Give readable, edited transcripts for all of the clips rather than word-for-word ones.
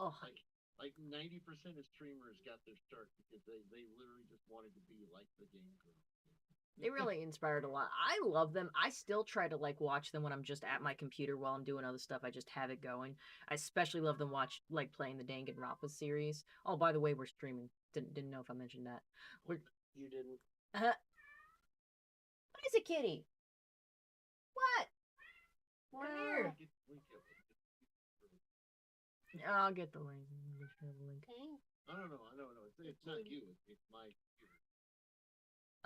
Oh, Like 90% of streamers got their start because they literally just wanted to be like the game girl. they really inspired a lot. I love them. I still try to like watch them when I'm just at my computer while I'm doing other stuff. I just have it going. I especially love them watch like playing the Danganronpa series. Oh, by the way, we're streaming. Didn't know if I mentioned that. We're You didn't. what is it, kitty? What? We're here. I'll get the link. I don't know. I don't know. It's not you. It's my computer.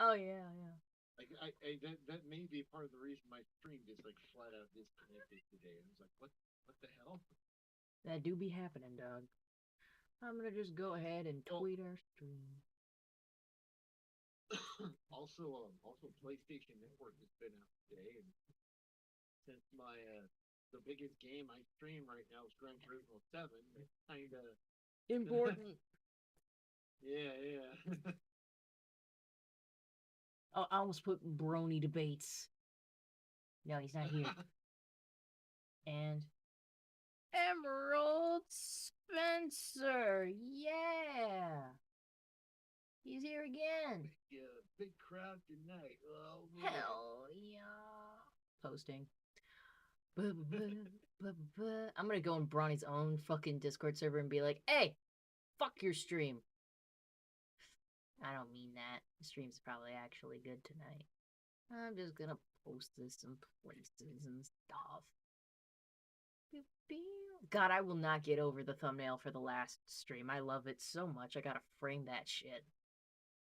Oh yeah, yeah. Like that may be part of the reason my stream is like flat out disconnected today. I was like, what the hell? That do be happening, dog. I'm gonna just go ahead and Well, tweet our stream. also PlayStation Network has been out today, and since my the biggest game I stream right now is Gran Turismo 7, it's kind of Important. yeah, yeah. Oh, I almost put Brony debates. No, he's not here. And Emerald Spencer. Yeah. He's here again. Yeah, big crowd tonight. Oh man. Hell yeah. Posting. I'm gonna go in Bronny's own fucking Discord server and be like, hey, fuck your stream. I don't mean that. The stream's probably actually good tonight. I'm just gonna post this in places and stuff. God, I will not get over the thumbnail for the last stream. I love it so much. I gotta frame that shit.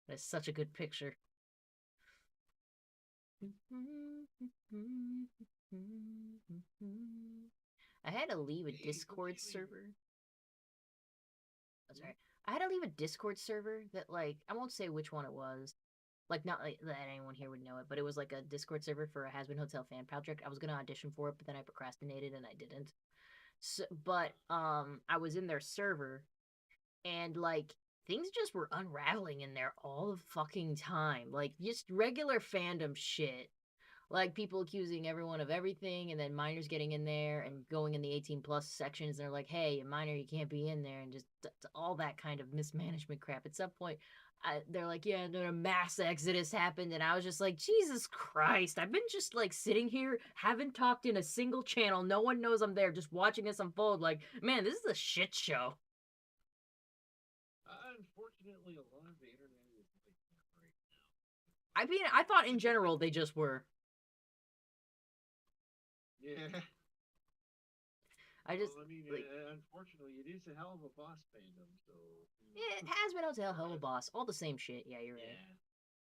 That's such a good picture. I had to leave a Discord server. Oh, sorry. I had to leave a Discord server that, like, I won't say which one it was. Like, not like that anyone here would know it, but it was like a Discord server for a Has Been Hotel fan project. I was gonna audition for it, but then I procrastinated and I didn't. So, but I was in their server, and like things just were unraveling in there all the fucking time. Like just regular fandom shit. Like people accusing everyone of everything, and then minors getting in there and going in the 18 plus sections. And they're like, "Hey, a minor, you can't be in there," and just all that kind of mismanagement crap. At some point, they're like, "Yeah, then a mass exodus happened," and I was just like, "Jesus Christ! I've been just like sitting here, haven't talked in a single channel. No one knows I'm there, just watching this unfold. Like, man, this is a shit show." Unfortunately, a lot of the internet is like that right now. I mean, I thought in general they just were. Yeah. I just Well, I mean, like unfortunately, it is a hell of a boss fandom. So yeah, it has been Hotel Hello Boss. All the same shit. Yeah, you're right. yeah,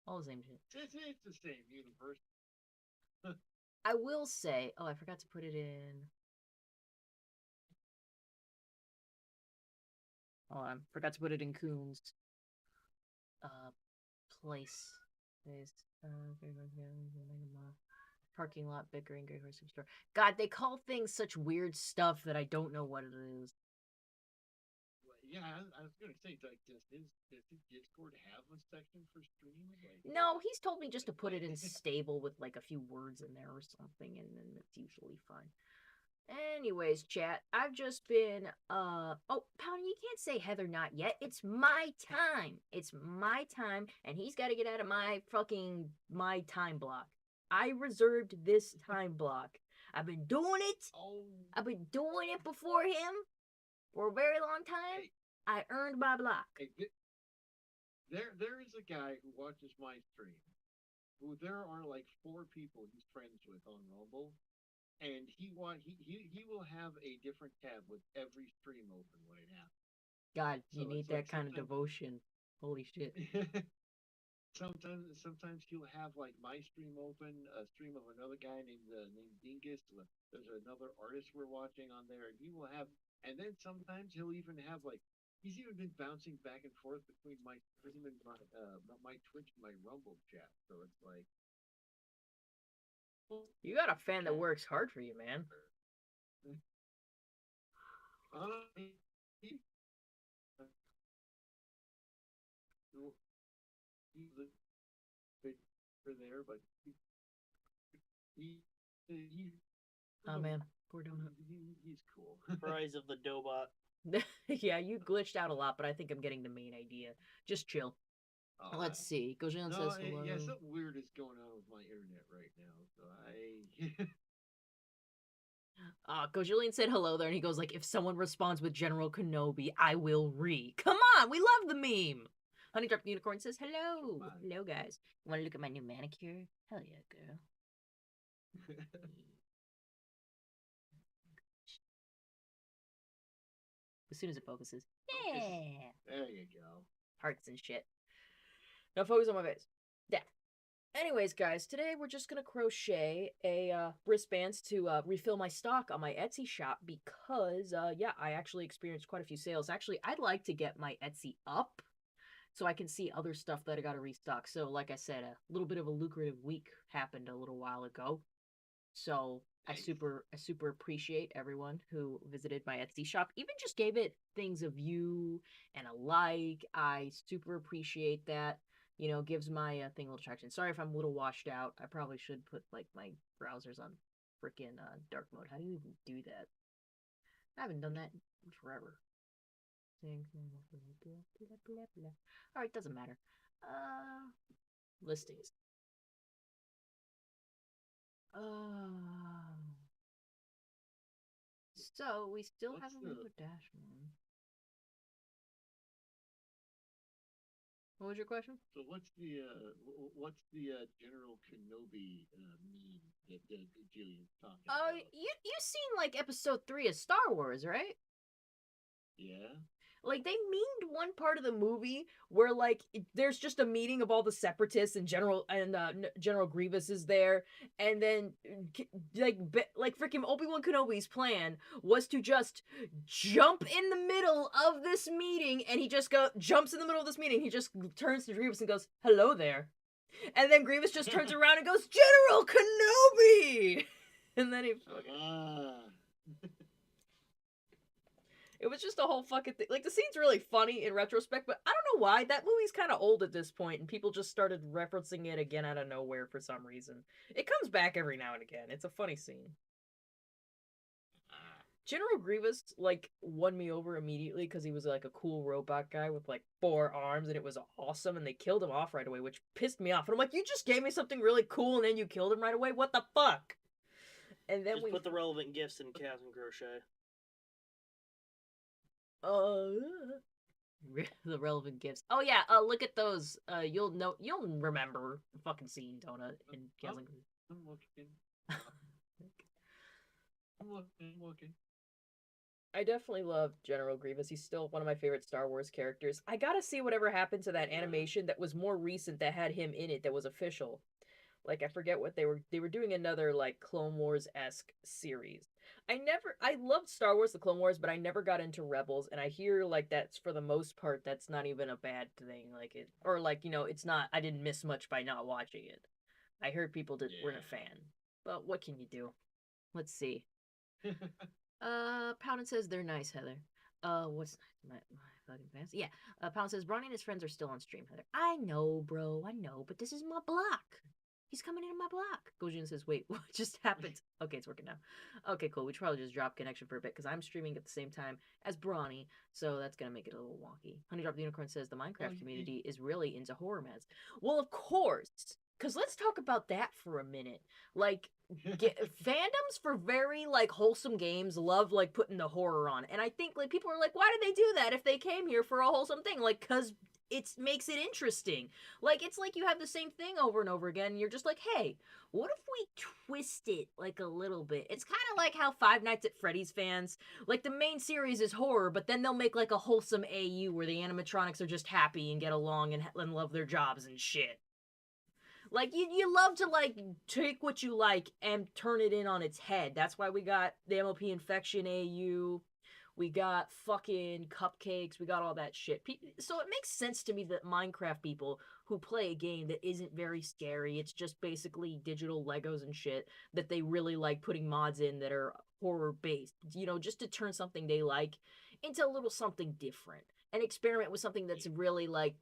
All the same shit. it's the same universe. I will say, oh, I forgot to put it in. Oh, I forgot to put it in Coon's uh place. Is parking lot bickering Great Horse Store. God, they call things such weird stuff that I don't know what it is. Yeah, I was gonna say, like, does his Discord have a section for streams? Like, No, he's told me just to like put what? it in stable with like a few words in there or something, and then it's usually fine. Anyways, chat, I've just been oh, Pound, you can't say Heather not yet. It's my time. It's my time, and he's gotta get out of my time block. I reserved this time block. I've been doing it. Oh, I've been doing it before him for a very long time. hey, I earned my block. hey, there is a guy who watches my stream. Who there are like four people he's friends with on Rumble, and he will have a different tab with every stream open when it happens. God, you So need it's like that kind of devotion. Holy shit. sometimes he'll have like my stream open, a stream of another guy named Dingus. There's another artist we're watching on there, and he will have. And then sometimes he'll even have like he's even been bouncing back and forth between my stream and my Twitch and my Rumble chat. So it's like You got a fan that works hard for you, man. he, he's a bit for there, but he Oh man. Poor donut. He's cool. Rise of the Dobot. Yeah, you glitched out a lot, but I think I'm getting the main idea. Just chill. Let's see. Gojan No, says hello. yeah, something weird is going on with my internet right now. So I. Gojillian said hello there, and he goes like, if someone responds with General Kenobi, I will re. Come on, we love the meme. Honey Drop Unicorn says hello. Hello, guys. You want to look at my new manicure? Hell yeah, girl. As soon as it focuses. Yeah. There you go. Hearts and shit. Now focus on my face. Yeah. Anyways, guys, today we're just gonna crochet a wristbands to refill my stock on my Etsy shop because yeah, I actually experienced quite a few sales. Actually, I'd like to get my Etsy up so I can see other stuff that I gotta restock. So, like I said, a little bit of a lucrative week happened a little while ago. So I super appreciate everyone who visited my Etsy shop. Even just gave it things a view and a like. I super appreciate that. You know, gives my thing a little traction. Sorry if I'm a little washed out. I probably should put like my browsers on freaking dark mode. How do you even do that? I haven't done that in forever. All right, doesn't matter. Listings. So we still haven't put dash one. What was your question? So what's the General Kenobi meme that Jillian's talking about? You seen like episode 3 of Star Wars, right? Yeah. Like they memed one part of the movie where like there's just a meeting of all the separatists and General Grievous is there, and then like freaking Obi-Wan Kenobi's plan was to just jump in the middle of this meeting, and he just jumps in the middle of this meeting. He just turns to Grievous and goes, "Hello there," and then Grievous just turns around and goes, "General Kenobi," and then he It was just a whole fucking thing. Like, the scene's really funny in retrospect, but I don't know why. That movie's kind of old at this point, and people just started referencing it again out of nowhere for some reason. It comes back every now and again. It's a funny scene. General Grievous, like, won me over immediately because he was, like, a cool robot guy with, like, 4 arms, and it was awesome, and they killed him off right away, which pissed me off. And I'm like, you just gave me something really cool, and then you killed him right away? What the fuck? And then just put the relevant gifts in Captain Crochet. The relevant gifts. Oh yeah, look at those. You'll remember the fucking scene, Donut, in I'm looking. I'm looking. I definitely love General Grievous. He's still one of my favorite Star Wars characters. I gotta see whatever happened to that animation that was more recent that had him in it that was official. Like, I forget what they were doing another, like, Clone Wars-esque series. I loved Star Wars, the Clone Wars, but I never got into Rebels, and I hear, like, that's, for the most part, that's not even a bad thing, like, it's not, I didn't miss much by not watching it. I heard people weren't a fan, but what can you do? Let's see. Poundin says they're nice, Heather. What's my fucking fans? Yeah, Pound says Bronny and his friends are still on stream, Heather. I know, bro, I know, but this is my block. He's coming into my block. Gojin says, wait, what just happened? Okay, it's working now. Okay, cool. We should probably just drop connection for a bit because I'm streaming at the same time as Brawny, so that's going to make it a little wonky. Honey Drop the Unicorn says the Minecraft community is really into horror meds. Well, of course, because let's talk about that for a minute. Like, fandoms for very, like, wholesome games love, like, putting the horror on. And I think, like, people are like, why did they do that if they came here for a wholesome thing? Like, because it makes it interesting. Like, it's like you have the same thing over and over again, and you're just like, hey, what if we twist it, like, a little bit? It's kind of like how Five Nights at Freddy's fans, like, the main series is horror, but then they'll make, like, a wholesome AU where the animatronics are just happy and get along and love their jobs and shit. Like, you love to, like, take what you like and turn it in on its head. That's why we got the MLP Infection AU. We got fucking cupcakes. We got all that shit. So it makes sense to me that Minecraft people who play a game that isn't very scary, it's just basically digital Legos and shit, that they really like putting mods in that are horror-based. You know, just to turn something they like into a little something different. and experiment with something that's really like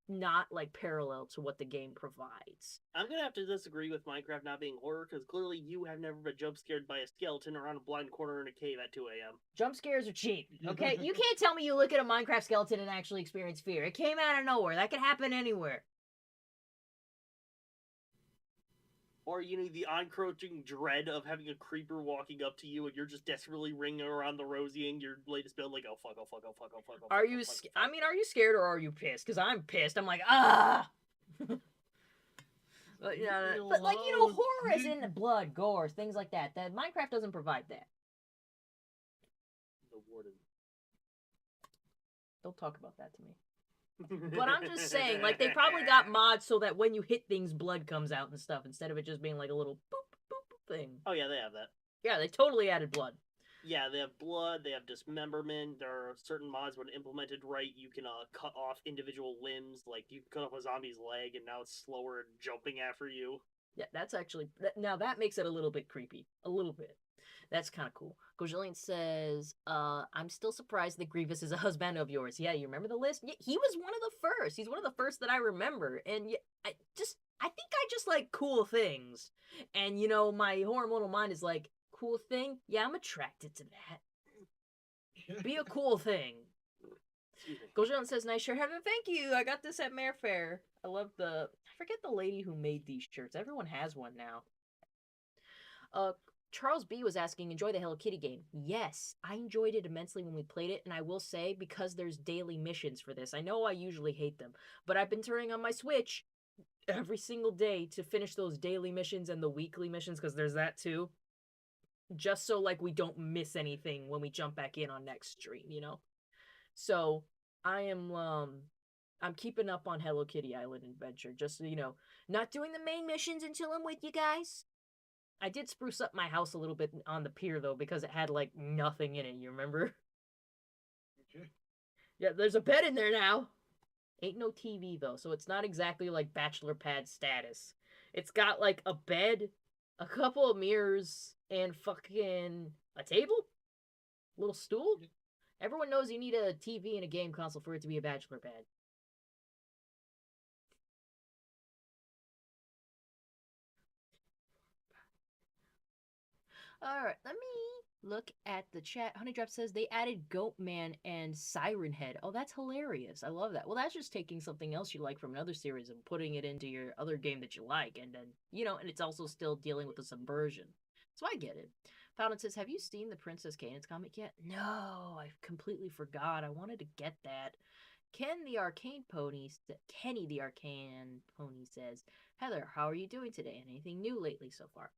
not like parallel to what the game provides. I'm gonna have to disagree with Minecraft not being horror because clearly you have never been jump scared by a skeleton around a blind corner in a cave at 2 a.m. Jump scares are cheap, okay? You can't tell me you look at a Minecraft skeleton and actually experience fear. It came out of nowhere. That could happen anywhere. Or, the encroaching dread of having a creeper walking up to you and you're just desperately ringing around the rosying your latest build like, oh fuck, oh fuck, oh fuck, oh fuck, oh fuck. Are you, I mean, are you scared or are you pissed? Because I'm pissed. I'm like, ah! But, horror is in the blood, gore, things like that. That Minecraft doesn't provide that. The warden. Don't talk about that to me. But I'm just saying, like, they probably got mods so that when you hit things, blood comes out and stuff, instead of it just being like a little boop, boop, boop thing. Oh yeah, they have that. Yeah, they totally added blood. Yeah, they have blood, they have dismemberment, there are certain mods when implemented right, you can cut off individual limbs, like you can cut off a zombie's leg and now it's slower and jumping after you. Yeah, that's actually, now that makes it a little bit creepy. A little bit. That's kind of cool. Gojillian says, I'm still surprised that Grievous is a husband of yours. Yeah, you remember the list? Yeah, he was one of the first. He's one of the first that I remember. And yeah, I think I just like cool things. And, my hormonal mind is like, cool thing? Yeah, I'm attracted to that. Be a cool thing. Gojillian says, nice shirt. Heaven, thank you. I got this at Mare Fair. I forget the lady who made these shirts. Everyone has one now. Charles B was asking, enjoy the Hello Kitty game? Yes, I enjoyed it immensely when we played it, and I will say, because there's daily missions for this, I know I usually hate them, but I've been turning on my Switch every single day to finish those daily missions and the weekly missions, because there's that too, just so, like, we don't miss anything when we jump back in on next stream, So, I'm keeping up on Hello Kitty Island Adventure, just so you know. Not doing the main missions until I'm with you guys. I did spruce up my house a little bit on the pier, though, because it had, like, nothing in it, you remember? Okay. Yeah, there's a bed in there now. Ain't no TV, though, so it's not exactly, like, bachelor pad status. It's got, like, a bed, a couple of mirrors, and fucking a table? A little stool? Everyone knows you need a TV and a game console for it to be a bachelor pad. Alright, let me look at the chat. Honeydrop says they added Goatman and Siren Head. Oh, that's hilarious. I love that. Well, that's just taking something else you like from another series and putting it into your other game that you like. And then, and it's also still dealing with the subversion. So I get it. Fountain says, have you seen the Princess Cadence comic yet? No, I completely forgot. I wanted to get that. Kenny the Arcane Pony says, Heather, how are you doing today? Anything new lately so far?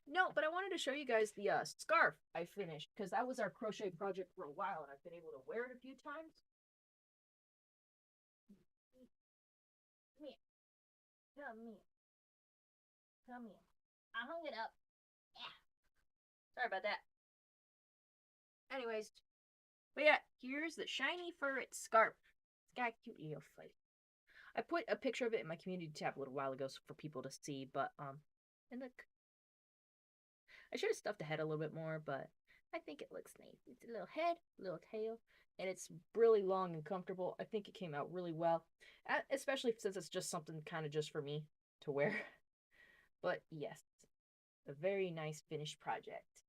No, but I wanted to show you guys the scarf I finished, because that was our crochet project for a while, and I've been able to wear it a few times. Come here. Come here. Come here. I hung it up. Yeah. Sorry about that. Anyways. But yeah, here's the shiny furret scarf. It's got a cute little face. I put a picture of it in my community tab a little while ago for people to see, but, and look. I should have stuffed the head a little bit more, but I think it looks nice. It's a little head, little tail, and it's really long and comfortable. I think it came out really well, especially since it's just something kind of just for me to wear. But yes, a very nice finished project.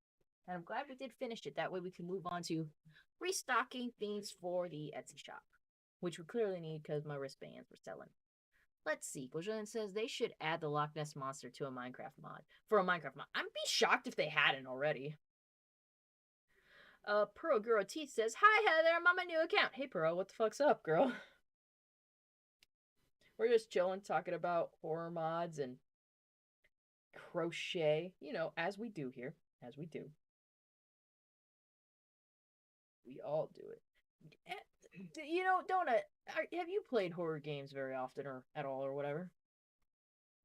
And I'm glad we did finish it. That way we can move on to restocking things for the Etsy shop, which we clearly need because my wristbands were selling. Let's see. Gojillian says they should add the Loch Ness Monster to a Minecraft mod. For a Minecraft mod. I'd be shocked if they hadn't already. Pearl Girl T says, hi Heather, I'm on my new account. Hey Pearl, what the fuck's up, girl? We're just chilling, talking about horror mods and crochet. As we do here. As we do. We all do it. Donut, have you played horror games very often or at all or whatever?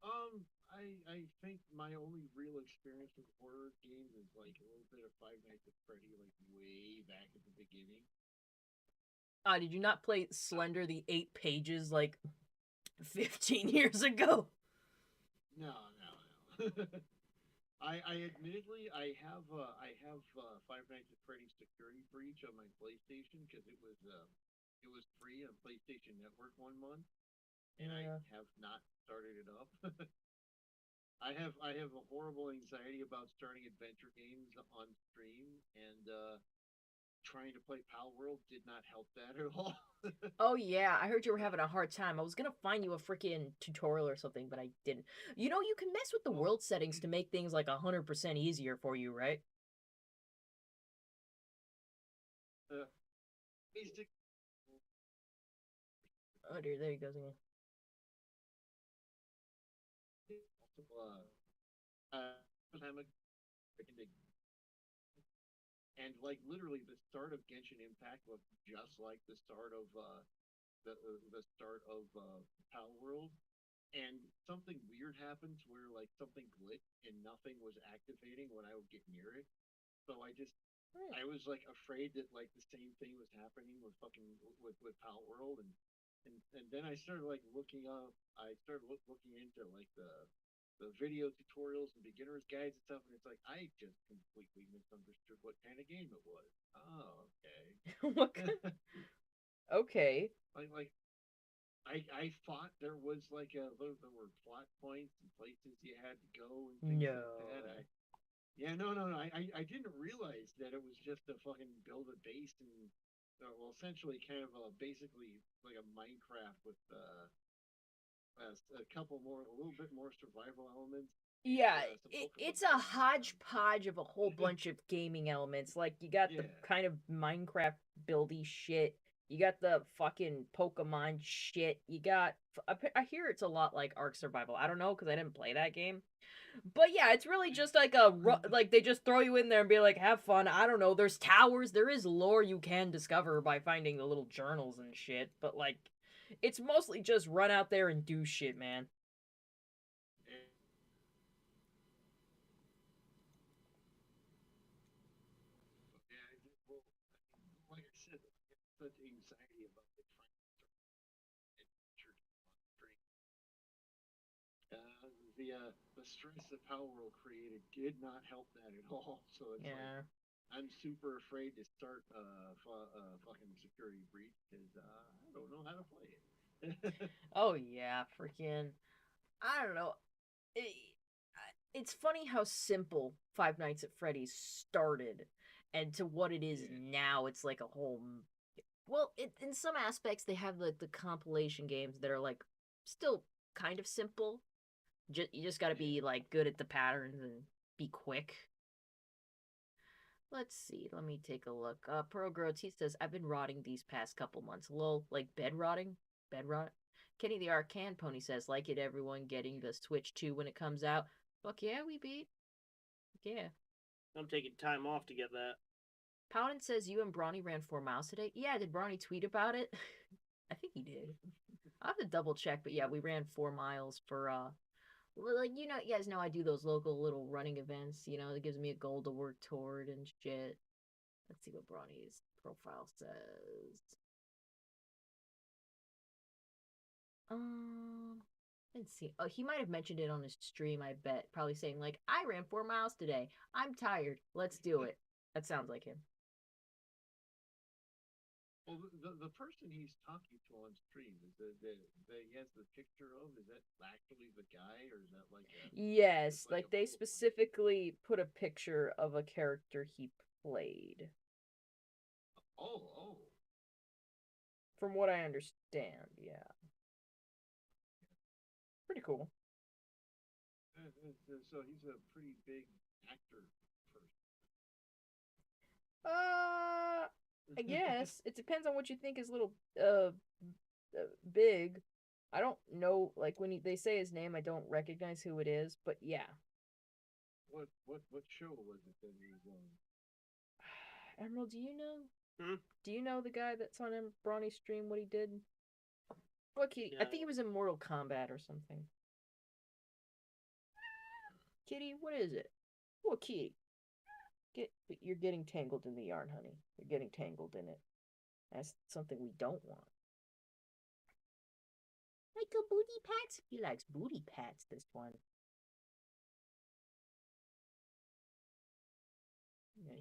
I think my only real experience with horror games is like a little bit of Five Nights at Freddy, like way back at the beginning. Did you not play Slender the 8 pages like 15 years ago? No. I admittedly I have Five Nights at Freddy's Security Breach on my PlayStation because it was free on PlayStation Network 1 month, and I Yeah. have not started it up. I have a horrible anxiety about starting adventure games on stream, and trying to play Pal World did not help that at all. Oh yeah, I heard you were having a hard time. I was gonna find you a freaking tutorial or something, but I didn't. You know, you can mess with the Well, world settings to make things like 100% easier for you, right? uh, basic. Oh dear, there he goes again. Time and like literally the start of Genshin Impact looked just like the start of the start of Pal World, and something weird happens where like something glitched and nothing was activating when I would get near it. So Hmm. I was like afraid that like the same thing was happening with fucking with Pal World, and then I started like looking up. I started looking into like the video tutorials and beginners guides and stuff, and it's like I just completely misunderstood what kind of game it was. Oh, What kind? okay. Okay. like I thought there was like there were plot points and places you had to go and things like that. No. I didn't realize that it was just a fucking build a base and well, essentially kind of basically like a Minecraft with a couple more, a little bit more survival elements and Yeah, some Pokemon it's a training hodgepodge of a whole around. bunch of gaming elements. Like, you got the Yeah, kind of Minecraft buildy shit. You got the fucking Pokemon shit. You got. I hear it's a lot like Ark Survival. I don't know because I didn't play that game. But yeah, it's really just like like they just throw you in there and be like, have fun. I don't know. There's towers. There is lore you can discover by finding the little journals and shit. But like, it's mostly just run out there and do shit, man. and, yeah. Well, like I said, I get such anxiety about like finding adventure on stream. The stress that Power World created did not help that at all. So it's like Yeah. I'm super afraid to start fucking security breach because I don't know how to play it. Oh yeah, freaking. I don't know. It, it's funny how simple Five Nights at Freddy's started, and to what it is Yeah, now. It's like a whole. Well, in some aspects, they have the compilation games that are like still kind of simple. You just got to yeah. be like good at the patterns and be quick. Let's see. Let me take a look. Pearl Groats, he says, I've been rotting these past couple months. Lol, like bed rotting? Bed rot? Kenny the Arcan Pony says, like it, everyone getting the Switch 2 when it comes out. Fuck yeah, we beat. Yeah. I'm taking time off to get that. Paladin says, you and Brawny ran 4 miles today. Yeah, did Brawny tweet about it? I think he did. I'll have to double check, but yeah, we ran 4 miles for, well, like, you guys know I do those local little running events, it gives me a goal to work toward and shit. Let's see what Brawny's profile says. Um, let's see. Oh, he might have mentioned it on his stream, I bet. Probably saying, like, I ran 4 miles today. I'm tired. Let's do it. That sounds like him. Well, the person he's talking to on stream is the he has the picture of, is that actually the guy or is that like a Yes, just like like a they bullet point? specifically put a picture of a character he played, Oh, oh. from what I understand. Yeah. Pretty cool. So he's a pretty big actor I person. guess it depends on what you think is little uh, big. I don't know, like when they say his name, I don't recognize who it is, but yeah. What show was it that he was on? Emerald, do you know? Hmm? Do you know the guy that's on Brawny's stream? What he did? What Kitty? I Yeah. think he was in Mortal Kombat or something. Kitty, what is it? What Kitty? You're getting tangled in the yarn, honey. You're getting tangled in it. That's something we don't want. Michael booty pats? He likes booty pats. This one.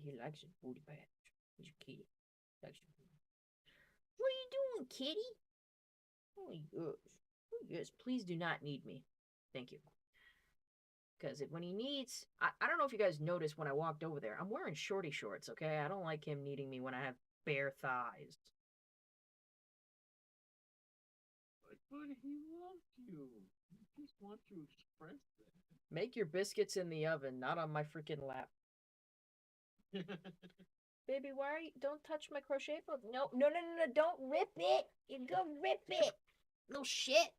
he likes his booty patch. He's a kitty. Likes his booty. What are you doing, kitty? Oh, yes. Oh, yes. Please do not need me. Thank you. Because when he needs... I don't know if you guys noticed when I walked over there. I'm wearing shorty shorts, okay? I don't like him needing me when I have bare thighs. But he loves you. He just wants to express that. Make your biscuits in the oven, not on my freaking lap. Baby, why are you... Don't touch my crochet book. No, no, no, no, no. Don't rip it. You go rip it. Little shit.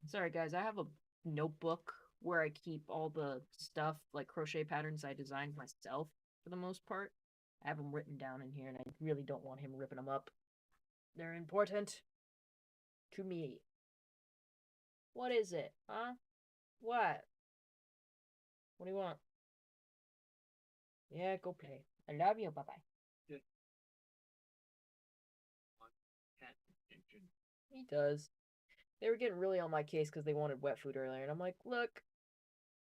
Sorry, guys. I have a notebook where I keep all the stuff, like crochet patterns I designed myself for the most part. I have them written down in here, and I really don't want him ripping them up. They're important to me. What is it? Huh? What? What do you want? Yeah, go play. I love you. Bye-bye. Cat attention. He does. They were getting really on my case because they wanted wet food earlier, and I'm like, look,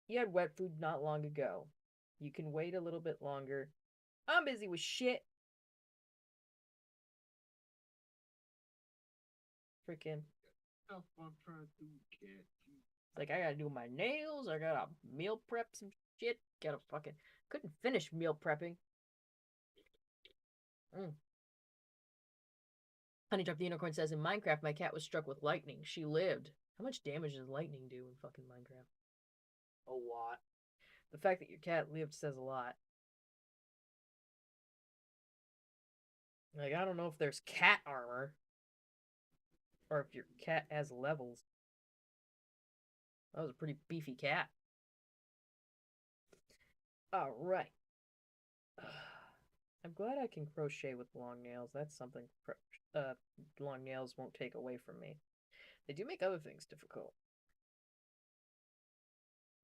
you had wet food not long ago. You can wait a little bit longer. I'm busy with shit. Freaking. Stuff I'm trying to do, cat. Like, I gotta do my nails. I gotta meal prep some shit. Gotta fucking... Couldn't finish meal prepping. Honey Drop the Unicorn says, in Minecraft, my cat was struck with lightning. She lived. How much damage does lightning do in fucking Minecraft? A lot. The fact that your cat lived says a lot. Like, I don't know if there's cat armor. Or if your cat has levels. That was a pretty beefy cat. Alright. I'm glad I can crochet with long nails. That's something long nails won't take away from me. They do make other things difficult.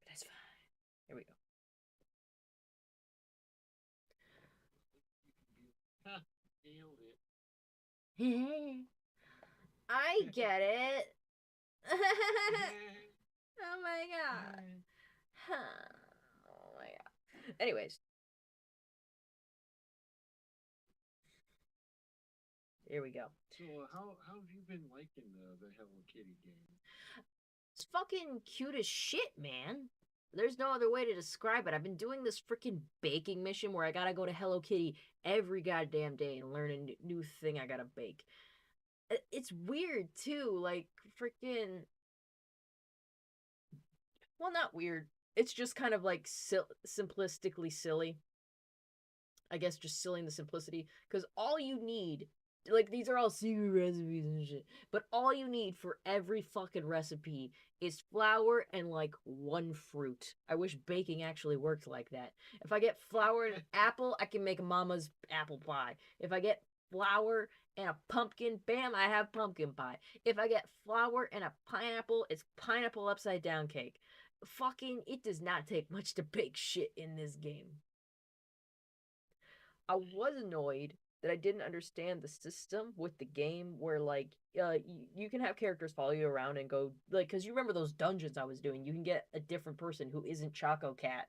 But that's fine. Here we go. Ha! Nailed it. I get it. Oh my god. Oh my god. Anyways. Here we go. So how have you been liking the Hello Kitty game? It's fucking cute as shit, man. There's no other way to describe it. I've been doing this freaking baking mission where I gotta go to Hello Kitty every goddamn day and learn a new thing I gotta bake. It's weird, too. Like, freaking... Well, not weird. It's just kind of, like, simplistically silly. I guess just silly in the simplicity. Because all you need... Like, these are all secret recipes and shit. But all you need for every fucking recipe is flour and, like, one fruit. I wish baking actually worked like that. If I get flour and an apple, I can make mama's apple pie. If I get flour and a pumpkin, bam, I have pumpkin pie. If I get flour and a pineapple, it's pineapple upside down cake. Fucking, it does not take much to bake shit in this game. I was annoyed that I didn't understand the system with the game where, like, you can have characters follow you around and go, like, because you remember those dungeons I was doing, you can get a different person who isn't Choco Cat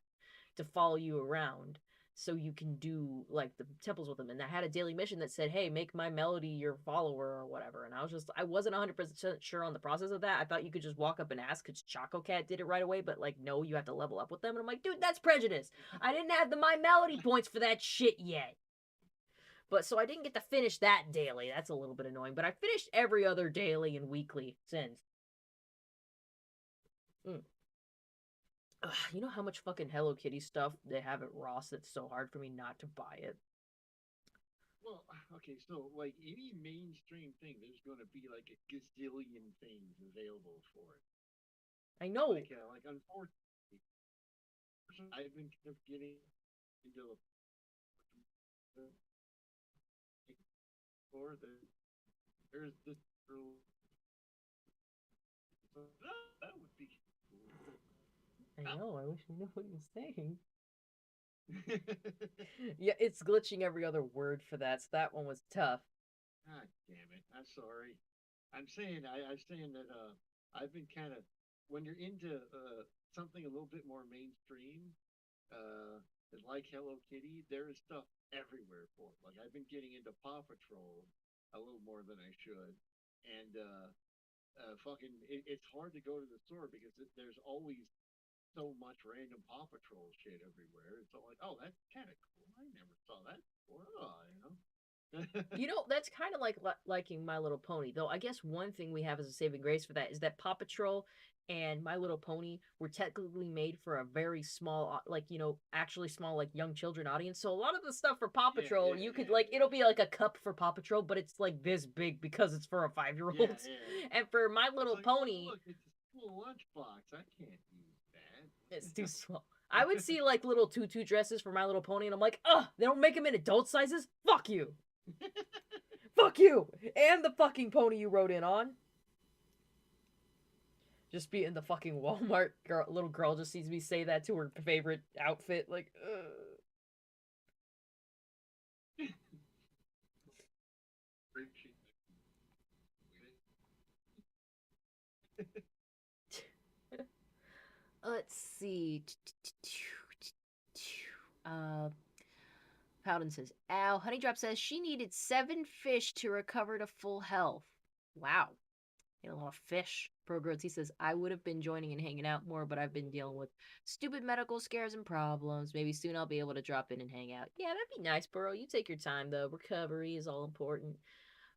to follow you around so you can do, like, the temples with them. And I had a daily mission that said, hey, make my melody your follower or whatever. And I wasn't 100% sure on the process of that. I thought you could just walk up and ask because Choco Cat did it right away, but, like, no, you have to level up with them. And I'm like, dude, that's prejudice. I didn't have the my melody points for that shit yet. But so I didn't get to finish that daily. That's a little bit annoying. But I finished every other daily and weekly since. You know how much fucking Hello Kitty stuff they have at Ross that's so hard for me not to buy it? Well, okay, so, like, any mainstream thing, there's going to be, like, a gazillion things available for it. I know. Like, unfortunately, I've been kind of getting into or there's this girl. That would be cool. I know, I wish I knew what you're saying. Yeah, it's glitching every other word for that, so that one was tough. God damn it. I'm sorry. I'm saying that I've been kind of when you're into something a little bit more mainstream, uh, like Hello Kitty, there is stuff everywhere for it. Like I've been getting into Paw Patrol a little more than I should, and fucking, it's hard to go to the store because there's always so much random Paw Patrol shit everywhere. It's all like, oh, that's kind of cool. I never saw that before. Oh, you know. You know, that's kind of like liking My Little Pony, though. I guess one thing we have as a saving grace for that is that Paw Patrol and My Little Pony were technically made for a very small, like, you know, actually small, like, young children audience. So a lot of the stuff for Paw Yeah, Patrol, yeah, you could, yeah, like, yeah. it'll be like a cup for Paw Patrol, but it's, like, this big because it's for a 5-year-old. Yeah, yeah. And for My It's Little like, oh, Pony, look, it's a school lunchbox. I can't use it's too that. small. I would see, like, little tutu dresses for My Little Pony, and I'm like, ugh, they don't make them in adult sizes? Fuck you. Fuck you! And the fucking pony you rode in on. Just be in the fucking Walmart girl, little girl just sees me say that to her favorite outfit. Like, let's see. Uh, Powden says, ow. Honeydrop says she needed 7 fish to recover to full health. Wow. Ate a lot of fish. Progrowth, he says, I would have been joining and hanging out more, but I've been dealing with stupid medical scares and problems. Maybe soon I'll be able to drop in and hang out. Yeah, that'd be nice, Burrow. You take your time, though. Recovery is all important.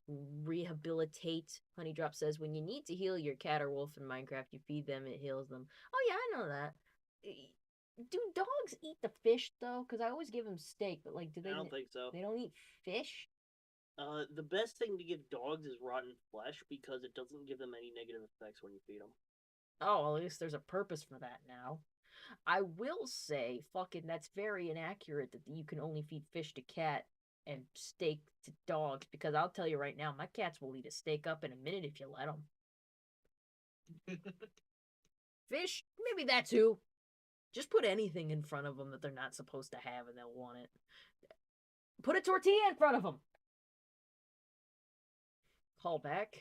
Rehabilitate. Honeydrop says, when you need to heal your cat or wolf in Minecraft, you feed them, it heals them. Oh, yeah, I know that. Do dogs eat the fish, though? Because I always give them steak, but, like, do they... I don't think so. They don't eat fish? The best thing to give dogs is rotten flesh because it doesn't give them any negative effects when you feed them. Oh, well, at least there's a purpose for that now. I will say, fucking, that's very inaccurate that you can only feed fish to cat and steak to dogs, because I'll tell you right now, my cats will eat a steak up in a minute if you let them. Fish, maybe that too. Just put anything in front of them that they're not supposed to have and they'll want it. Put a tortilla in front of them. Call back.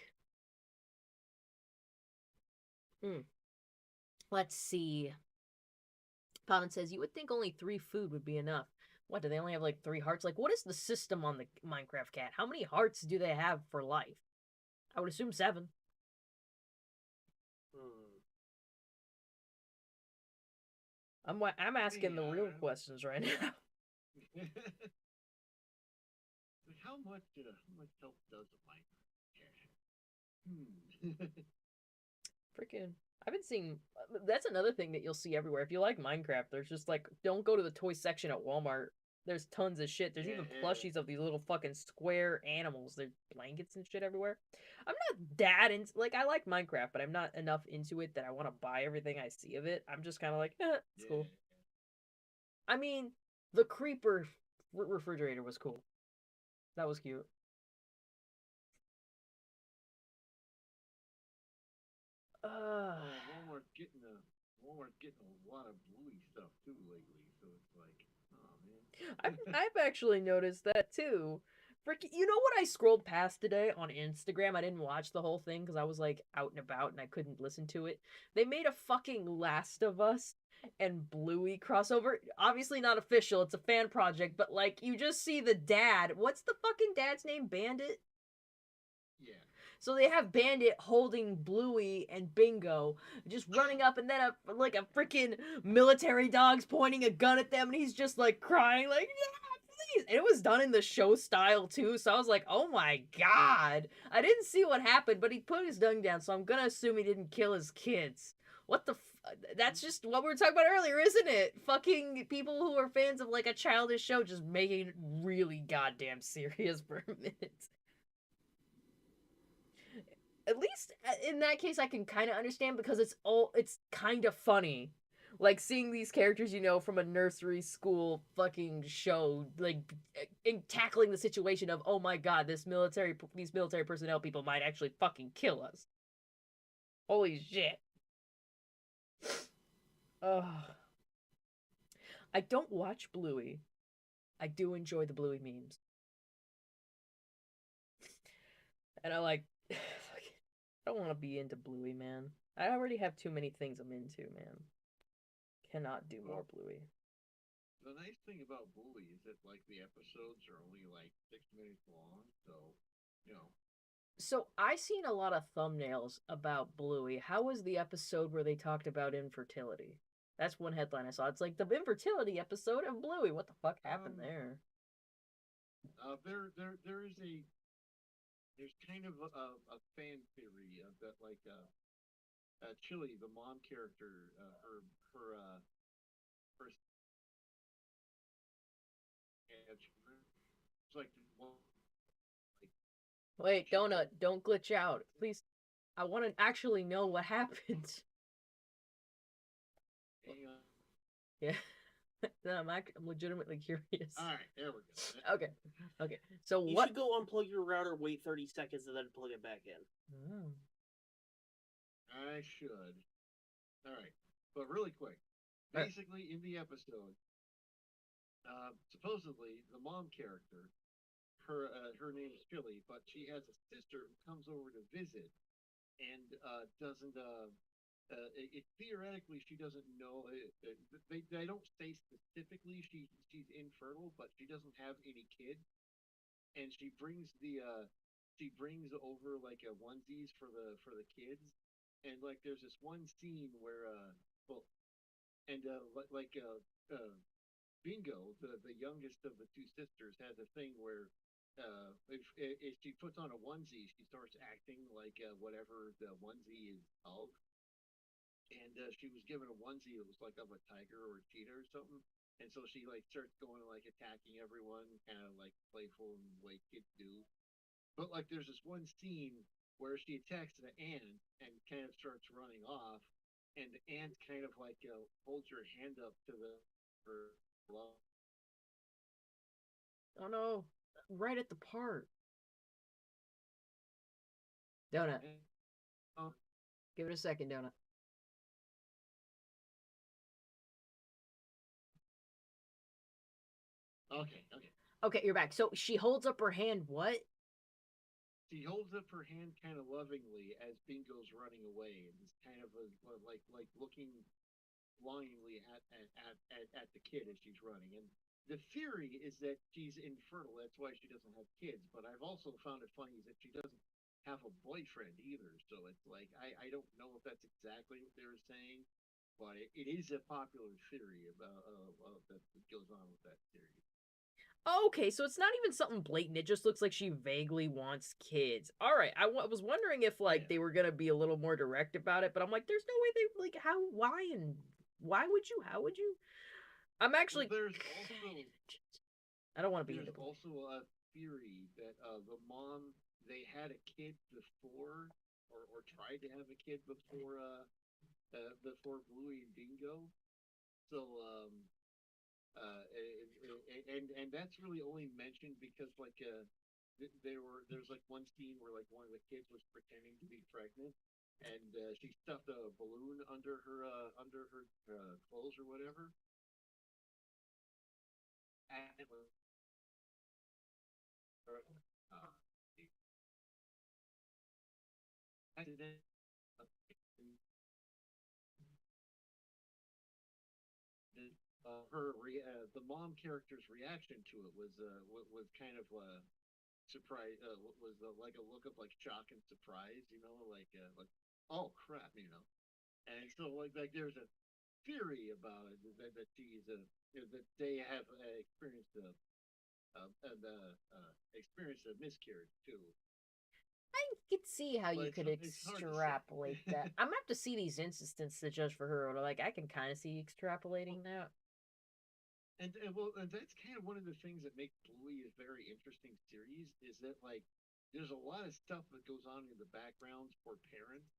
Let's see. Pavan says, you would think only 3 food would be enough. What, do they only have like 3 hearts? Like, what is the system on the Minecraft cat? How many hearts do they have for life? I would assume 7. I'm asking the real questions right now. How much help does a Minecraft cat? Freaking, I've been seeing. That's another thing that you'll see everywhere. If you like Minecraft, there's just like, don't go to the toy section at Walmart. There's tons of shit. There's even plushies of these little fucking square animals. There's blankets and shit everywhere. I'm not that into, like, I like Minecraft, but I'm not enough into it that I want to buy everything I see of it. I'm just kind of like, it's cool. I mean, the creeper refrigerator was cool. That was cute. Walmart's getting a lot of Bluey stuff too lately, so it's like, oh man. I've actually noticed that too. Freaking, you know what I scrolled past today on Instagram? I didn't watch the whole thing because I was like out and about and I couldn't listen to it. They made a fucking Last of Us and Bluey crossover. Obviously not official, it's a fan project, but like you just see the dad. What's the fucking dad's name? Bandit? Yeah. So they have Bandit holding Bluey and Bingo, just running up, and then a freaking military dog's pointing a gun at them, and he's just like crying, like, yeah, please. And it was done in the show style too, so I was like, oh my god. I didn't see what happened, but he put his gun down, so I'm gonna assume he didn't kill his kids. What the that's just what we were talking about earlier, isn't it? Fucking people who are fans of like a childish show just making it really goddamn serious for a minute. At least in that case I can kind of understand because it's kind of funny, like seeing these characters you know from a nursery school fucking show, like in tackling the situation of, oh my god, these military personnel people might actually fucking kill us. Holy shit. Ugh. I don't watch Bluey. I do enjoy the Bluey memes, and I like I don't want to be into Bluey, man. I already have too many things I'm into, man. Cannot do more Well, Bluey. the nice thing about Bluey is that like the episodes are only like 6 minutes long, so you know. So I seen a lot of thumbnails about Bluey. How was the episode where they talked about infertility? That's one headline I saw. It's like the infertility episode of Bluey. What the fuck happened Um, there? there is a there's kind of a fan theory that like Chili, the mom character, her it's like one like Wait, she Donut, don't glitch out. Please, I want to actually know what happened. hang on. Yeah. No, I'm legitimately curious. All right, there we go. Okay. Okay. So You what? should go unplug your router, wait 30 seconds, and then plug it back in. Oh. I should. All right, but really quick. Alright. Basically, in the episode, supposedly the mom character, her name is Chili, but she has a sister who comes over to visit and doesn't. Theoretically she doesn't know. They don't say specifically she's infertile, but she doesn't have any kids, and she brings over like a onesies for the kids, and like there's this one scene where well and like Bingo, the youngest of the two sisters, has a thing where if she puts on a onesie, she starts acting like whatever the onesie is of. And she was given a onesie that was like of a tiger or a cheetah or something. And so she like starts going like attacking everyone, kind of like playful and the way kids do. But like there's this one scene where she attacks the ant and kind of starts running off, and the ant kind of like holds her hand up to the her love. Oh no! Right at the part. Donut, And, uh, give it a second, Donut. okay, okay. Okay, you're back. So she holds up her hand. What? She holds up her hand kind of lovingly as Bingo's running away, and it's kind of like looking longingly at the kid as she's running. And the theory is that she's infertile. That's why she doesn't have kids. But I've also found it funny that she doesn't have a boyfriend either. So it's like I don't know if that's exactly what they were saying, but it is a popular theory about that goes on with that theory. Okay, so it's not even something blatant. It just looks like she vaguely wants kids. All right, was wondering if like Yeah. they were gonna be a little more direct about it, but I'm like, there's no way they like how, why, and why would you? How would you? I'm actually. Well, there's also I don't want to be there's into. also a theory that the mom they had a kid before or tried to have a kid before Bluey and Bingo. So and that's really only mentioned because like there's like one scene where like one of the kids was pretending to be pregnant, and she stuffed a balloon under her clothes or whatever, and it was uh, accident. The mom character's reaction to it was kind of surprise was like a look of like shock and surprise, like oh crap, and so like there's a theory about it that she's that they have experienced a miscarriage too. I could see how you But could it's hard to say. extrapolate that. I'm gonna have to see these instances to judge for her. Or like, I can kind of see extrapolating that. And that's kind of one of the things that makes Bluey a very interesting series is that like there's a lot of stuff that goes on in the background for parents.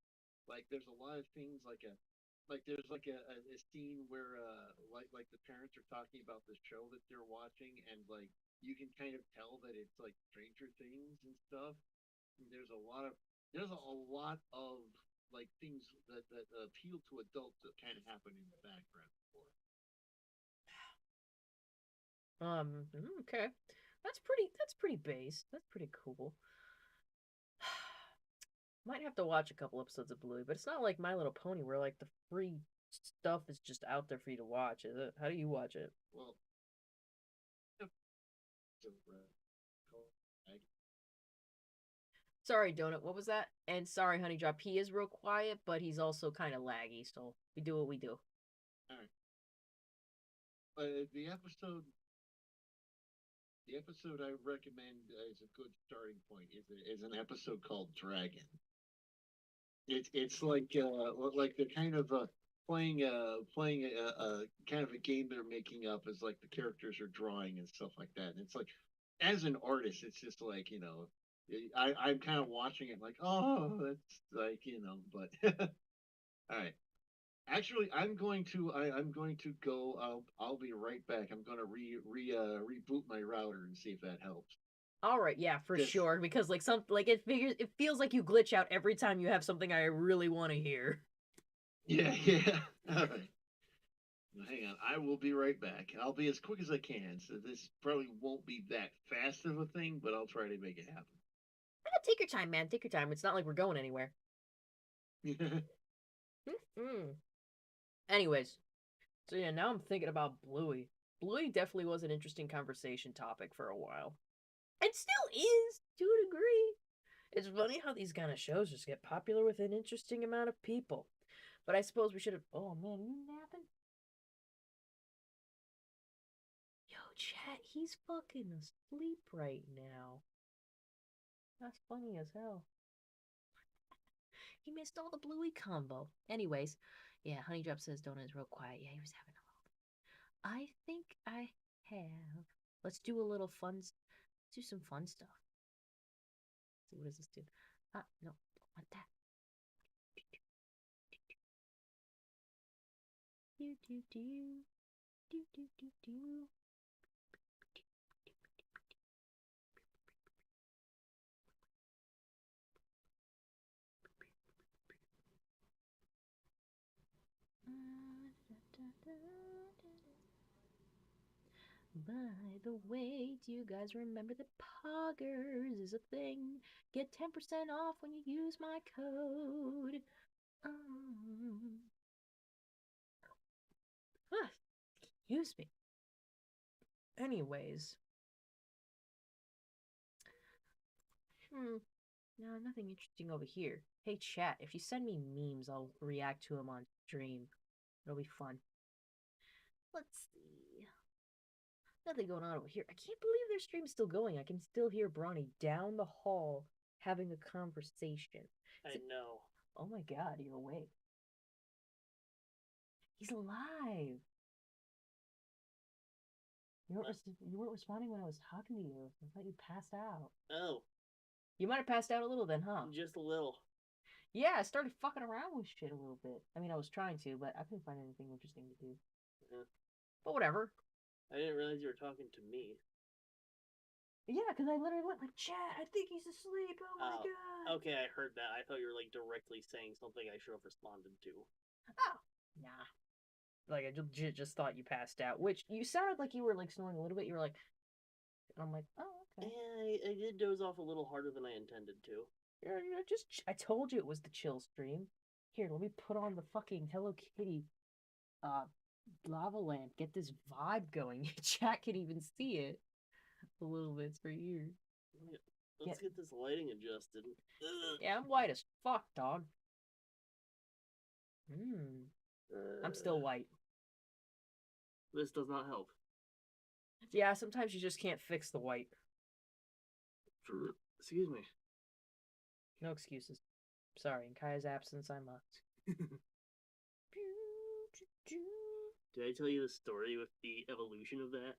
Like there's a lot of things like there's like a scene where like the parents are talking about the show that they're watching, and like you can kind of tell that it's like Stranger Things and stuff. And there's a lot of like things that appeal to adults that kind of happen in the background for it. Okay, that's pretty base. That's pretty cool. Might have to watch a couple episodes of Bluey, but it's not like My Little Pony where like the free stuff is just out there for you to watch, is it? How do you watch it? Well, Sorry, Donut, what was that? And sorry, Honey Drop, he is real quiet, but he's also kind of laggy, so we do what we do. all right. The episode I recommend as a good starting point is an episode called Dragon. It's like they're kind of playing a kind of a game they're making up as like the characters are drawing and stuff like that. And it's like as an artist, it's just like I'm kind of watching it like that's like but all right. Actually, I'm going to go. I'll be right back. I'm going to reboot my router and see if that helps. All right, yeah, for Yes. sure. Because like it feels like you glitch out every time you have something I really want to hear. Yeah, yeah. All right. Hang on. I will be right back. I'll be as quick as I can. So this probably won't be that fast of a thing, but I'll try to make it happen. Take your time, man. Take your time. It's not like we're going anywhere. Anyways, so yeah, now I'm thinking about Bluey. Bluey definitely was an interesting conversation topic for a while. It still is, to a degree. It's funny how these kind of shows just get popular with an interesting amount of people. But I suppose we should have. Oh man, you napping? Yo, chat, he's fucking asleep right now. That's funny as hell. He missed all the Bluey combo. Anyways, yeah, Honey Drop says Donut is real quiet. Yeah, he was having a little. I think I have. Let's do a little fun. Let's do some fun stuff. Let's see, what does this do? No, don't want that. Do do do do do do do. By the way, do you guys remember that Poggers is a thing? Get 10% off when you use my code. Excuse me. Anyways. No, nothing interesting over here. Hey, chat, if you send me memes, I'll react to them on stream. It'll be fun. Let's see. Nothing going on over here. I can't believe their stream's still going. I can still hear Bronny down the hall having a conversation. I know. Oh my god, you're awake. He's alive. You weren't responding when I was talking to you. I thought you passed out. Oh. You might have passed out a little then, huh? Just a little. Yeah, I started fucking around with shit a little bit. I mean, I was trying to, but I couldn't find anything interesting to do. But whatever. I didn't realize you were talking to me. Yeah, because I literally went like, chat, I think he's asleep. Oh my god. Okay, I heard that. I thought you were like directly saying something I should have responded to. Oh, nah. Like, I legit just thought you passed out, which you sounded like you were like snoring a little bit. You were like, and I'm like, oh, okay. Yeah, I did doze off a little harder than I intended to. I told you it was the chill stream. Here, let me put on the fucking Hello Kitty lava lamp. Get this vibe going. Chat can even see it a little bit for you. Let's get this lighting adjusted. Yeah, I'm white as fuck, dog. I'm still white. This does not help. Yeah, sometimes you just can't fix the white. Excuse me. No excuses. Sorry, in Kaya's absence, I must. Did I tell you the story with the evolution of that?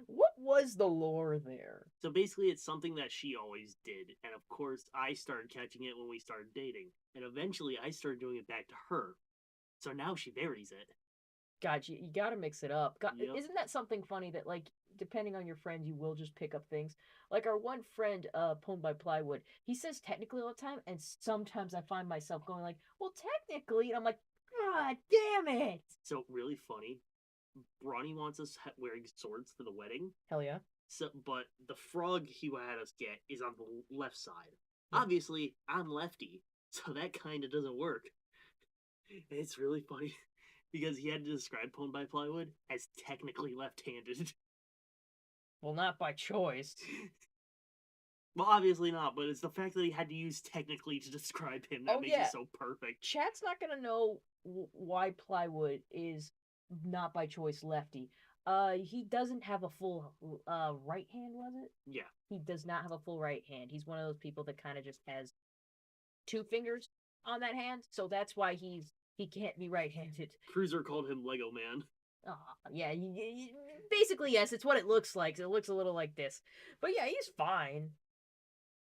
What was the lore there? So basically, it's something that she always did. And of course, I started catching it when we started dating. And eventually, I started doing it back to her. So now she varies it. God, you gotta mix it up. God, Yep. Isn't that something funny that, like, depending on your friend, you will just pick up things? Like, our one friend, Pwned by Plywood, he says technically all the time, and sometimes I find myself going like, well, technically, and I'm like, God damn it! So, really funny. Bronny wants us wearing swords for the wedding. Hell yeah. So, but the frog he had us get is on the left side. obviously, I'm lefty, so that kind of doesn't work. It's really funny because he had to describe Pwned by Plywood as technically left-handed. Well, not by choice. Well, obviously not, but it's the fact that he had to use technically to describe him that Oh, makes yeah. it so perfect. Chat's not gonna know why Plywood is not by choice lefty. He doesn't have a full right hand, was it? Yeah. He does not have a full right hand. He's one of those people that kind of just has two fingers on that hand, so that's why he can't be right-handed. Cruiser called him Lego Man. Yeah, basically yes, it's what it looks like. It looks a little like this, but yeah, he's fine.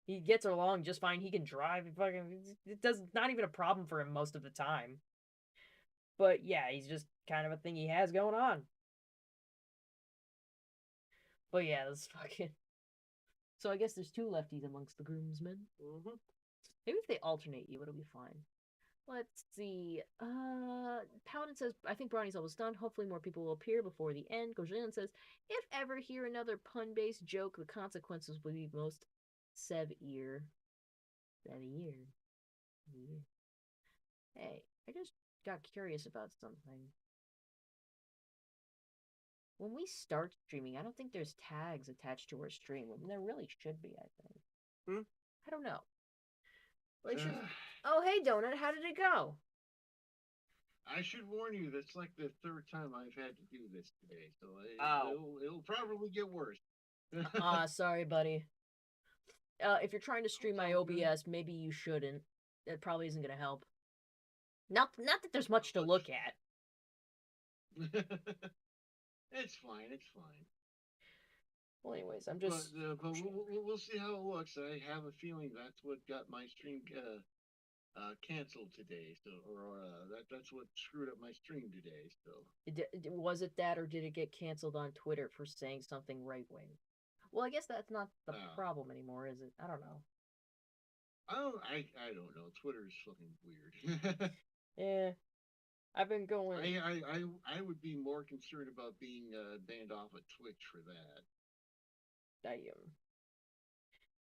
He gets along just fine. He can drive. It does not even a problem for him most of the time. But yeah, he's just kind of a thing he has going on. But yeah, that's fucking. So I guess there's two lefties amongst the groomsmen. Mm-hmm. Maybe if they alternate you, it'll be fine. Let's see. Paladin says, I think Brownie's almost done. Hopefully more people will appear before the end. Gojin says, if ever hear another pun-based joke, the consequences will be most severe. Severe. Hey, I just got curious about something. When we start streaming, I don't think there's tags attached to our stream. And there really should be, I think. I don't know. Well, should... Oh, hey, Donut, how did it go? I should warn you, that's like the third time I've had to do this today, so it'll probably get worse. Sorry, buddy. If you're trying to stream my OBS, maybe you shouldn't. It probably isn't going to help. Not that there's much to look at. It's fine, it's fine. Well, anyways, I'm just... But we'll see how it looks. I have a feeling that's what got my stream canceled today. So, that's what screwed up my stream today. So, was it that, or did it get canceled on Twitter for saying something right wing? Well, I guess that's not the problem anymore, is it? I don't know. I don't know. Twitter's fucking weird. Yeah, I've been going. I would be more concerned about being banned off of Twitch for that.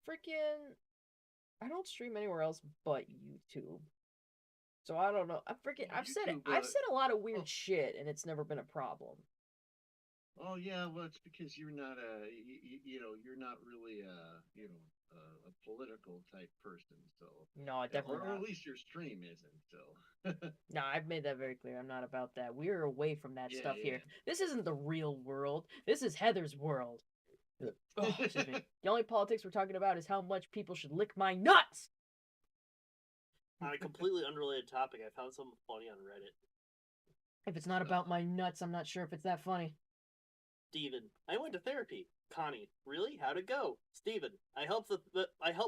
Freaking, I don't stream anywhere else but YouTube. So I don't know. I've said a lot of weird shit, and it's never been a problem. Oh yeah, well it's because you're not you're not really a political type person, so no, definitely or not. at least your stream isn't. So no, I've made that very clear. I'm not about that. We're away from that stuff here. This isn't the real world. This is Heather's world. Oh, excuse me. The only politics we're talking about is how much people should lick my nuts. On a completely unrelated topic, I found something funny on Reddit. If it's not about my nuts, I'm not sure if it's that funny. Steven, I went to therapy. Connie, really? How'd it go? Steven, I helped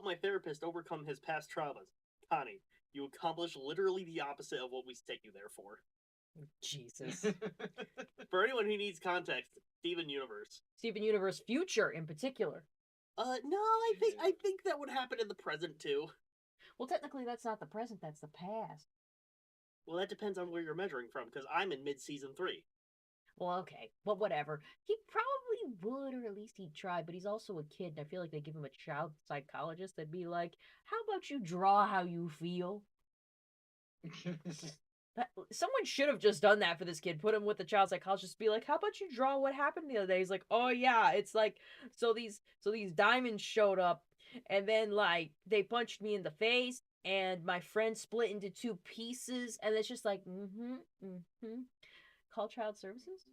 my therapist overcome his past traumas. Connie, you accomplished literally the opposite of what we sent you there for. Jesus. For anyone who needs context, Steven Universe. Steven Universe Future in particular. No, I think that would happen in the present too. Well, technically that's not the present, that's the past. Well, that depends on where you're measuring from, because I'm in mid-season 3. Well, okay. Well, whatever. He probably would, or at least he'd try, but he's also a kid, and I feel like they give him a child psychologist that'd be like, how about you draw how you feel? Someone should have just done that for this kid. Put him with the child psychologist. Be like, how about you draw what happened the other day? He's like, oh yeah, it's like, so these diamonds showed up, and then like they punched me in the face, and my friend split into 2 pieces, and it's just like, Call child services?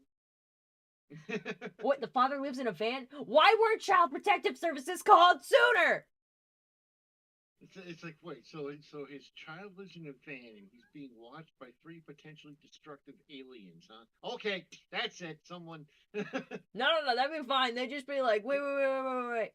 What, the father lives in a van? Why weren't child protective services called sooner? It's like, wait, so his child lives in a van and he's being watched by 3 potentially destructive aliens, huh? Okay, that's it. Someone. No, that'd be fine. They'd just be like, wait.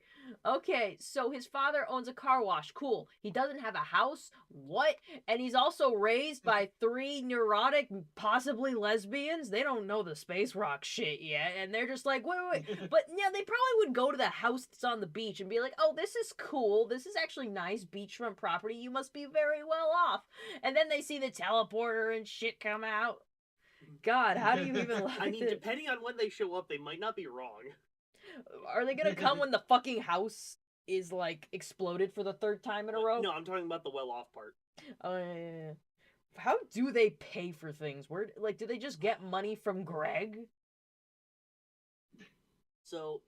Okay, so his father owns a car wash. Cool. He doesn't have a house. What? And he's also raised by 3 neurotic, possibly lesbians. They don't know the space rock shit yet, and they're just like, wait. But yeah, they probably would go to the house that's on the beach and be like, oh, this is cool. This is actually nice beachfront property. You must be very well off. And then they see the teleporter and shit come out. God, how do you even like I mean, depending on when they show up, they might not be wrong. Are they gonna come when the fucking house is like exploded for the third time in a row. No, I'm talking about the well-off part. Oh yeah. How do they pay for things? Where like do they just get money from Greg? So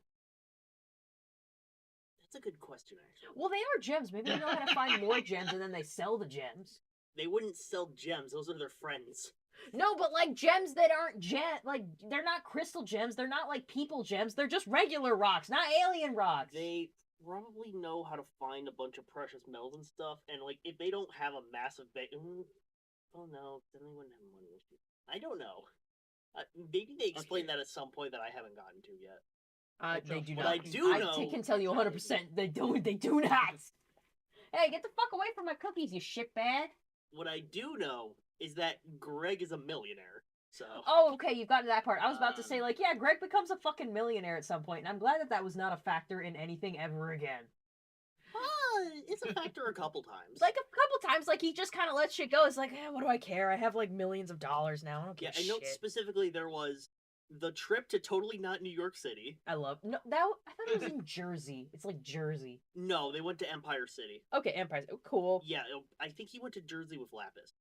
that's a good question, actually. Well, they are gems. Maybe they know how to find more gems and then they sell the gems. They wouldn't sell gems; those are their friends. No, but like gems that aren't like they're not crystal gems. They're not like people gems. They're just regular rocks, not alien rocks. They probably know how to find a bunch of precious metals and stuff, and like if they don't have a massive oh no, then they wouldn't have money issues. I don't know. Maybe they explain that at some point that I haven't gotten to yet. They do What not. I do know, I can tell you 100%. They don't. They do not. Hey, get the fuck away from my cookies, you shitbag. what I do know is that Greg is a millionaire. So. Oh, okay, you've gotten to that part. I was about to say, like, yeah, Greg becomes a fucking millionaire at some point, and I'm glad that that was not a factor in anything ever again. It's a factor a couple times. Like, a couple times, like, he just kind of lets shit go. It's like, what do I care? I have, like, millions of dollars now. I don't give a I shit. know specifically there was the trip to totally not New York City. I thought it was in Jersey. It's like Jersey. No, they went to Empire City. Okay, Empire. Oh, cool. Yeah, I think he went to Jersey with Lapis.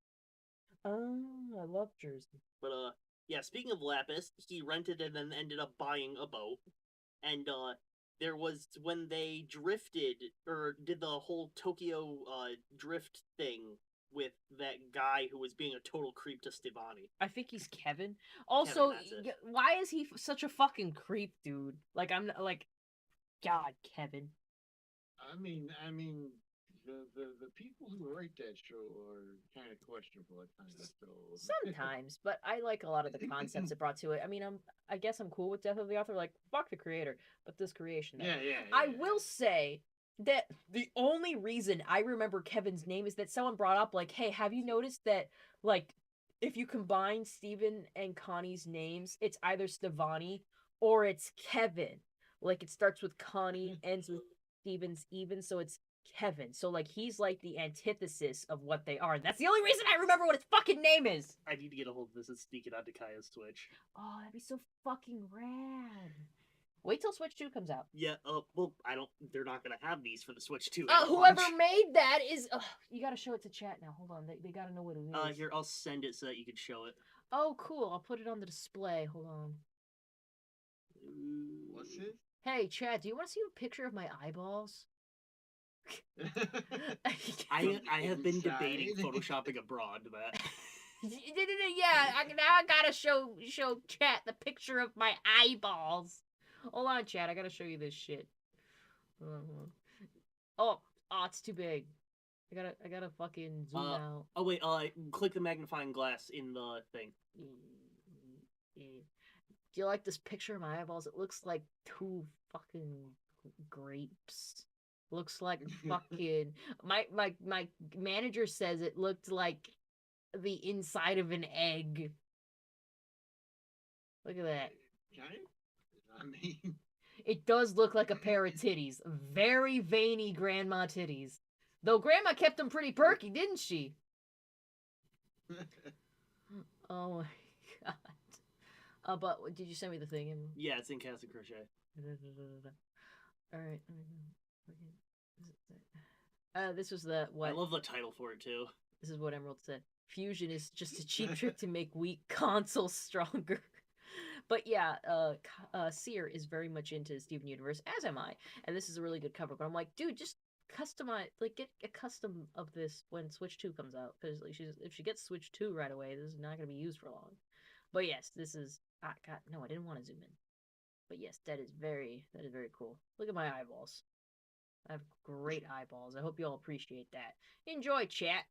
Oh, I love Jersey. But, yeah, speaking of Lapis, he rented and then ended up buying a boat. And, there was when they drifted, or did the whole Tokyo, drift thing with that guy who was being a total creep to Stevani. I think he's Kevin. Also, that's it. why is he such a fucking creep, dude? Like, I'm not, like, God, Kevin. I mean, the people who write that show are kind of questionable at times. So Sometimes, but I like a lot of the concepts it brought to it. I mean, I guess I'm cool with Death of the Author. Like, fuck the creator, but this creation. yeah. I will say that the only reason I remember Kevin's name is that someone brought up, like, hey, have you noticed that, like, if you combine Steven and Connie's names, it's either Stevani or it's Kevin. Like, it starts with Connie, ends with Steven's even, so it's Kevin. So, like, he's like the antithesis of what they are. And that's the only reason I remember what his fucking name is. I need to get a hold of this and sneak it onto Kaya's Switch. Oh, that'd be so fucking rad. Wait till Switch 2 comes out. Yeah, well, they're not gonna have these for the Switch 2. Whoever made that is, you gotta show it to chat now. Hold on, they gotta know what it is. Here, I'll send it so that you can show it. Oh, cool, I'll put it on the display. Hold on. What's it? Hey, Chad, do you want to see a picture of my eyeballs? I have been debating photoshopping abroad that. Yeah, I gotta show chat the picture of my eyeballs. Hold on, chat, I gotta show you this shit. Oh, it's too big. I gotta fucking zoom out. Oh wait, click the magnifying glass in the thing. Do you like this picture of my eyeballs? It looks like two fucking grapes. Looks like fucking my manager says it looked like the inside of an egg. Look at that. I mean, it does look like a pair of titties. Very veiny grandma titties. Though grandma kept them pretty perky, didn't she? Oh my god. But did you send me the thing? Yeah, it's in Cast of Crochet. Alright. This was what? I love the title for it too. This is what Emerald said. Fusion is just a cheap trick to make weak consoles stronger. But yeah, Seer is very much into Steven Universe, as am I. And this is a really good cover. But I'm like, dude, just customize, like, get a custom of this when Switch 2 comes out. Because like, if she gets Switch 2 right away, this is not going to be used for long. But yes, this is... God, no, I didn't want to zoom in. But yes, that is very cool. Look at my eyeballs. I have great eyeballs. I hope you all appreciate that. Enjoy, chat.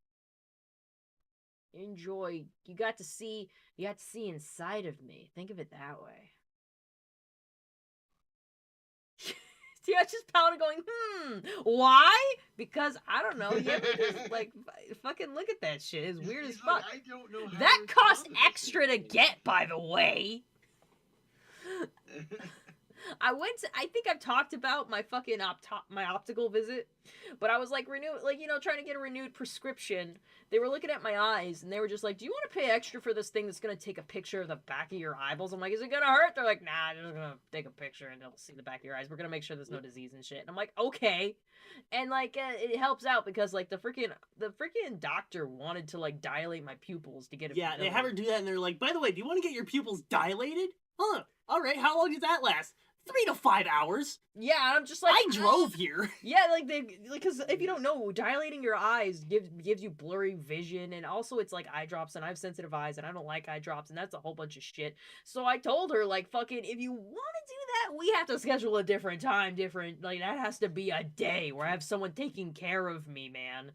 Enjoy. You got to see inside of me. Think of it that way. See, I just pounded going, why? Because I don't know. Yeah, just like fucking look at that shit. It's weird as fuck. I don't know how that to cost respond to extra to get, by the way. I went to, I think I've talked about my fucking my optical visit, but I was like trying to get a renewed prescription. They were looking at my eyes and they were just like, "Do you want to pay extra for this thing that's gonna take a picture of the back of your eyeballs?" I'm like, "Is it gonna hurt?" They're like, "Nah, they're just gonna take a picture and they'll see the back of your eyes. We're gonna make sure there's no disease and shit." And I'm like, "Okay," and like it helps out because like the freaking doctor wanted to like dilate my pupils to get it. Yeah, they have her do that, and they're like, "By the way, do you want to get your pupils dilated?" Huh? All right. How long does that last? 3 to 5 hours. Yeah, and I'm just like, I drove here. Yeah, because if you don't know, dilating your eyes gives you blurry vision, and also it's like eye drops, and I have sensitive eyes, and I don't like eye drops, and that's a whole bunch of shit. So I told her like, fucking, if you want to do that, we have to schedule a different time, like that has to be a day where I have someone taking care of me, man.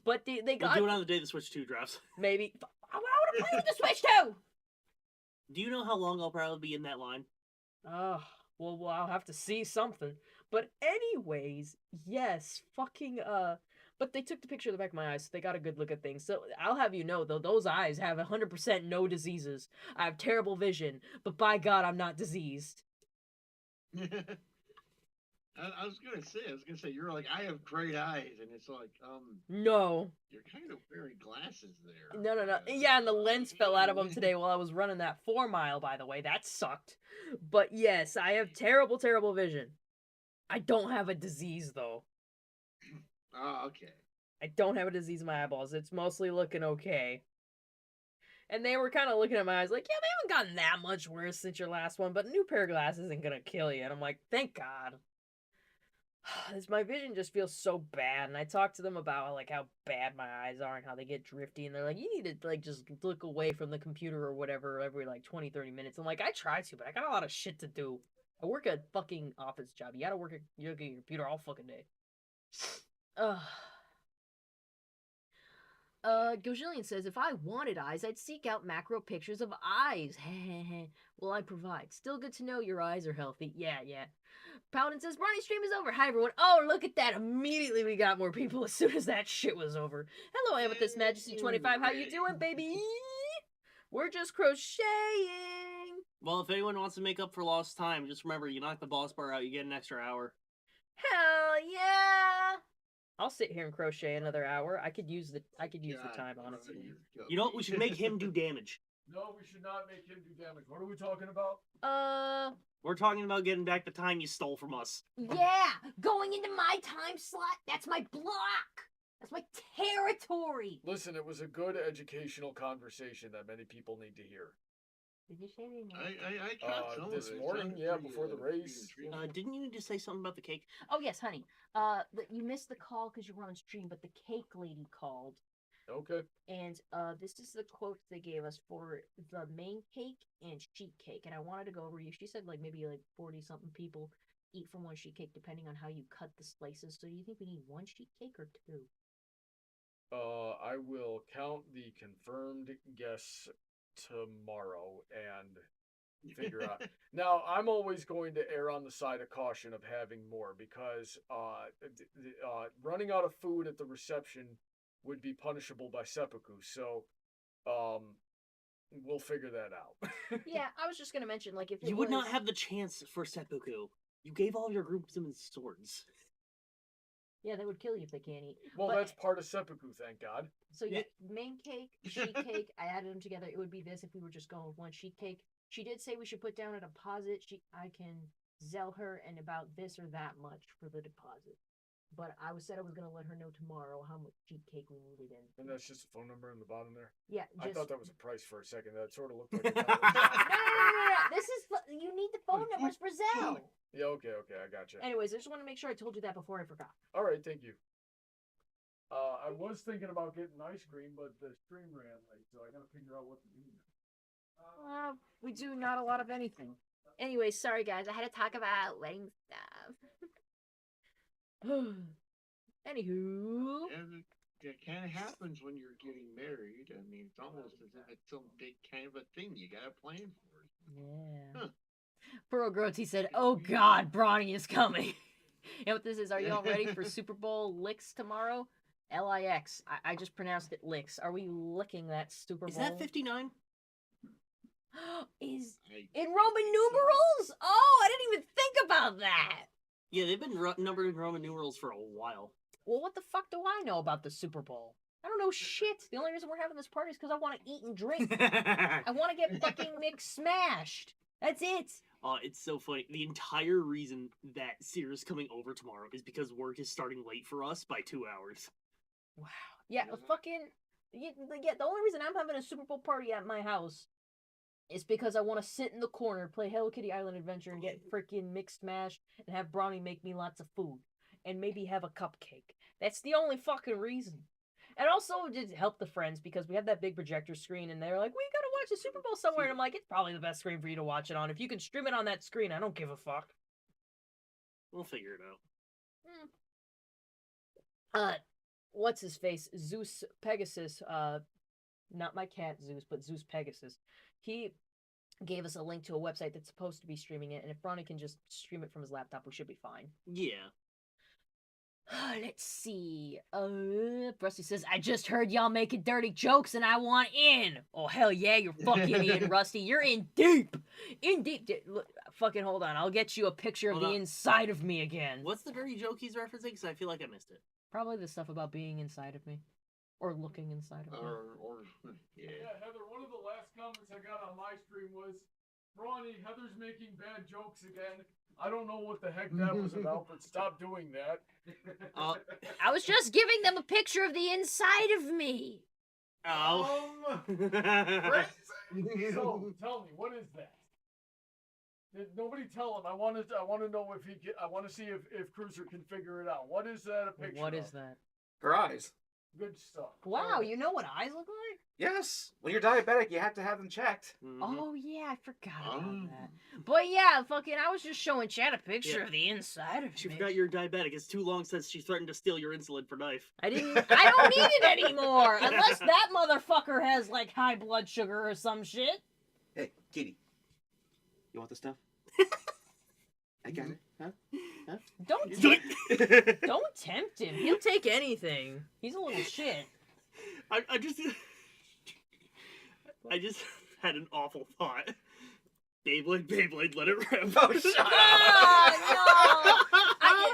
But they got We'll do it on the day the Switch 2 drops. maybe. I want to play with the Switch too. Do you know how long I'll probably be in that line? Well, I'll have to see something. But anyways, yes, fucking, but they took the picture of the back of my eyes, so they got a good look at things. So I'll have you know, though, those eyes have 100% no diseases. I have terrible vision, but by God, I'm not diseased. I was gonna say, you're like, I have great eyes, and it's like, No. you're kind of wearing glasses there. No. Yeah, and the lens fell out of them today while I was running that 4 mile, by the way. That sucked. But yes, I have terrible, terrible vision. I don't have a disease, though. Oh, okay. I don't have a disease in my eyeballs. It's mostly looking okay. And they were kind of looking at my eyes like, yeah, they haven't gotten that much worse since your last one, but a new pair of glasses isn't gonna kill you. And I'm like, thank God. My vision just feels so bad, and I talked to them about like how bad my eyes are and how they get drifty, and they're like, you need to like just look away from the computer or whatever every like 20-30 minutes. I'm like, I try to, but I got a lot of shit to do. I work a fucking office job. You gotta work at your computer all fucking day. Gojillion says, if I wanted eyes, I'd seek out macro pictures of eyes. Well, I provide. Still good to know your eyes are healthy. Yeah. Paladin says, Bronny's stream is over. Hi, everyone. Oh, look at that. Immediately we got more people as soon as that shit was over. Hello, Amethyst Majesty 25. How you doing, baby? We're just crocheting. Well, if anyone wants to make up for lost time, just remember, you knock the boss bar out, you get an extra hour. Hell yeah! I'll sit here and crochet another hour. I could use the time, honestly. You know what? We should make him do damage. No, we should not make him do damage. What are we talking about? We're talking about getting back the time you stole from us. Yeah! Going into my time slot! That's my block! That's my territory! Listen, it was a good educational conversation that many people need to hear. Did you say anything? I caught some This of it. morning, Sounded yeah, pretty, before the pretty race. intriguing. Didn't you need to say something about the cake? Oh, yes, honey. You missed the call because you were on stream, but the cake lady called. Okay. And this is the quote they gave us for the main cake and sheet cake. And I wanted to go over you. She said like maybe like 40-something people eat from one sheet cake depending on how you cut the slices. So do you think we need one sheet cake or two? I will count the confirmed guests tomorrow and figure out. Now, I'm always going to err on the side of caution of having more because running out of food at the reception would be punishable by seppuku. So, we'll figure that out. Yeah, I was just gonna mention like if You would not have the chance for seppuku. You gave all your groups them swords. Yeah, they would kill you if they can't eat. Well, But- that's part of seppuku, thank God. So yeah, main cake, sheet cake. I added them together. It would be this if we were just going with one sheet cake. She did say we should put down a deposit. I can zell her and about this or that much for the deposit. But I said I was gonna let her know tomorrow how much sheet cake we needed in. And that's just a phone number in the bottom there. Yeah, I just thought that was a price for a second. That sort of looked like. no. This is you need the phone numbers for Zell. Yeah. Okay. I gotcha. Anyways, I just want to make sure I told you that before I forgot. All right. Thank you. I was thinking about getting ice cream, but the stream ran late, so I gotta figure out what to do. We do not a lot of anything. Anyway, sorry guys, I had to talk about wedding stuff. Anywho. Yeah, it kind of happens when you're getting married. I mean, it's almost as if it's some big kind of a thing you got to plan for. Yeah. Huh. Pearl Grotty said, "Oh God, Bronny is coming." You know what this is? Are you all ready for Super Bowl licks tomorrow? L-I-X. I just pronounced it licks. Are we licking that Super Bowl? Is that 59? Is Hey, in Roman numerals? Oh, I didn't even think about that. Yeah, they've been numbered in Roman numerals for a while. Well, what the fuck do I know about the Super Bowl? I don't know shit. The only reason we're having this party is because I want to eat and drink. I want to get fucking mixed smashed. That's it. It's so funny. The entire reason that Sierra's coming over tomorrow is because work is starting late for us by 2 hours. Wow. Yeah, fucking. Yeah, the only reason I'm having a Super Bowl party at my house is because I want to sit in the corner, play Hello Kitty Island Adventure, and get freaking mixed smashed, and have Brownie make me lots of food, and maybe have a cupcake. That's the only fucking reason. And also just help the friends, because we have that big projector screen, and they're like, we gotta watch the Super Bowl somewhere, and I'm like, it's probably the best screen for you to watch it on. If you can stream it on that screen, I don't give a fuck. We'll figure it out. What's his face? Zeus Pegasus, not my cat Zeus, but Zeus Pegasus. He gave us a link to a website that's supposed to be streaming it, and if Ronnie can just stream it from his laptop, we should be fine. Yeah. Let's see. Rusty says, I just heard y'all making dirty jokes and I want in. Oh, hell yeah, you're fucking in, Rusty. You're in deep. In deep. Look, fucking hold on. I'll get you a picture of the inside of me again. What's the dirty joke he's referencing? Because I feel like I missed it. Probably the stuff about being inside of me. Or looking inside of me. Yeah, Heather, one of the last comments I got on my stream was, Ronnie, Heather's making bad jokes again. I don't know what the heck that was about, but stop doing that. I was just giving them a picture of the inside of me. Oh. Crazy. So, tell me, what is that? Did nobody tell him? I want to know if I want to see if Cruiser can figure it out. What is that a picture What of? is that? Her eyes. Good stuff. Wow, you know what eyes look like? Yes. When you're diabetic, you have to have them checked. Mhm. Oh, yeah, I forgot about that. But yeah, fucking, I was just showing Chad a picture of the inside of She me. forgot you're diabetic. It's too long since she threatened to steal your insulin for knife. I don't need it anymore! Unless that motherfucker has, like, high blood sugar or some shit. Hey, Kitty. You want the stuff? I got it. Huh? Don't tempt him. He'll take anything. He's a little shit. I just had an awful thought. Beyblade, let it rip. Oh, shut up!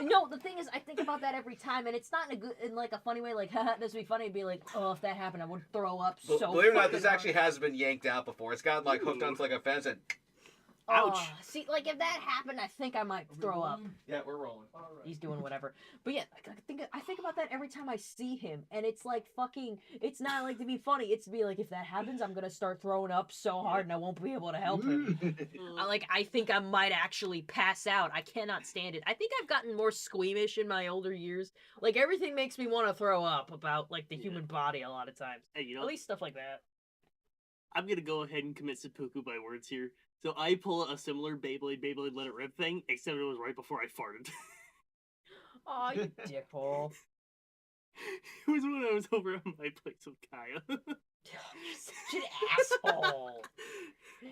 No, the thing is, I think about that every time, and it's not in like a funny way, like, haha, this would be funny, and be like, oh, if that happened, I would throw up so Believe it or not, this fucking actually has been yanked out before. It's gotten like hooked onto like a fence and... Ouch. See, like, if that happened, I think I might throw up. Yeah, we're rolling. All right. He's doing whatever. But yeah, I think about that every time I see him, and it's like fucking, it's not like to be funny, it's to be like, if that happens, I'm gonna start throwing up so hard and I won't be able to help him. I think I might actually pass out. I cannot stand it. I think I've gotten more squeamish in my older years. Like, everything makes me want to throw up about, like, the human body a lot of times. Hey, you know, At least stuff like that. I'm gonna go ahead and commit seppuku by words here. So I pull a similar Beyblade let it rip thing, except it was right before I farted. Aw, you dickhole. It was when I was over at my place with Kaya. You're such an asshole.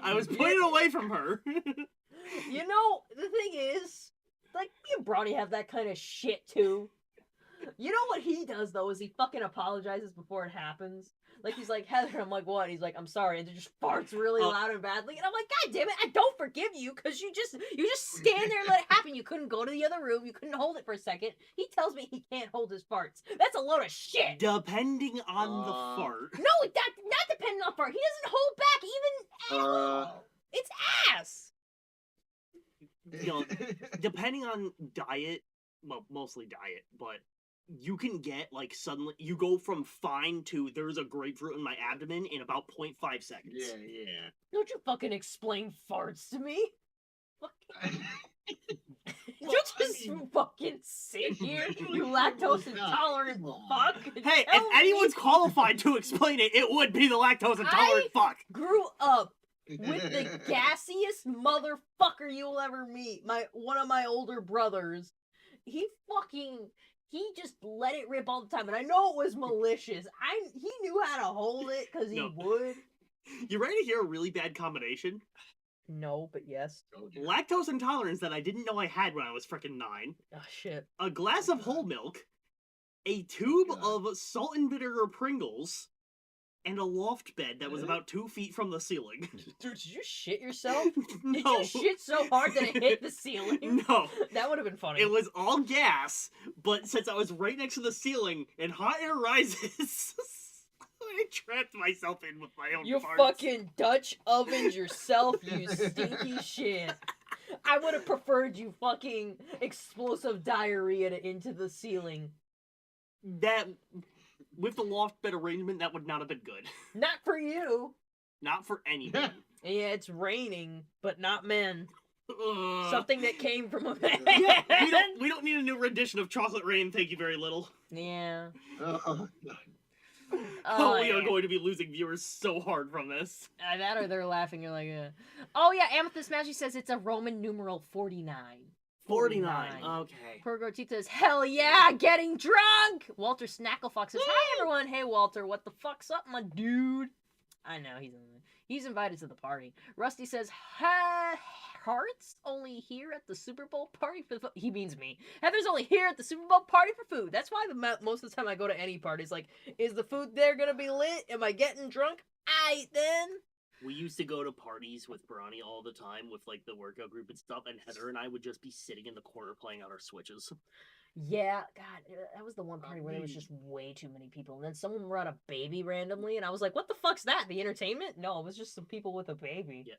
I was pointing away from her. You know, the thing is, like, me and Brownie have that kind of shit too. You know what he does, though, is he fucking apologizes before it happens. Like, he's like, Heather, I'm like, what? He's like, I'm sorry, and he just farts really loud and badly, and I'm like, God damn it, I don't forgive you, because you just stand there and let it happen. You couldn't go to the other room, you couldn't hold it for a second. He tells me he can't hold his farts. That's a load of shit. Depending on the fart. No, not depending on fart. He doesn't hold back even at all. It's ass. You know, depending on diet, well, mostly diet, but you can get, like, suddenly, you go from fine to there's a grapefruit in my abdomen in about 0.5 seconds. Yeah. Don't you fucking explain farts to me. Well, You just fucking sit here, you lactose intolerant fuck. and Hey, tell if anyone's me qualified to explain it, it would be the lactose intolerant fuck. grew up with the gassiest motherfucker you'll ever meet. One of my older brothers. He just let it rip all the time, and I know it was malicious. He knew how to hold it because he would. You ready to hear a really bad combination? No, but yes. Lactose intolerance that I didn't know I had when I was frickin' 9. Oh shit. A glass of whole milk, a tube of salt and vinegar Pringles, and a loft bed that was about 2 feet from the ceiling. Dude, did you shit yourself? Did No. you shit so hard that it hit the ceiling? No. That would have been funny. It was all gas, but since I was right next to the ceiling and hot air rises, I trapped myself in with my own You farts. fucking Dutch ovened yourself, you stinky shit. I would have preferred you fucking explosive diarrhea into the ceiling. That, with the loft bed arrangement, that would not have been good. Not for you. Not for anything. Yeah, it's raining, but not men. Ugh. Something that came from a man. Yeah, we don't need a new rendition of Chocolate Rain, thank you very little. Yeah. Oh, Oh, we are yeah. going to be losing viewers so hard from this. That or they're laughing. You're like, oh yeah, Amethyst Magic says it's a Roman numeral 49. 49. Okay. Purgotita says, hell yeah, getting drunk! Walter Snacklefox says, hi everyone. Hey Walter, what the fuck's up, my dude? I know, he's invited to the party. Rusty says, Hearts only here at the Super Bowl party for he means me. Heather's only here at the Super Bowl party for food. That's why most of the time I go to any party, it's like, is the food there gonna be lit? Am I getting drunk? Aight then. We used to go to parties with Bronny all the time with like the workout group and stuff, and Heather and I would just be sitting in the corner playing out our Switches. Yeah, God, that was the one party where there was just way too many people. And then someone brought a baby randomly, and I was like, what the fuck's that? The entertainment? No, it was just some people with a baby. Yeah.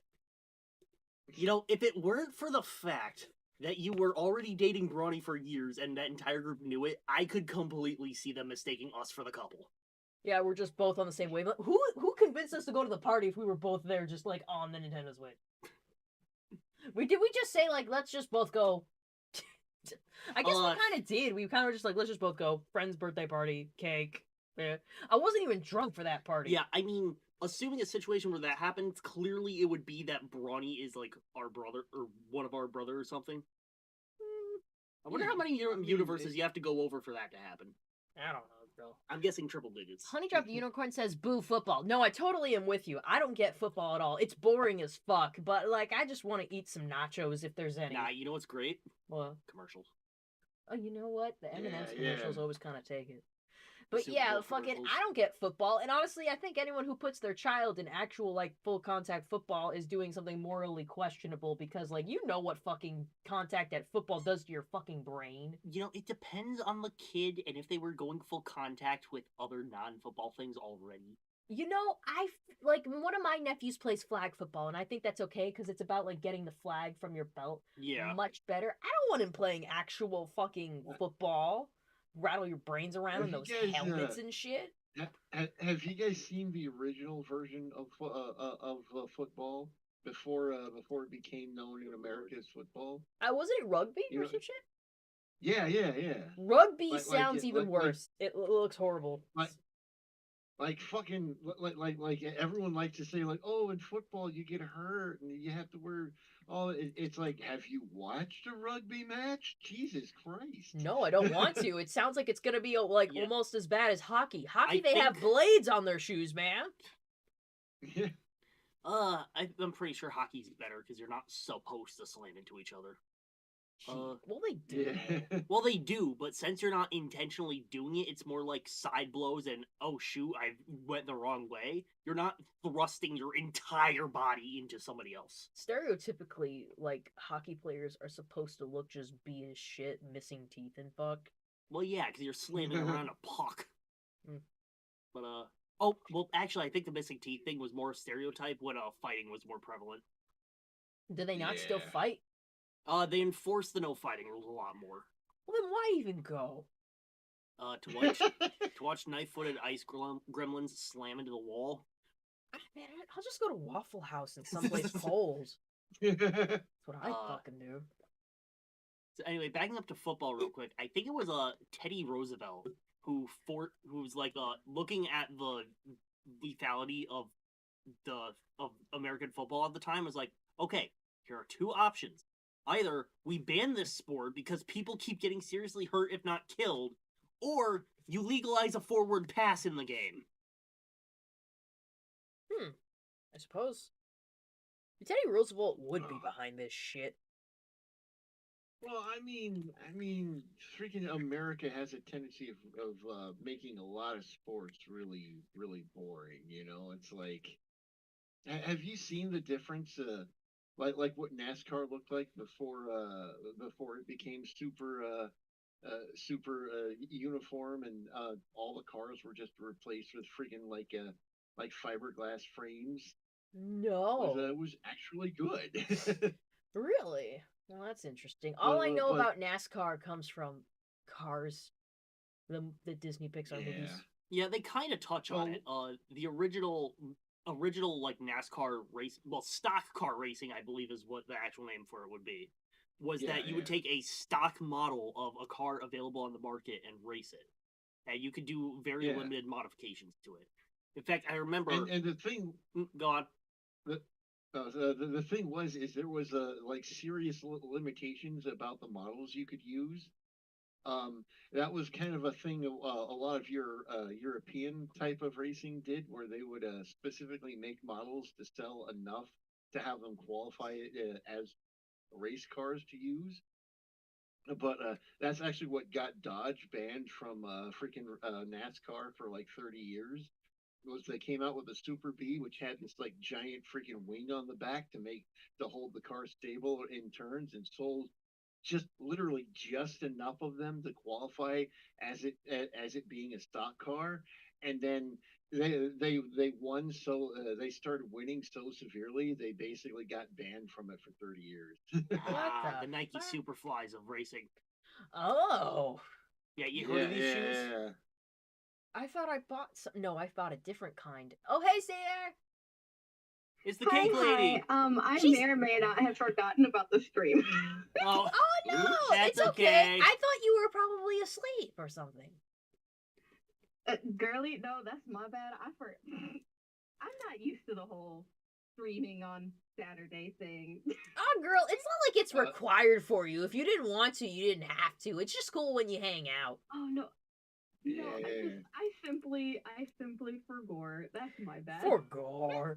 You know, if it weren't for the fact that you were already dating Bronny for years and that entire group knew it, I could completely see them mistaking us for the couple. Yeah, we're just both on the same wavelength. Who convinced us to go to the party if we were both there just, like, on the Nintendo Switch? We just say, like, let's just both go? I guess we kind of did. We kind of were just like, let's just both go. Friend's birthday party, cake. Yeah. I wasn't even drunk for that party. Yeah, I mean, assuming a situation where that happens, clearly it would be that Bronny is like our brother or one of our brother or something. I wonder how many universes you have to go over for that to happen. I don't know, bro. I'm guessing triple digits. Honeydrop the Unicorn says, boo football. No, I totally am with you. I don't get football at all. It's boring as fuck, but, like, I just want to eat some nachos if there's any. Nah, you know what's great? What? Commercials. Oh, you know what? The M&M's Yeah, commercials yeah. always kind of take it. But Super yeah, Bowl fucking, commercials. I don't get football. And honestly, I think anyone who puts their child in actual, like, full contact football is doing something morally questionable because, like, you know what fucking contact at football does to your fucking brain. You know, it depends on the kid and if they were going full contact with other non-football things already. You know, like, one of my nephews plays flag football, and I think that's okay because it's about, like, getting the flag from your belt Yeah. much better. I don't want him playing actual fucking football. Rattle your brains around in Have those you guys, helmets and shit. Have you guys seen the original version of football before it became known in America as football? Wasn't it rugby You or know- some shit? Yeah. Rugby Like- sounds like- even like- worse. It looks horrible. Like fucking like everyone likes to say like, oh, in football you get hurt and you have to wear. Oh, it's like, have you watched a rugby match? Jesus Christ! No, I don't want to. It sounds like it's gonna be like Yeah. almost as bad as hockey. Hockey, I they have think- blades on their shoes, man. Yeah. I'm pretty sure hockey's better because you're not supposed to slam into each other. Well, they do. Yeah. Well, they do, but since you're not intentionally doing it, it's more like side blows and, oh shoot, I went the wrong way. You're not thrusting your entire body into somebody else. Stereotypically, like, hockey players are supposed to look just beat as shit, missing teeth and fuck. Well, yeah, because you're slamming around a puck. Mm. But, oh, well, actually, I think the missing teeth thing was more a stereotype when, fighting was more prevalent. Do they not still Yeah. fight? They enforced the no fighting rules a lot more. Well, then why even go? To watch knife-footed ice gremlins slam into the wall. Man, I'll just go to Waffle House in someplace cold. That's what I fucking do. So anyway, backing up to football real quick, I think it was Teddy Roosevelt who's like looking at the lethality of American football at the time, was like, okay, here are two options. Either we ban this sport because people keep getting seriously hurt if not killed, or you legalize a forward pass in the game. I suppose. Teddy Roosevelt would be behind this shit. Well, freaking America has a tendency of making a lot of sports really, really boring. You know, it's like, have you seen the difference? Like what NASCAR looked like before it became super uniform and all the cars were just replaced with freaking like fiberglass frames. No. Was actually good. Really? Well, that's interesting. All I but know but about NASCAR comes from Cars, the Disney Pixar movies. yeah. Yeah, they kind of touch on Well, it. The original like NASCAR race, well, stock car racing, I believe is what the actual name for it would be. Was yeah, that you would yeah. take a stock model of a car available on the market and race it, and you could do very Yeah. limited modifications to it. In fact, I remember. And the thing Go on. the the thing was is there was like serious limitations about the models you could use. That was kind of a thing a lot of your European type of racing did, where they would specifically make models to sell enough to have them qualify as race cars to use. But that's actually what got Dodge banned from freaking NASCAR for like 30 years. Was they came out with a Super B, which had this like giant freaking wing on the back to hold the car stable in turns, and sold just literally just enough of them to qualify as it being a stock car. And then they won, so they started winning so severely they basically got banned from it for 30 years. What Ah, the the Nike fuck? Superflies of racing. Oh. Yeah, you heard of these shoes? Yeah. I thought I bought some. No, I bought a different kind. Oh, hey, Sarah! It's the Hi, cake lady. I She's- may or may not have forgotten about the stream. Oh, Oh, no! Oops. That's It's okay. okay. I thought you were probably asleep or something. Girly, no, that's my bad. I'm not used to the whole streaming on Saturday thing. Oh, girl, it's not like it's Uh, required for you. If you didn't want to, you didn't have to. It's just cool when you hang out. Oh no, no, Yeah. I simply forgot. That's my bad. For gore.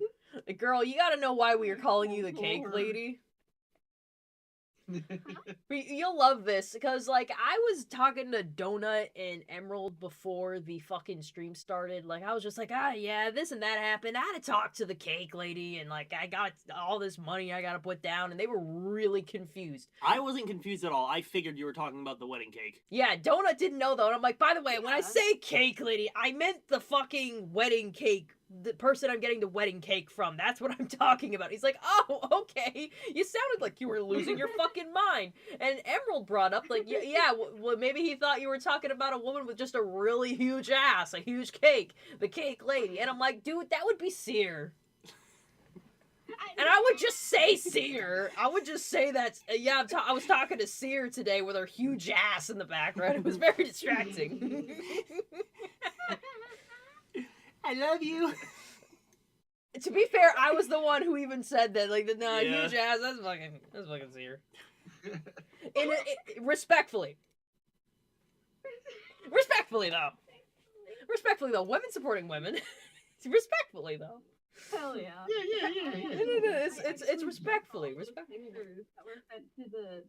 Girl, you gotta know why we are calling you the cake Gore. lady. You'll love this because, like, I was talking to Donut and Emerald before the fucking stream started. Like, I was just like, yeah, this and that happened. I had to talk to the cake lady, and like, I got all this money I gotta put down, and they were really confused. I wasn't confused at all. I figured you were talking about the wedding cake. Yeah, Donut didn't know though, and I'm like, by the way, when I Yeah. say cake lady, I meant the fucking wedding cake. The person I'm getting the wedding cake from. That's what I'm talking about. He's like, oh, okay. You sounded like you were losing your fucking mind. And Emerald brought up, like, yeah, well, maybe he thought you were talking about a woman with just a really huge ass, a huge cake, the cake lady. And I'm like, dude, that would be Seer. And I would just say Seer. I would just say that, yeah, I was talking to Seer today with her huge ass in the background. It was very distracting. I love you. To be fair, I was the one who even said that, like, no, Yeah. huge ass, that's fucking Seer. Respectfully. Respectfully, though, women supporting women. Respectfully, though. Hell yeah. Yeah. It's respectfully. All the pictures that were sent to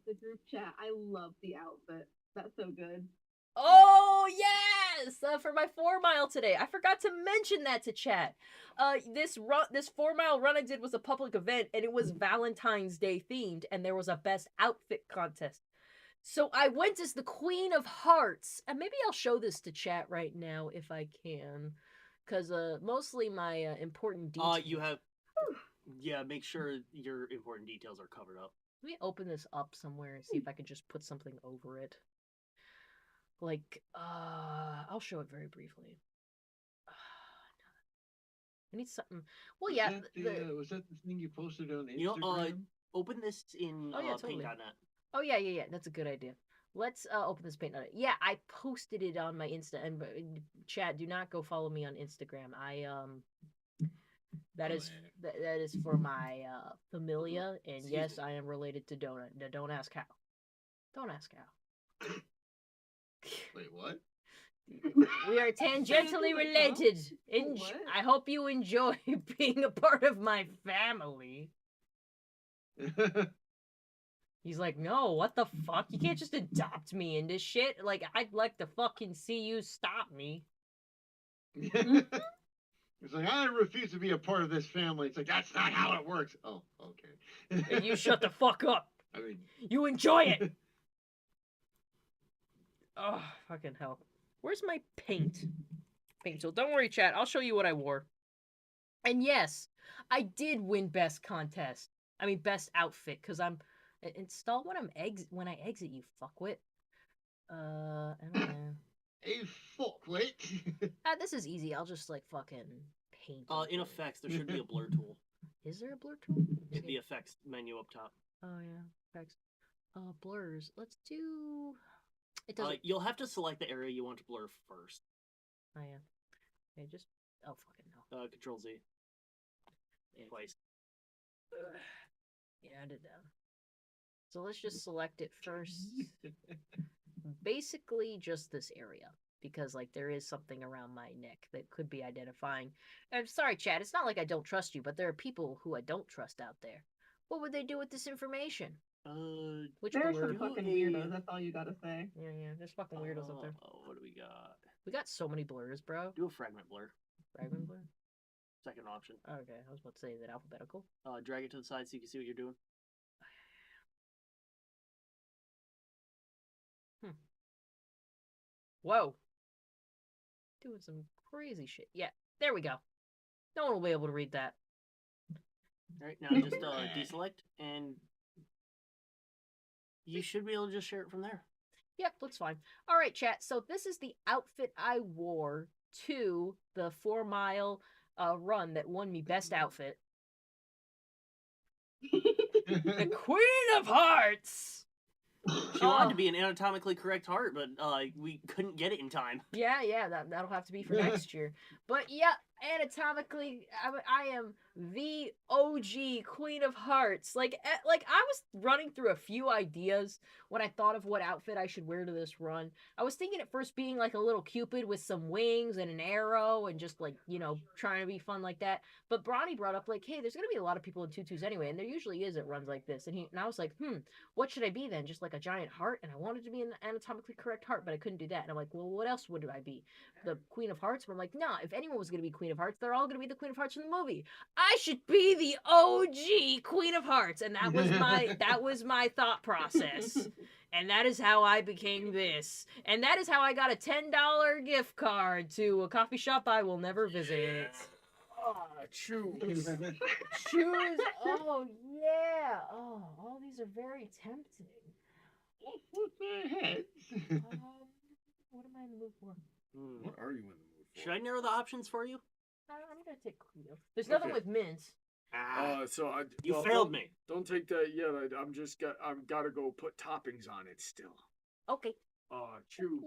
the group chat. I love the outfit. That's so good. Oh, yes! For my 4 mile today. I forgot to mention that to chat. This 4 mile run I did was a public event, and it was Valentine's Day themed, and there was a best outfit contest. So I went as the Queen of Hearts, and maybe I'll show this to chat right now if I can, because mostly my important details. You have. Yeah, make sure your important details are covered up. Let me open this up somewhere and see if I can just put something over it. Like, I'll show it very briefly. I need something. Well, yeah. Was that the thing you posted on Instagram? You know, open this in Oh, yeah, totally. Paint.net. Oh, yeah. That's a good idea. Let's open this paint on it. Yeah, I posted it on my Insta. And chat, do not go follow me on Instagram. That is for my familia. And yes, I am related to Donut. Now, don't ask how. Don't ask how. Wait, what? We are tangentially related. What? I hope you enjoy being a part of my family. He's like, no, what the fuck? You can't just adopt me into shit. Like, I'd like to fucking see you stop me. It's like, I refuse to be a part of this family. It's like, that's not how it works. Oh, okay. And you shut the fuck up. I mean, You enjoy it. Oh, fucking hell. Where's my paint? So don't worry, chat. I'll show you what I wore. And yes, I did win best contest. I mean, best outfit, because I'm install when I exit, you fuckwit. I don't know. a fuckwit. This is easy. I'll just like fucking paint. In it. effects, there should be a blur tool Is there a blur tool? in the effects menu up top. Oh yeah, effects. Blurs. Let's do. It doesn't. You'll have to select the area you want to blur first. Oh yeah. Okay, just. Oh fucking no. Control Z. Twice. Yeah, I did that. So let's just select it first. Basically, just this area. Because, like, there is something around my neck that could be identifying. I'm sorry, Chad, it's not like I don't trust you, but there are people who I don't trust out there. What would they do with this information? Which They're blur? some fucking weirdos. That's all you gotta say. Yeah, there's fucking weirdos out there. What do we got? We got so many blurs, bro. Do a fragment blur. Fragment blur? Second option. Okay, I was about to say, is it alphabetical? Drag it to the side so you can see what you're doing. Whoa. Doing some crazy shit. Yeah, there we go. No one will be able to read that. Alright, now just deselect, and you should be able to just share it from there. Yep, looks fine. All right, chat. So this is the outfit I wore to the 4-mile run that won me best outfit. The Queen of Hearts! She wanted to be an anatomically correct heart, but we couldn't get it in time. Yeah, that'll have to be for next year. But yeah, anatomically, I am the OG Queen of Hearts. Like I was running through a few ideas when I thought of what outfit I should wear to this run. I was thinking at first being like a little Cupid with some wings and an arrow and just like, you know, trying to be fun like that. But Bronny brought up like, hey, there's gonna be a lot of people in tutus anyway, and there usually is at runs like this. And I was like, what should I be then? Just like a giant heart? And I wanted to be an anatomically correct heart, but I couldn't do that. And I'm like, well, what else would I be? The Queen of Hearts? But I'm like, nah, if anyone was gonna be Queen of Hearts, they're all gonna be the Queen of Hearts from the movie. I should be the OG Queen of Hearts, and that was my thought process. And that is how I became this. And that is how I got a $10 gift card to a coffee shop I will never visit. Choose. Choose. Oh, yeah. Oh, all these are very tempting. With their heads. What am I in the mood for? What are you in the mood for? Should I narrow the options for you? I'm going to take Clio. There's nothing with mint. You failed don't, me. Don't take that yet. I've got to go put toppings on it still. Okay. Choose.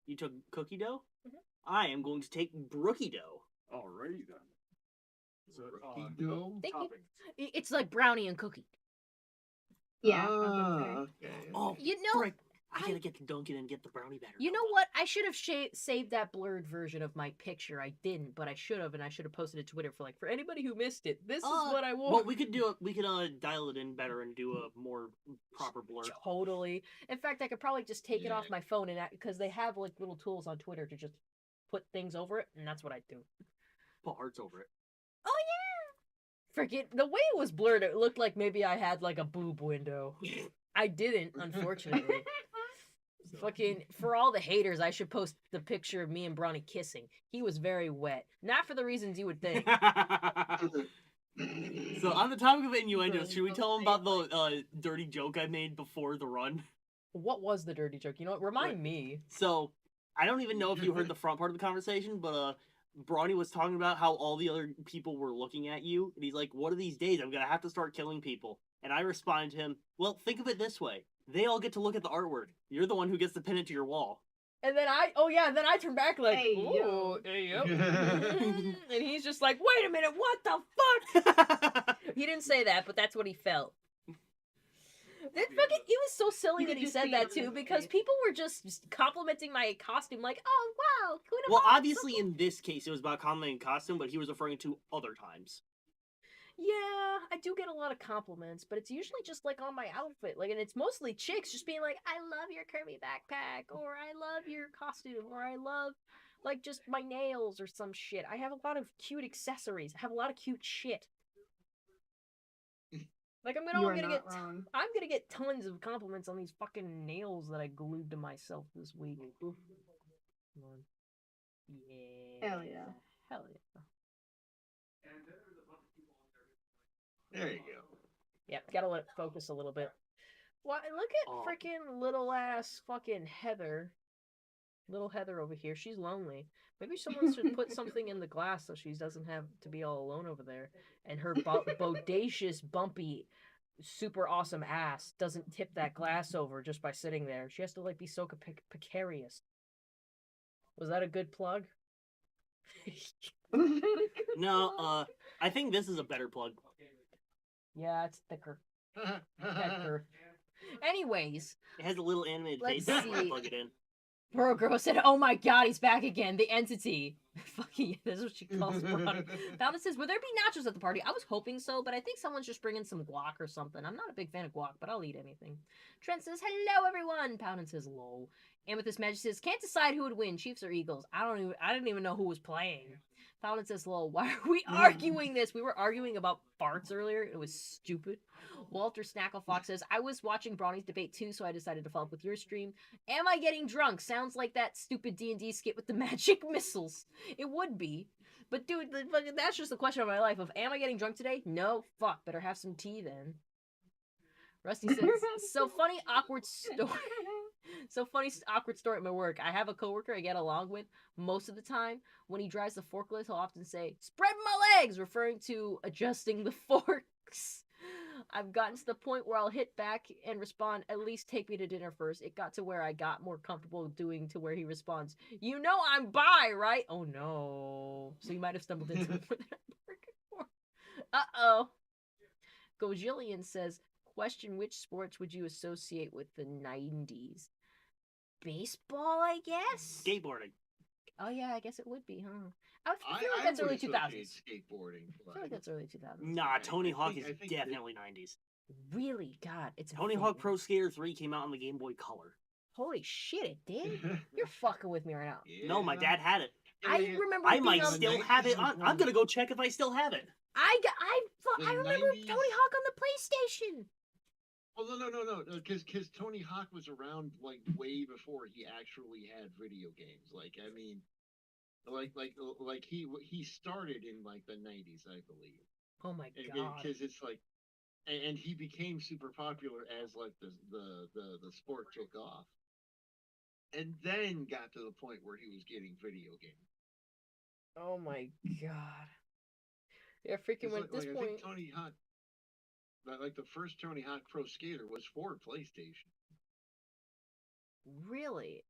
You took cookie dough? Mhm. I am going to take brookie dough. Alrighty then. So, dough? Thank you. toppings. It's like brownie and cookie. Yeah. Okay. Oh, You know, frick. I gotta get to Dunkin' and get the brownie batter. You know what? I should have saved that blurred version of my picture. I didn't, but I should have, and I should have posted it to Twitter for anybody who missed it. This is what I wore. Well, we could dial it in better and do a more proper blur. Totally. In fact, I could probably just take it off my phone and because they have like little tools on Twitter to just put things over it, and that's what I do. Put hearts over it. Oh yeah. Forget the way it was blurred. It looked like maybe I had like a boob window. I didn't, unfortunately. Fucking, for all the haters, I should post the picture of me and Bronny kissing. He was very wet. Not for the reasons you would think. So, on the topic of innuendos, should we tell them about the dirty joke I made before the run? What was the dirty joke? You know what? Remind me. So, I don't even know if you heard the front part of the conversation, but Bronny was talking about how all the other people were looking at you, and he's like, one of these days I'm gonna have to start killing people. And I responded to him, well, think of it this way. They all get to look at the artwork. You're the one who gets to pin it to your wall. And then then I turn back like, Hey, ooh, yo. hey, yo. And he's just like, wait a minute, what the fuck? He didn't say that, but that's what he felt. It was so silly You that could he just said see that it on too, his because face. people were just complimenting my costume, like, oh wow, Queen of Well, Hearts, obviously so cool. in this case it was about complimenting costume, but he was referring to other times. Yeah, I do get a lot of compliments, but it's usually just like on my outfit. Like, and it's mostly chicks just being like, I love your Kirby backpack, or I love your costume, or I love like just my nails or some shit. I have a lot of cute accessories. I have a lot of cute shit. Like You are gonna not get wrong. I'm gonna get tons of compliments on these fucking nails that I glued to myself this week. Come on. Yeah. Hell yeah. Hell yeah. There you go. Yeah, gotta let it focus a little bit. Why, look at Oh. freaking little ass fucking Heather. Little Heather over here. She's lonely. Maybe someone should put something in the glass so she doesn't have to be all alone over there. And her bodacious, bumpy, super awesome ass doesn't tip that glass over just by sitting there. She has to like be so precarious. Was that a good plug? No, I think this is a better plug. Yeah, it's thicker. Thicker. Anyways, It has a little animated Let's face when you see. plug it in. Burgirl said, "Oh my God, he's back again. The entity." Fucking, that's what she calls Brown. Fountain says, "Will there be nachos at the party?" I was hoping so, but I think someone's just bringing some guac or something. I'm not a big fan of guac, but I'll eat anything. Trent says, "Hello, everyone." Fountain says, "Lol." Amethyst Magic says, "Can't decide who would win, Chiefs or Eagles. I didn't even know who was playing." Fountain says, "Lol, why are we arguing this? We were arguing about farts earlier. It was stupid." Walter Snackle Fox says, "I was watching Brawny's debate too, so I decided to follow up with your stream. Am I getting drunk? Sounds like that stupid D&D skit with the magic missiles. It would be. But dude, that's just the question of my life of, am I getting drunk today? No? Fuck, better have some tea then." Rusty says, "So funny, awkward story." So funny, awkward story at my work. I have a coworker I get along with most of the time. When he drives the forklift, he'll often say, "Spread my legs," referring to adjusting the forks. I've gotten to the point where I'll hit back and respond, "At least take me to dinner first." It got to where I got more comfortable doing to where he responds, "You know I'm bi, right?" Oh no. So you might have stumbled into more than I'm working for. Uh-oh. Gojillian says, "Question, which sports would you associate with the 90s? Baseball, I guess? Skateboarding. Oh yeah, I guess it would be, huh? I feel I like that's would early associate 2000s. skateboarding. I feel like that's early 2000s. Nah, Tony I Hawk think- is I think definitely 90s. Really? God, it's a Tony thing. Hawk Pro Skater 3 came out on the Game Boy Color. Holy shit, it did? You're fucking with me right now. No, my dad had it. I remember I it being might on. still have it on. I'm gonna go check if I still have it. I The remember 90s. Tony Hawk on the PlayStation. Well, no, because Tony Hawk was around like way before he actually had video games. Like, I mean, like he started in like the 90s, I believe. Oh my god. Because it's like, and he became super popular as like the sport took off, and then got to the point where he was getting video games. Oh my god. Yeah, freaking when at this I point. think Tony Hawk, like the first Tony Hawk Pro Skater was for PlayStation. Really?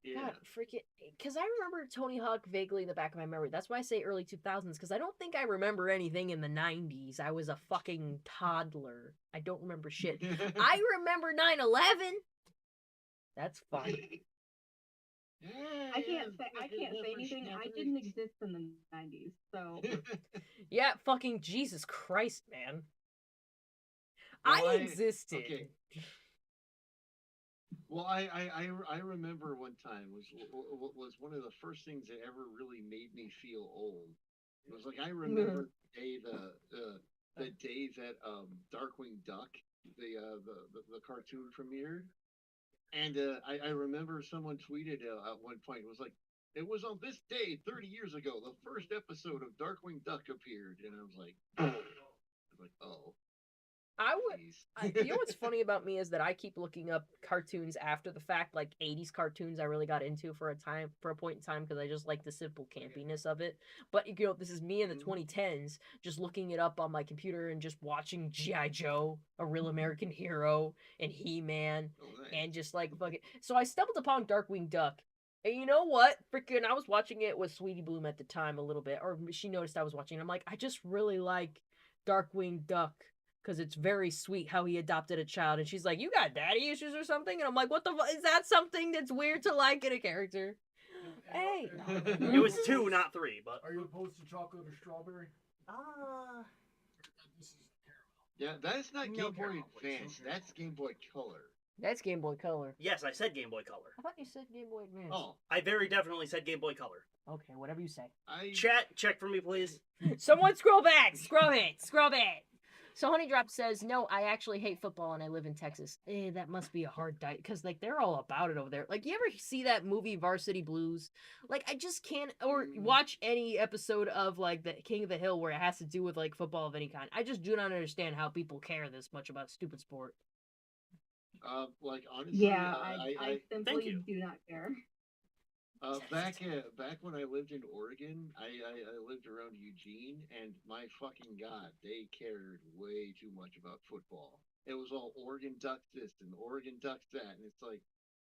Yeah. God, freaking. Because I remember Tony Hawk vaguely in the back of my memory. That's why I say early 2000s, because I don't think I remember anything in the 90s. I was a fucking toddler. I don't remember shit. I remember 9/11. That's fun. I can't say anything. I didn't exist in the 90s, so Yeah, fucking Jesus Christ, man. Well, I existed. okay. Well, I remember one time was one of the first things that ever really made me feel old. It was like I remember the day that Darkwing Duck the cartoon premiered, and I remember someone tweeted at one point, it was like, "It was on this day 30 years ago the first episode of Darkwing Duck appeared," and I was like, oh. I would. Jeez. You know what's funny about me is that I keep looking up cartoons after the fact, like 80s cartoons I really got into for a point in time, because I just like the simple campiness of it. But you know, this is me in the 2010s, just looking it up on my computer and just watching G.I. Joe, A Real American Hero, and He-Man, Oh, nice. and just like fucking. So I stumbled upon Darkwing Duck. And you know what? Freaking, I was watching it with Sweetie Bloom at the time a little bit, or she noticed I was watching. I'm like, I just really like Darkwing Duck, because it's very sweet how he adopted a child. And she's like, "You got daddy issues or something?" And I'm like, what the fuck? Is that something that's weird to like in a character? Hey. It was 2, not 3, but. Are you opposed to chocolate or strawberry? Uh, Yeah, that's not No, Game Boy no, Advance. That's Game Boy Color. That's Game Boy Color. Yes, I said Game Boy Color. I thought you said Game Boy Advance. Oh, I very definitely said Game Boy Color. Okay, whatever you say. Chat, check for me, please. Someone scroll back! Scroll it! Scroll back! So Honey Drop says, no, I actually hate football and I live in Texas. That must be a hard diet because, like, they're all about it over there. Like, you ever see that movie Varsity Blues? Like, I just can't, or watch any episode of, like, the King of the Hill where it has to do with, like, football of any kind. I just do not understand how people care this much about stupid sport. Like honestly, Yeah, I simply you. do not care. Back when I lived in Oregon, I lived around Eugene, and my fucking god, they cared way too much about football. It was all Oregon Ducks this and Oregon Ducks that, and it's like,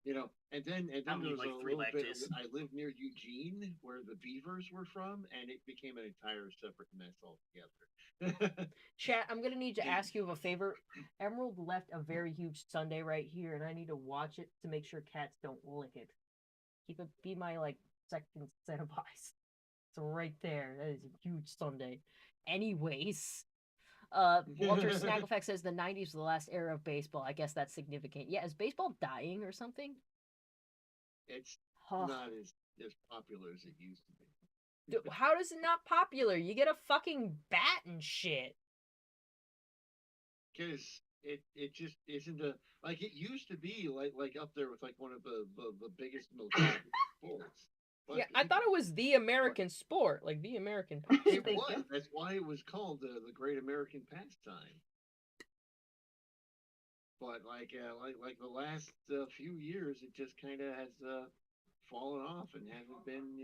and then I'll there need, was like, a 3 little bit. lactase. I lived near Eugene, where the Beavers were from, and it became an entire separate mess altogether. Chat, I'm gonna need to ask you of a favor. Emerald left a very huge sundae right here, and I need to watch it to make sure cats don't lick it. Be my, like, second set of eyes. It's right there. That is a huge sundae. Anyways, Walter Snagglefax says the 90s was the last era of baseball. I guess that's significant. Yeah, is baseball dying or something? It's Huh. not as popular as it used to be. Dude, how is it not popular? You get a fucking bat and shit. Because it just isn't like it used to be like up there with like one of the biggest most popular sports. But Yeah, I thought it was the American sport, like the American it Thank was. you. That's why it was called the Great American Pastime. But like the last few years, it just kind of has fallen off and hasn't been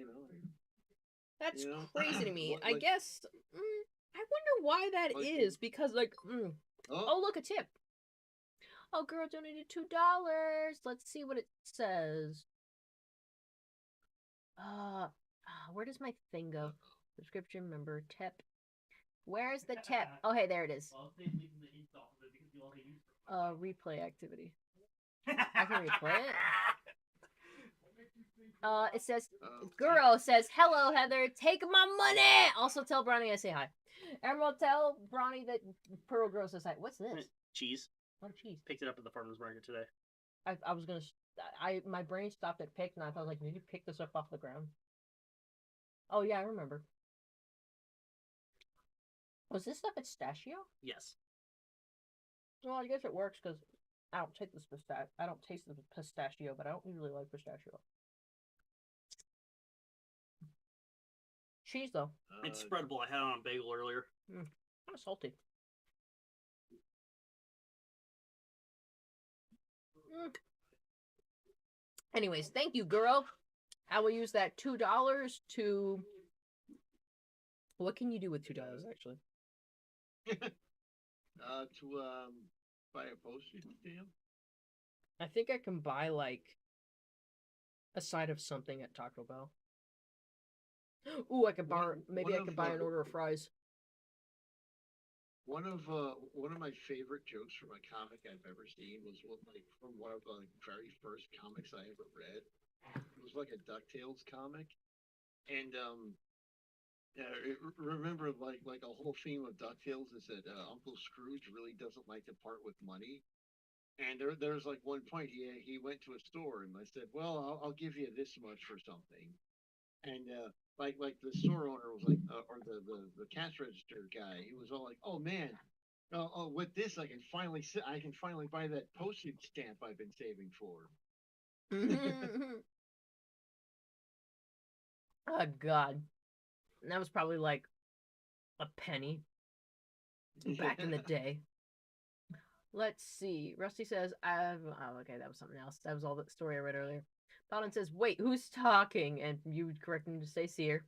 That's you know, crazy to me. what, I like- guess I wonder why that Like- is because oh, look, a tip. Oh, girl donated $2. Let's see what it says. Where does my thing go? Subscription member tip. Where's the tip? Oh, hey, there it is. Replay activity. I can replay it. It says, girl says, hello, Heather, take my money. Also tell Bronny I say hi. Emerald, tell Bronny that Pearl Girl says hi. What's this? Cheese. What cheese? Picked it up at the farmer's market today. I was gonna, my brain stopped at picked, and I thought, like, did you pick this up off the ground? Oh yeah, I remember. Was this stuff pistachio? Yes. Well, I guess it works because I don't take I don't taste the pistachio, but I don't usually like pistachio. Cheese though, It's spreadable. I had it on a bagel earlier. kind of salty. Anyways, thank you, girl. I will use that $2 to. What can you do with $2 actually? to buy a postage stamp. I think I can buy like a side of something at Taco Bell. Ooh, I could borrow. Maybe I could buy an order of fries. One of my favorite jokes from a comic I've ever seen was from one of the very first comics I ever read. It was like a DuckTales comic, and remember like a whole theme of DuckTales is that Uncle Scrooge really doesn't like to part with money. And there's like one point he went to a store and I said, well, I'll give you this much for something, and like the store owner was like, or the cash register guy, he was all like, oh man, with this I can finally buy that postage stamp I've been saving for. Oh God, and that was probably like a penny back in the day. Let's see. Rusty says, oh, okay, that was something else. That was all the story I read earlier. Paladin says, wait, who's talking? And you would correct him to say Seer.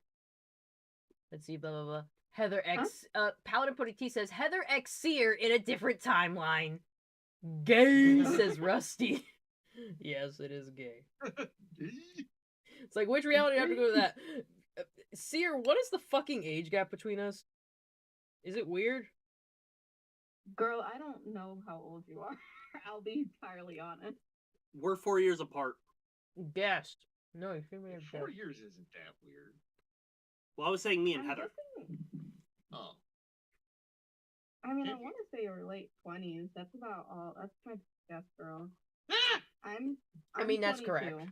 Let's see, blah, blah, blah. Heather X, Paladin Putty T says, Heather X Seer in a different timeline. Gay, says Rusty. Yes, it is gay. It's like, which reality do I have to go to that? Seer, what is the fucking age gap between us? Is it weird? Girl, I don't know how old you are. I'll be entirely honest. We're 4 years apart. Guessed. No, you feel me? 4 years isn't that weird. Well, I was saying me and I'm Heather. guessing Oh, I mean, I want to say your late 20s. That's about all. That's my guess, girl. Ah! I'm mean, that's 22. correct.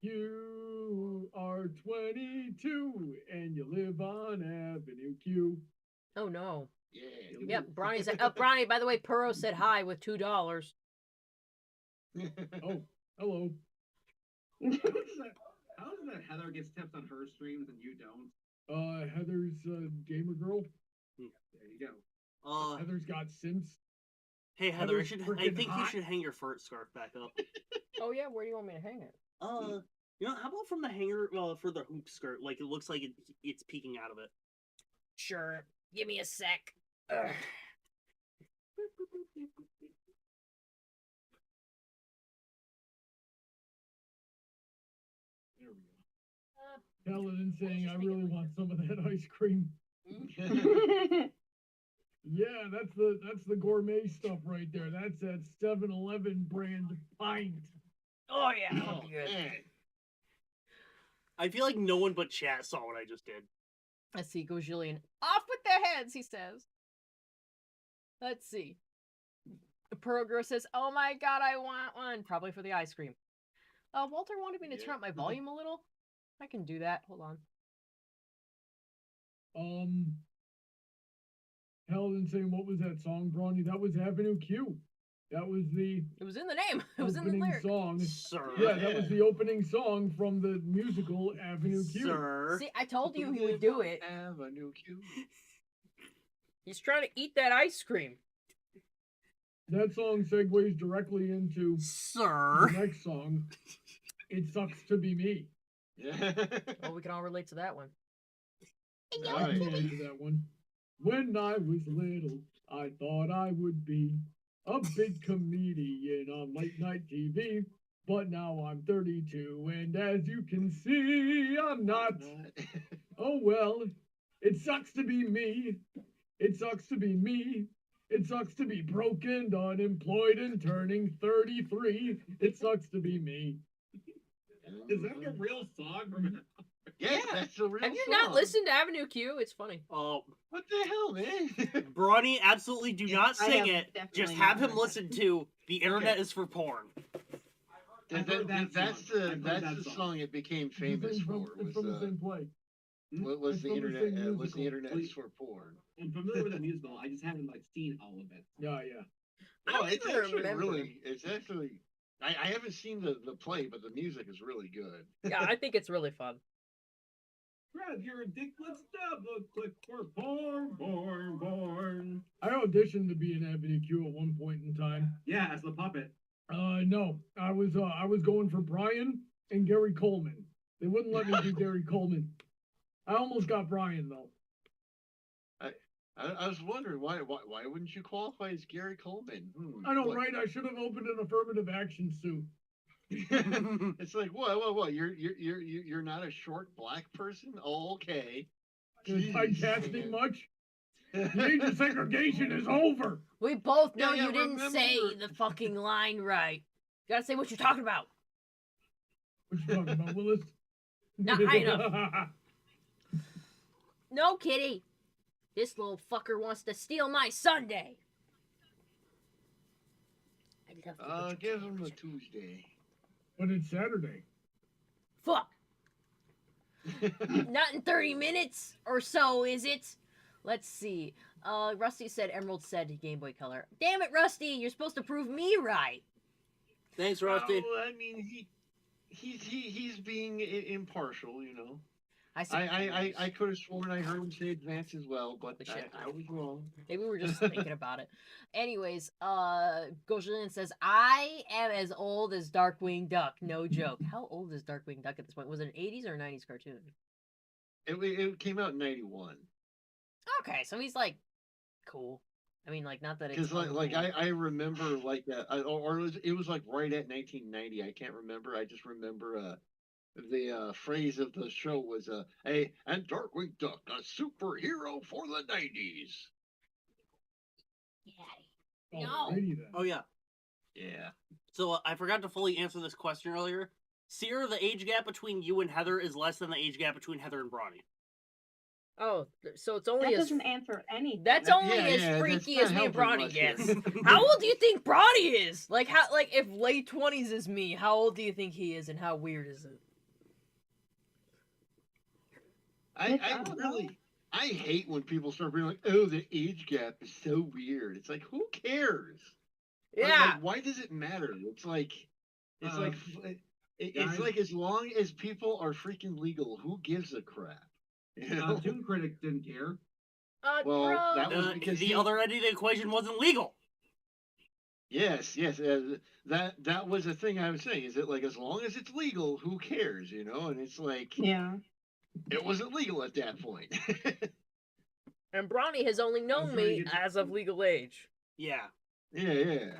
You are 22 and you live on Avenue Q. Oh no. Yeah. Yep, Bronny's. Bronny. By the way, Puro said hi with $2. Oh, hello. How is it that Heather gets tips on her streams and you don't? Heather's gamer girl. There you go. Heather's got Sims. Hey Heather, Heather's I freaking think you hot. should hang your fur scarf back up. Oh yeah, where do you want me to hang it? You know, how about from the hanger for the hoop skirt? Like it looks like it's peeking out of it. Sure. Give me a sec. Ugh. There we Paladin saying, just I make it really like want some of that ice cream. go. Yeah, that's the gourmet stuff right there. That's that 7-Eleven brand pint. Oh yeah, Oh, fucking good. man. I feel like no one but chat saw what I just did. Let's see, goes Jillian. Off with their heads, he says. Let's see. Progress says, oh my god, I want one. Probably for the ice cream. Walter wanted me to turn up my volume a little. I can do that. Hold on. Paladin saying, what was that song, Brawny? That was Avenue Q. That was the It was in the name. It was in the opening lyric. song. Sir. Yeah, that was the opening song from the musical Avenue Q. Sir. See, I told you he would do it. Avenue Q. He's trying to eat that ice cream. That song segues directly into Sir. the next song. It sucks to be me. Yeah. Well, we can all relate to that one. I Nice. can relate to that one. When I was little, I thought I would be a big comedian on late night TV. But now I'm 32, and as you can see, I'm not. Oh well, it sucks to be me. It sucks to be me. It sucks to be broken, unemployed, and turning 33. It sucks to be me. Is that a real song from Yeah, that's a real Have you song. not listened to Avenue Q? It's funny. Oh, What the hell, man? Brawny, absolutely do not I sing have it. definitely Just not have him heard that. listen to The Internet is for Porn. I've heard that that's song. the I've heard that's that the song. song it became It's the famous same for. it's from the same play. Was It's the from the internet? same Was the musical. internet Please. for porn? I'm familiar with that musical. I just haven't seen all of it. Yeah, yeah. Oh, I it's don't actually remember. really. It's actually. I haven't seen the play, but the music is really good. Yeah, I think it's really fun. Grab your ridiculous double click for porn. I auditioned to be in Avenue Q at one point in time. Yeah, as the puppet. No, I was going for Brian and Gary Coleman. They wouldn't let me do Gary Coleman. I almost got Brian though. I was wondering why wouldn't you qualify as Gary Coleman? I know, What? right? I should have opened an affirmative action suit. It's like what? You're not a short black person? Oh, okay. Is Jeez. typecasting much? The age of segregation is over. We both know Yeah, you didn't say remember- the fucking line right. You gotta say what you're talking about. What you talking about, Willis? Not high enough. No, kitty. This little fucker wants to steal my Sunday. I love you, but you Give can't him a reach it. Tuesday. But it's Saturday. Fuck. Not in 30 minutes or so, is it? Let's see. Rusty said Emerald said Game Boy Color. Damn it, Rusty! You're supposed to prove me right. Thanks, Rusty. Well, I mean, he's being impartial, you know. I see. I could have sworn I heard him say advance as well, but But shit. I was wrong. Maybe we're just thinking about it. Anyways, Gojillian says, I am as old as Darkwing Duck. No joke. How old is Darkwing Duck at this point? Was it an 80s or a 90s cartoon? It came out in '91. Okay, so he's like, cool. I mean, like, not that it's. Because like uncool. I remember like or it was like right at 1990. I can't remember. I just remember the phrase of the show was and Darkwing Duck, a superhero for the '90s. Yeah. No. Alrighty then. Oh, yeah. Yeah. So I forgot to fully answer this question earlier. Seer, the age gap between you and Heather is less than the age gap between Heather and Brawny. Oh, so it's only That as doesn't answer anything. that's only Yeah, as yeah, that's freaky not as me and helping Bronny much here. gets. How old do you think Bronny is? Like if late 20s is me, how old do you think he is, and how weird is it? I don't know. I hate when people start being like, "Oh, the age gap is so weird." It's like, who cares? Yeah. Like, why does it matter? It's like, it's like, it's guys- like as long as people are freaking legal, who gives a crap? You know? Toon Critic didn't care. Well, Bro. that was because the he- other end of the equation wasn't legal. Yes, that was the thing I was saying. Is that like as long as it's legal, who cares? You know? And it's like Yeah. it wasn't legal at that point. And Bronny has only known trying to me get to- as of legal age. Yeah. yeah.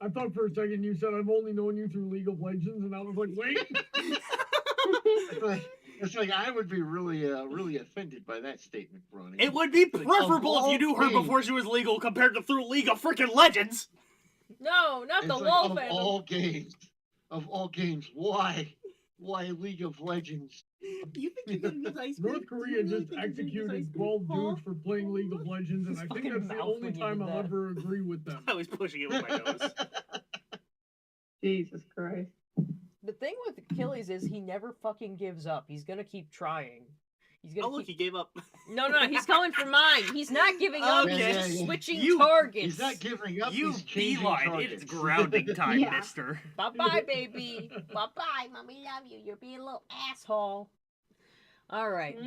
I thought for a second you said I've only known you through League of Legends, and I was like, wait. It's like I would be really offended by that statement, Ronnie. It would be Like, preferable of if you knew her all things- before she was legal compared to through League of freaking Legends. No, not the It's LOL like, fandom. of all games, why League of Legends? You think you're gonna use ice North Korea just executed 12 dudes for playing League of Legends, and His I think fucking that's the mouth only when you time did I'll that. ever agree with them. I was pushing it with my nose. Jesus Christ. The thing with Achilles is he never fucking gives up. He's gonna keep trying. He's gonna Oh look, keep... he gave up. No, he's coming for mine. He's not giving up. Okay. He's Yeah, just yeah. switching You- targets. He's not giving up. You He's changing beeline. targets. It's grounding time, Yeah. mister. Bye-bye, baby. Bye-bye, mommy love you. You're being a little asshole. All right.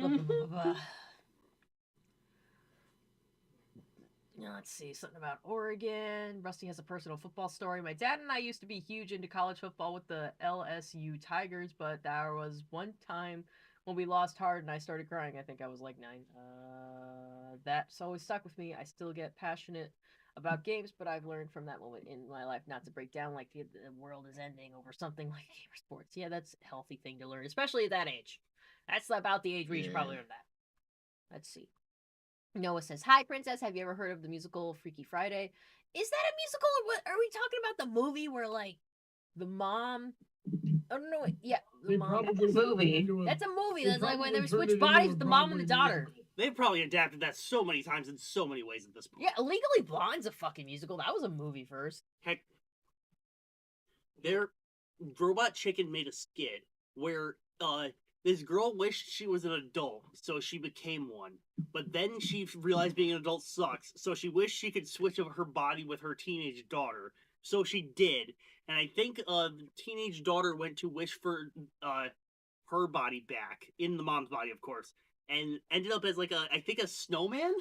Let's see, something about Oregon. Rusty has a personal football story. My dad and I used to be huge into college football with the LSU Tigers, but there was one time when we lost hard and I started crying. I think I was like 9. That's always stuck with me. I still get passionate about games, but I've learned from that moment in my life not to break down like the world is ending over something like gamer sports. Yeah, that's a healthy thing to learn, especially at that age. That's about the age where you should probably Yeah. learn that. Let's see. Noah says, "Hi, Princess. Have you ever heard of the musical Freaky Friday? Is that a musical, or what? Are we talking about the movie where like the mom? Oh no, yeah, the They mom. probably That's a movie. turned it into a- That's a movie. they That's like when probably they turned switch it into bodies a with the mom and the Broadway daughter. musical. They've probably adapted that so many times in so many ways at this point. Yeah, Legally Blonde's a fucking musical. That was a movie first. Heck, their Robot Chicken made a skit where this girl wished she was an adult, so she became one. But then she realized being an adult sucks, so she wished she could switch up her body with her teenage daughter. So she did, and I think the teenage daughter went to wish for her body back in the mom's body, of course, and ended up as like I think a snowman.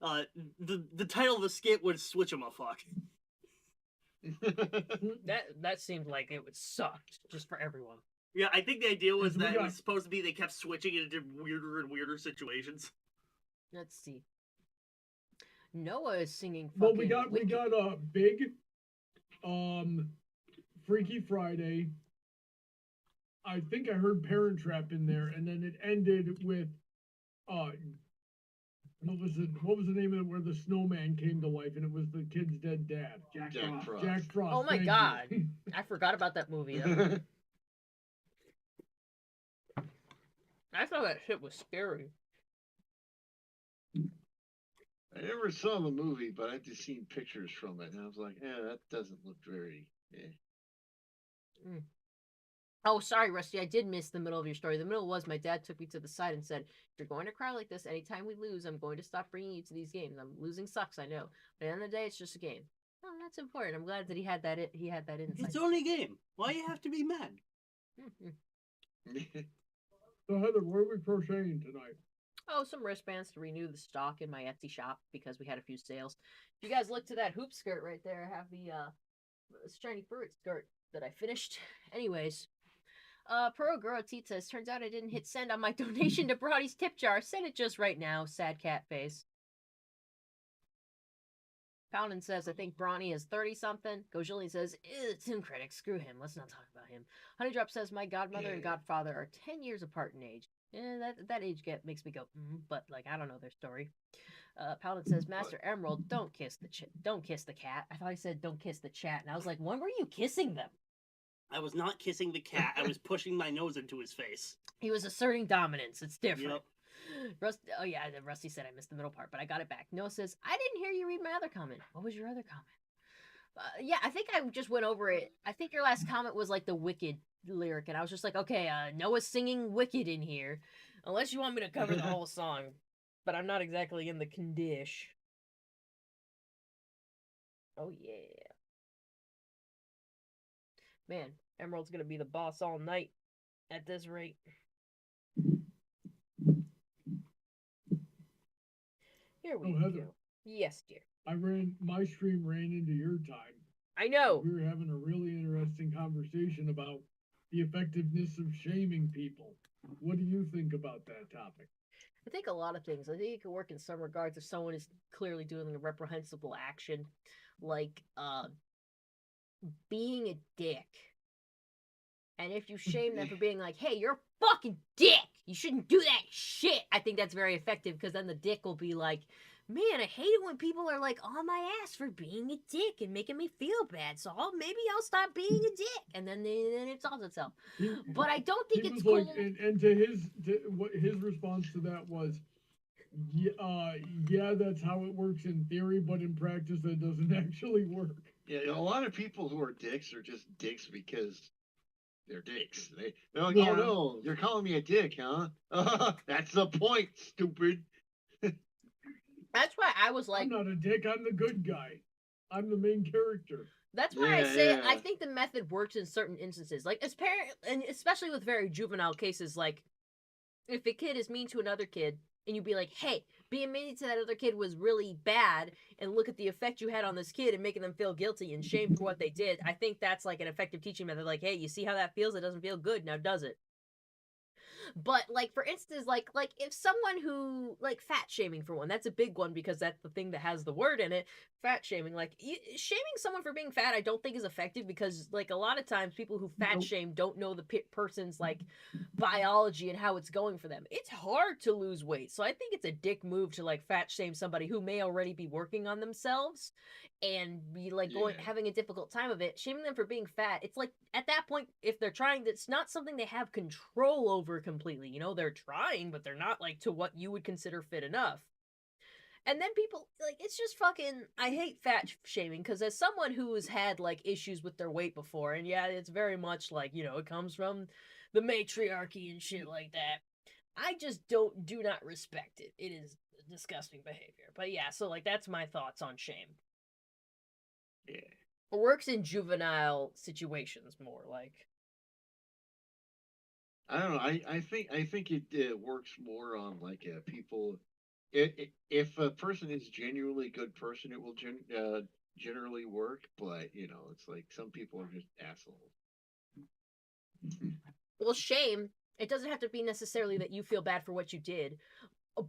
The title of the skit was "Switch 'em a fuck." That seemed like it would suck just for everyone. Yeah, I think the idea was Yes, we that it got- was supposed to be they kept switching it into weirder and weirder situations. Let's see. Noah is singing fucking. Well, we got Wicked. a big, Freaky Friday. I think I heard Parent Trap in there, and then it ended with, what was the name of it where the snowman came to life, and it was the kid's dead dad, Jack Frost. Jack Frost. Oh my thank God. you. I forgot about that movie. I thought that shit was scary. I never saw the movie, but I've just seen pictures from it, and I was like, that doesn't look very. Oh, sorry, Rusty. I did miss the middle of your story. The middle was my dad took me to the side and said, "If you're going to cry like this, anytime we lose, I'm going to stop bringing you to these games. Losing sucks, I know. But at the end of the day, it's just a game." Oh, that's important. I'm glad that he had that. He had that insight. It's only a game. Why you have to be mad? So Heather, what are we crocheting tonight? Oh, some wristbands to renew the stock in my Etsy shop because we had a few sales. If you guys look to that hoop skirt right there, I have the shiny fruit skirt that I finished. Anyways, Pro Girl Teat says, "Turns out I didn't hit send on my donation to Brody's tip jar. Send it just right now. Sad cat face." Poundin says, "I think Bronny is 30-something. Gojillion says, Tim Critic, screw him. Let's not talk about him. Honeydrop says, "My godmother and godfather are 10 years apart in age." That age gap makes me go, but like I don't know their story. Paladin says, "Master Emerald, don't kiss the cat." I thought he said don't kiss the chat, and I was like, when were you kissing them? I was not kissing the cat. I was pushing my nose into his face. He was asserting dominance. It's different. Oh yeah, Rusty said I missed the middle part, but I got it back. Noah says I didn't hear you read my other comment. What was your other comment? Yeah, I think I just went over it. I think your last comment was like the Wicked lyric, and I was just like, okay, Noah's singing Wicked in here, unless you want me to cover the whole song, but I'm not exactly in the condition. Oh yeah, man, Emerald's gonna be the boss all night at this rate. Here we Heather. go. Yes, dear. My stream ran into your time. I know. We were having a really interesting conversation about the effectiveness of shaming people. What do you think about that topic? I think a lot of things. I think it can work in some regards if someone is clearly doing a reprehensible action, like being a dick. And if you shame them for being like, hey, you're a fucking dick, you shouldn't do that shit, I think that's very effective, because then the dick will be like, man, I hate it when people are like on my ass for being a dick and making me feel bad, so maybe I'll stop being a dick, and then it solves itself. But I don't think it's cool. Like, and to his response to that was, yeah, that's how it works in theory, but in practice that doesn't actually work. Yeah, a lot of people who are dicks are just dicks because they're dicks. They're like, oh no, you're calling me a dick, huh? That's the point, stupid. That's why I was like, I'm not a dick, I'm the good guy. I'm the main character. That's why I say I think the method works in certain instances. Like, and especially with very juvenile cases, like, if a kid is mean to another kid, and you be like, hey, being mean to that other kid was really bad, and look at the effect you had on this kid and making them feel guilty and shame for what they did, I think that's, like, an effective teaching method. Like, hey, you see how that feels? It doesn't feel good. Now does it? But, like, for instance, like if someone who, like, fat shaming for one, that's a big one because that's the thing that has the word in it, fat shaming. Like, shaming someone for being fat I don't think is effective because, like, a lot of times people who fat shame don't know the person's, like, biology and how it's going for them. It's hard to lose weight, so I think it's a dick move to, like, fat shame somebody who may already be working on themselves and be like having a difficult time of it. Shaming them for being fat, it's like at that point, if they're trying, it's not something they have control over completely. You know, they're trying, but they're not like to what you would consider fit enough. And then people, like, it's just fucking, I hate fat shaming because as someone who has had, like, issues with their weight before, and yeah, it's very much like, you know, it comes from the matriarchy and shit like that, I just do not respect it. It is disgusting behavior. But yeah, so, like, that's my thoughts on shame. Yeah. It works in juvenile situations more, like. I don't know. I think it works more on like people. If a person is genuinely a good person, it will generally work. But you know, it's like some people are just assholes. Well, shame, it doesn't have to be necessarily that you feel bad for what you did,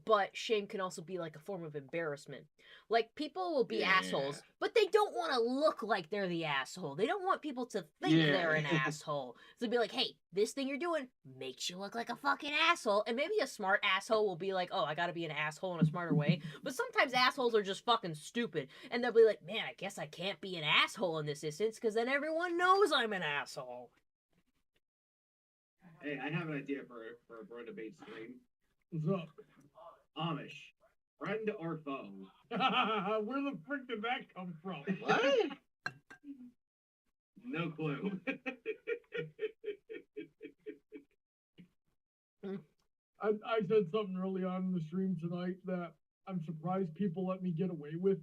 but shame can also be like a form of embarrassment. Like, people will be assholes, but they don't want to look like they're the asshole. They don't want people to think they're an asshole. So be like, hey, this thing you're doing makes you look like a fucking asshole. And maybe a smart asshole will be like, oh, I gotta be an asshole in a smarter way. But sometimes assholes are just fucking stupid. And they'll be like, man, I guess I can't be an asshole in this instance because then everyone knows I'm an asshole. Hey, I have an idea for a bro debate stream. What's up? Amish, friend or foe? Where the frick did that come from? What? No clue. I said something early on in the stream tonight that I'm surprised people let me get away with,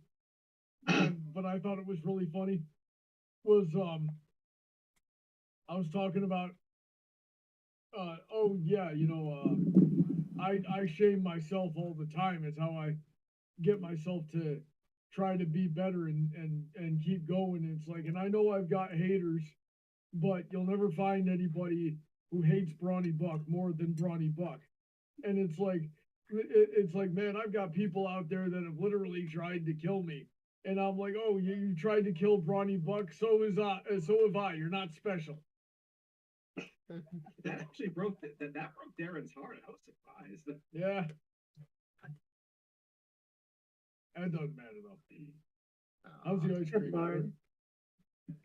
but I thought it was really funny. Was I was talking about I shame myself all the time. It's how I get myself to try to be better and keep going. It's like, and I know I've got haters, but you'll never find anybody who hates Brawny Buck more than Brawny Buck. And it's like, man, I've got people out there that have literally tried to kill me. And I'm like, oh, you tried to kill Brawny Buck, so have I. You're not special. That actually broke that broke Darren's heart. I was surprised. Yeah. That doesn't matter though. How's the ice cream?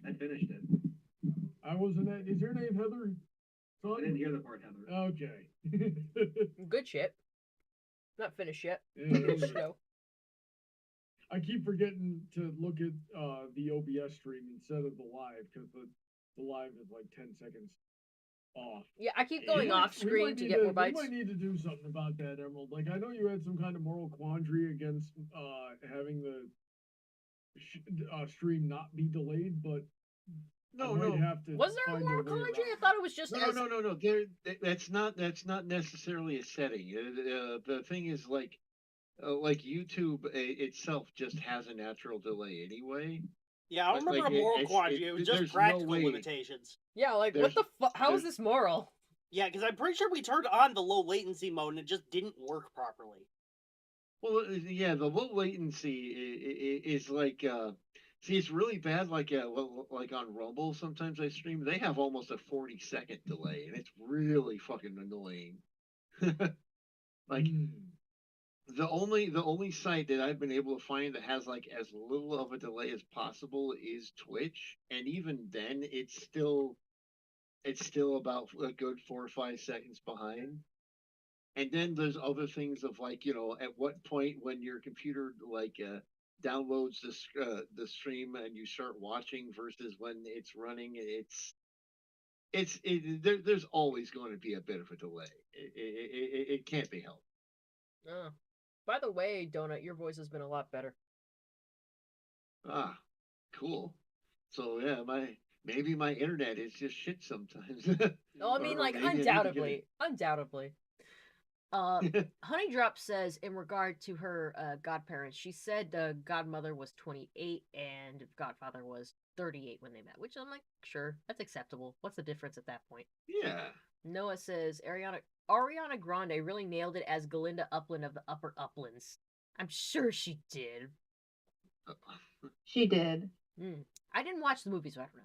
I finished it. I wasn't. Is your name Heather? I didn't hear the part, Heather. Okay. Good shit. Not finished yet. Yeah, It's slow. I keep forgetting to look at the OBS stream instead of the live because the live is like 10 seconds off. Yeah, I keep going We off might screen to need get more We bites. might need to do something about that, Emerald. Like I know you had some kind of moral quandary against having the stream not be delayed, but I No, might no. have to. Was there a find moral way quandary? I around thought it was just No, as no, no, no. That's not necessarily a setting. The thing is like YouTube itself just has a natural delay anyway. Yeah, I don't remember a moral quandary. It was just there's practical no way. limitations. yeah, like what There's- the fuck? How is there's- this moral? Yeah, because I'm pretty sure we turned on the low latency mode and it just didn't work properly. Well, yeah, the low latency is like see, it's really bad. Like on Rumble, sometimes I stream. They have almost a 40-second delay, and it's really fucking annoying. Like Hmm. the only site that I've been able to find that has like as little of a delay as possible is Twitch, and even then, it's still about a good 4 or 5 seconds behind. And then there's other things of like, at what point when your computer downloads the stream and you start watching versus when it's running. There's always going to be a bit of a delay. It can't be helped. By the way, Donut, your voice has been a lot better. Ah, cool. So yeah, maybe my internet is just shit sometimes. No, I mean, Or like, maybe I need to get undoubtedly. Honeydrop says, in regard to her godparents, she said the godmother was 28 and godfather was 38 when they met, which I'm like, sure, that's acceptable. What's the difference at that point? Yeah. Noah says, Ariana Grande really nailed it as Galinda Upland of the Upper Uplands. I'm sure she did. She did. I didn't watch the movie, so I don't know.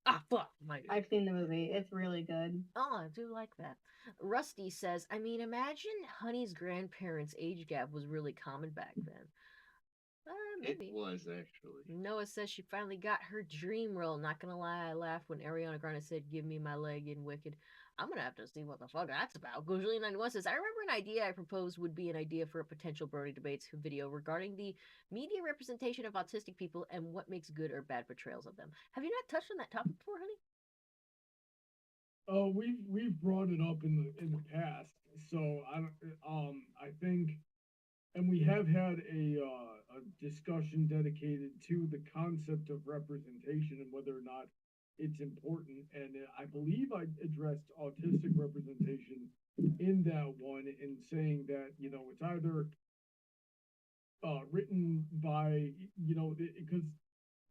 Ah, fuck. I've seen the movie. It's really good. Oh, I do like that. Rusty says, I mean, imagine Honey's grandparents' age gap was really common back then. Maybe. It was actually. Noah says she finally got her dream role. Not gonna lie, I laughed when Ariana Grande said, give me my leg in Wicked. I'm gonna have to see what the fuck that's about. Googly91 says, I remember an idea I proposed would be an idea for a potential Brody Debates video regarding the media representation of autistic people and what makes good or bad portrayals of them. Have you not touched on that topic before, honey? We've brought it up in the past, so I think, and we have had a discussion dedicated to the concept of representation and whether or not it's important. And I believe I addressed autistic representation in that one, in saying that it's either written by because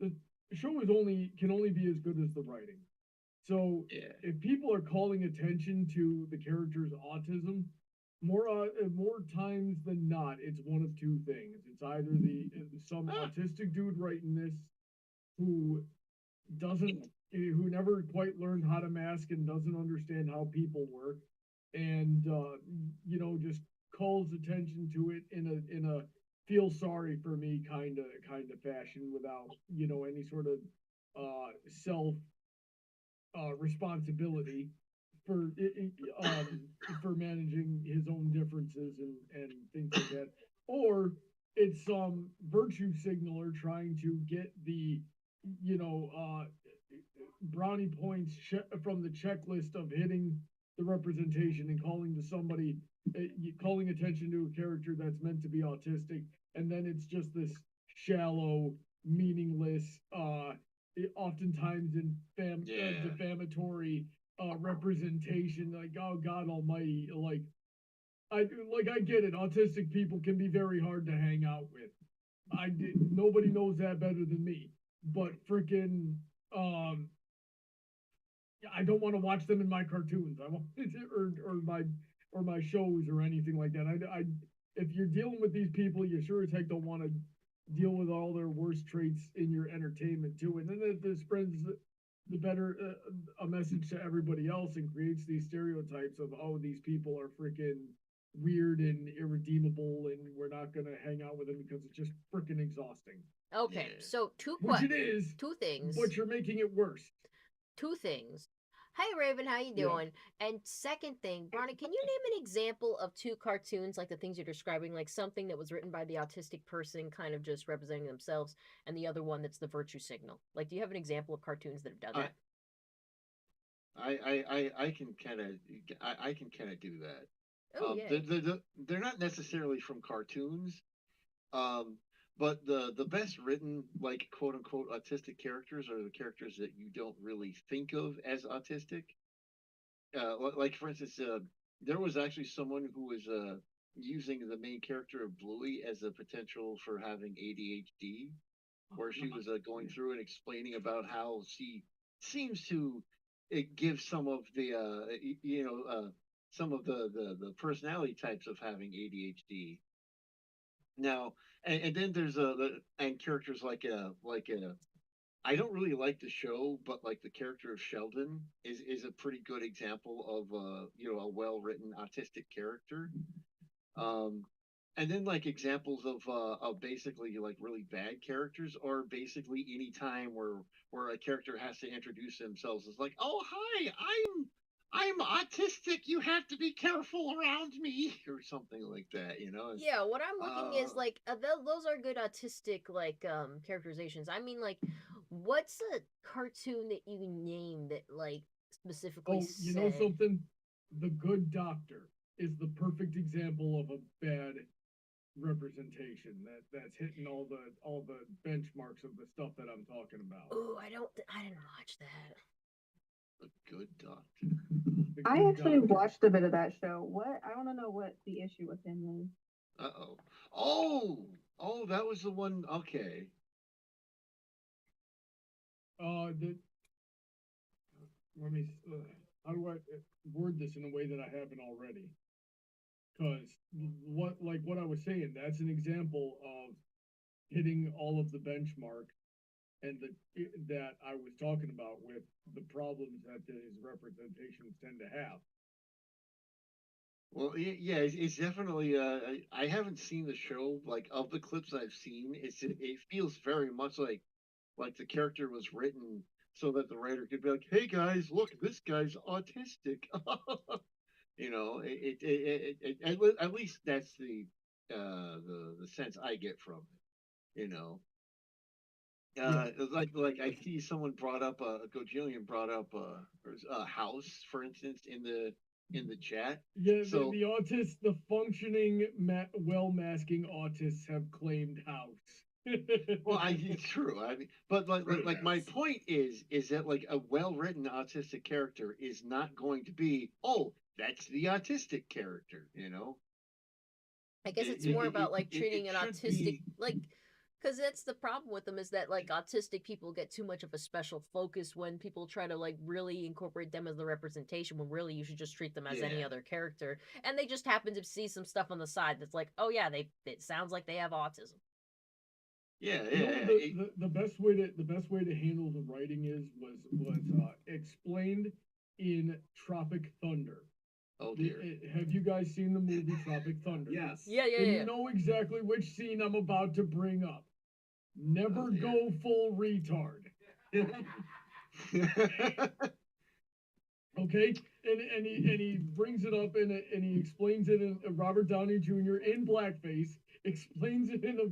the show can only be as good as the writing. So Yeah. if people are calling attention to the character's autism, more times than not, it's one of two things. It's either some autistic dude writing this who never quite learned how to mask and doesn't understand how people work, and just calls attention to it in a feel sorry for me kind of fashion without any sort of self responsibility for managing his own differences and things like that, or it's some virtue signaler trying to get the brownie points from the checklist of hitting the representation and calling attention to a character that's meant to be autistic, and then it's just this shallow, meaningless, oftentimes defamatory representation. Like, oh God Almighty, I get it. Autistic people can be very hard to hang out with. Nobody knows that better than me. But freaking, I don't want to watch them in my cartoons. I want or my shows or anything like that. If you're dealing with these people, you sure as heck don't want to deal with all their worst traits in your entertainment too. And then this spreads the better a message to everybody else and creates these stereotypes of, oh, these people are freaking weird and irredeemable and we're not gonna hang out with them because it's just freaking exhausting. Okay, Yeah. so Which it is, two things. but you're making it worse. Two things. Hi Raven, how you Yeah. doing? And second thing, Bronny, can you name an example of two cartoons like the things you're describing, like something that was written by the autistic person kind of just representing themselves, and the other one that's the virtue signal? Like, do you have an example of cartoons that have done I that? I can kind of I can kind of do that. Oh, yay. They're not necessarily from cartoons, um, but the best written like quote unquote autistic characters are the characters that you don't really think of as autistic. Like for instance, there was actually someone who was using the main character of Bluey as a potential for having ADHD, where she was going through and explaining about how she seems to give some of the some of the personality types of having ADHD. Now, and then there's and characters like I don't really like the show, but like the character of Sheldon is a pretty good example of a well written autistic character. Um, and then like examples of basically like really bad characters, or basically any time where a character has to introduce themselves as like, oh hi, I'm autistic. You have to be careful around me, or something like that. Yeah, what I'm looking is Uh, like those are good autistic like characterizations. I mean, like, what's a cartoon that you name that like specifically Oh, you know said? something? The Good Doctor is the perfect example of a bad representation that's hitting all the benchmarks of the stuff that I'm talking about. Oh, I didn't watch that. a good doctor. The I Good actually Doctor. watched a bit of that show. What? I want to know what the issue with him is. Uh-oh. Oh, that was the one. Okay. The let me. How do I word this in a way that I haven't already? Because what I was saying, that's an example of hitting all of the benchmark and that I was talking about with the problems that his representations tend to have. Well, yeah, it's definitely. I haven't seen the show. Like of the clips I've seen, it feels very much like the character was written so that the writer could be like, "Hey guys, look, this guy's autistic." At least that's the sense I get from it. Yeah, Like I see someone brought up a Gojillion brought up a house, for instance, in the chat. yeah. So The autists, the functioning, well masking autists have claimed house. well, it's true. I mean, but like my point is that like a well written autistic character is not going to be, oh, that's the autistic character. I guess it's more about like It treating an should autistic be. like because that's the problem with them is that like autistic people get too much of a special focus when people try to like really incorporate them as the representation when really you should just treat them as any Yeah, other character and they just happen to see some stuff on the side that's like oh yeah they it sounds like they have autism. yeah, You know yeah. what the best way to handle the writing was explained in Tropic Thunder. Oh dear. Have you guys seen the movie Tropic Thunder? Yes. Yeah, yeah, Then yeah. you know exactly which scene I'm about to bring up. Never Oh, dear. go full retard. Okay, and he brings it up and he explains it in Robert Downey Jr. in blackface explains it in a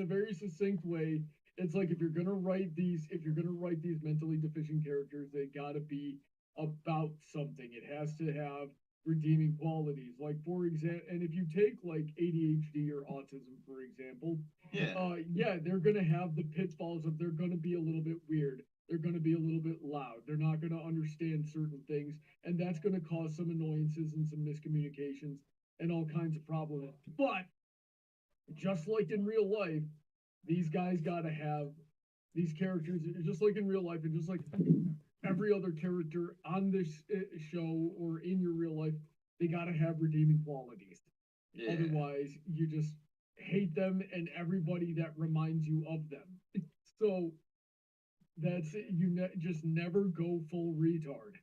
very succinct way. It's like if you're gonna write these mentally deficient characters, they gotta be about something. It has to have redeeming qualities. Like for example, and if you take like ADHD or autism for example, Yeah. yeah, they're gonna have the pitfalls of they're gonna be a little bit weird. They're going to be a little bit loud. They're not going to understand certain things, and that's going to cause some annoyances and some miscommunications and all kinds of problems. But just like in real life, these guys got to have these characters, just like in real life, and just like every other character on this show or in your real life, they got to have redeeming qualities. Yeah. Otherwise, you just hate them and everybody that reminds you of them. So that's it. Just never go full retard.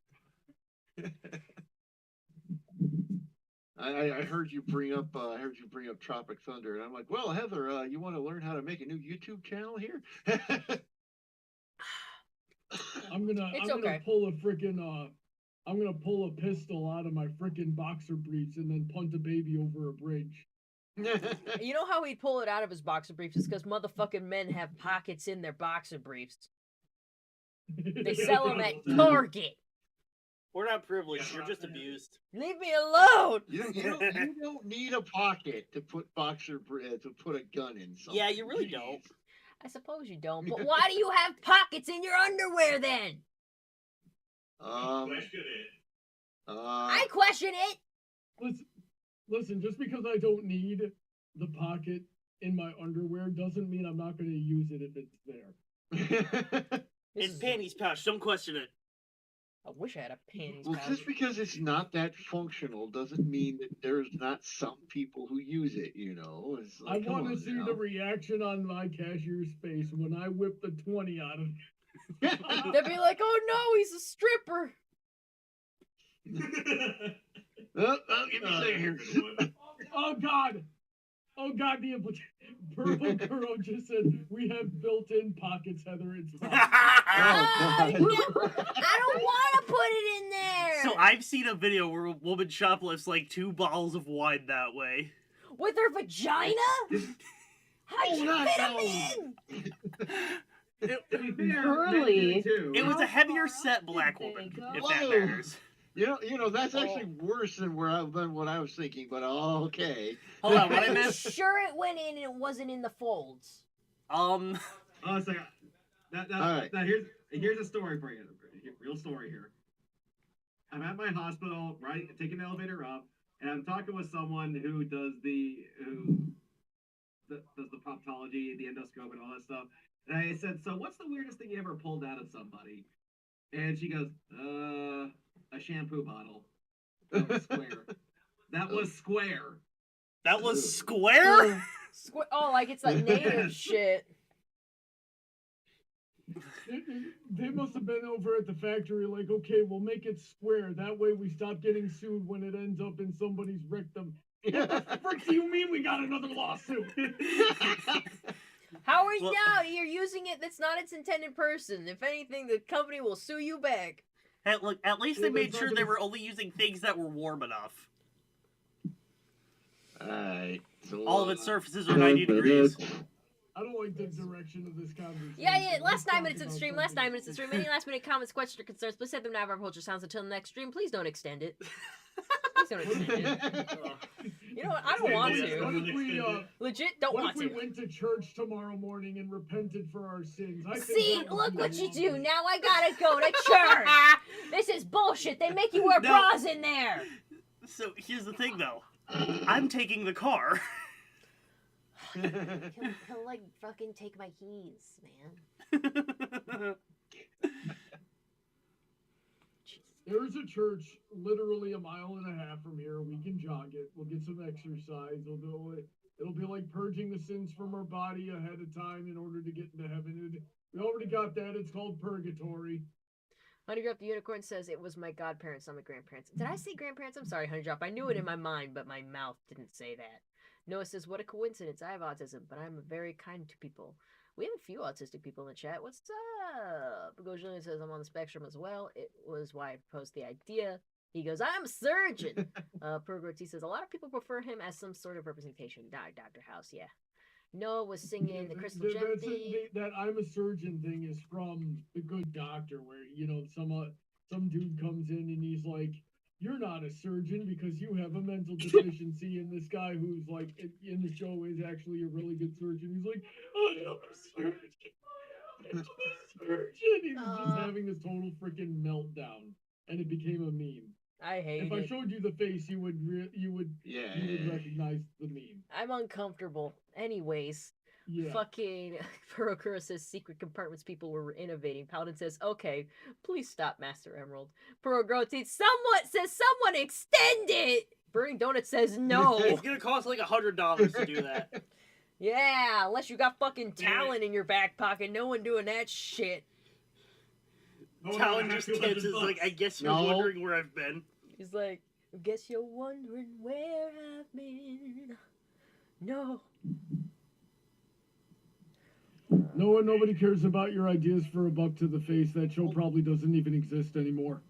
I heard you bring up Tropic Thunder, and I'm like, well, Heather, you want to learn how to make a new YouTube channel here? I'm gonna okay. pull a freaking I'm gonna pull a pistol out of my freaking boxer briefs and then punt a baby over a bridge. You know how he'd pull it out of his boxer briefs? It's because motherfucking men have pockets in their boxer briefs. They sell them at Target. We're not privileged. You're just abused. Leave me alone. You don't need a pocket to put to put a gun in. Something. Yeah, you really don't. I suppose you don't, but why do you have pockets in your underwear then? I question it. Listen, just because I don't need the pocket in my underwear doesn't mean I'm not going to use it if it's there. In panties pouch, don't question it. I wish I had a panties Well, pouch. just because it's not that functional doesn't mean that there's not some people who use it, you know? It's I like, want to see the reaction on my cashier's face when I whip the 20 out of it. They'd be like, oh no, he's a stripper. Give me a second here. Oh God, the implication. Purple Girl just said, we have built-in pockets, Heather. It's fine. I don't want to put it in there. So I've seen a video where a woman shoplifts like 2 bottles of wine that way. With her vagina? How'd you fit them in? Really? It was a heavier set black woman, if that matters. You know that's actually worse than what I was thinking. But okay. Hold on, what I I'm missed? sure it went in and it wasn't in the folds. Oh, so All right. now here's a story for you. Real story here. I'm at my hospital, right? Taking the elevator up, and I'm talking with someone who does the proctology, the endoscope, and all that stuff. And I said, "So, what's the weirdest thing you ever pulled out of somebody?" And she goes, a shampoo bottle. That was square. That was square. That was square? Oh, like it's that native shit. They must have been over at the factory like, okay, we'll make it square. That way we stop getting sued when it ends up in somebody's rectum. What the frick do you mean we got another lawsuit? How are you now? You're using it that's not its intended person. If anything, the company will sue you back. At least they made sure they were only using things that were warm enough. Alright. So, All of its surfaces are 90 degrees. I don't like the direction of this conversation. Yeah. Last Let's 9 talk minutes of the about stream. Last something 9 minutes of the stream. Any last minute comments, questions, or concerns, please send them now. Our culture sounds until the next stream. Please don't extend it. Please don't extend it. You know what? I don't want What to. if we, Legit, don't what want if we to. went to church tomorrow morning and repented for our sins? I think See, that would look be what you lovely. do. Now I gotta go to church. This is bullshit. They make you wear No. bras in there. So here's the thing, though. I'm taking the car. He'll like fucking take my keys, man. There's a church literally a mile and a half from here. We can jog it. We'll get some exercise. It'll be like purging the sins from our body ahead of time in order to get into heaven. We already got that. It's called purgatory. Honeydrop the Unicorn says it was my godparents, not my grandparents. Did I say grandparents? I'm sorry, Honeydrop. I knew it in my mind, but my mouth didn't say that. Noah says, what a coincidence. I have autism, but I'm very kind to people. We have a few autistic people in the chat. What's up? Gojillian says, I'm on the spectrum as well. It was why I proposed the idea. He goes, I'm a surgeon. Purgorty says, a lot of people prefer him as some sort of representation. Dr. House, yeah. Noah was singing the Crystal Gem theme. That I'm a surgeon thing is from The Good Doctor, where, you know, some dude comes in and he's like, you're not a surgeon because you have a mental deficiency. And this guy who's like in the show is actually a really good surgeon. He's like, I am a surgeon. I am a surgeon. He was just having this total freaking meltdown, and it became a meme. I hate If it. I showed you the face, you would recognize the meme. I'm uncomfortable. Anyways. Yeah. Fucking Furokura says secret compartments people were innovating. Paladin says, okay, please stop, Master Emerald. Purogroti someone extend it! Burning Donut says no. It's gonna cost like $100 to do that. Yeah, unless you got fucking Talon in your back pocket. No one doing that shit. Talon just tips is like, I guess you're wondering where I've been. He's like, I guess you're wondering where I've been. No. Nobody cares about your ideas for a buck to the face. That show probably doesn't even exist anymore.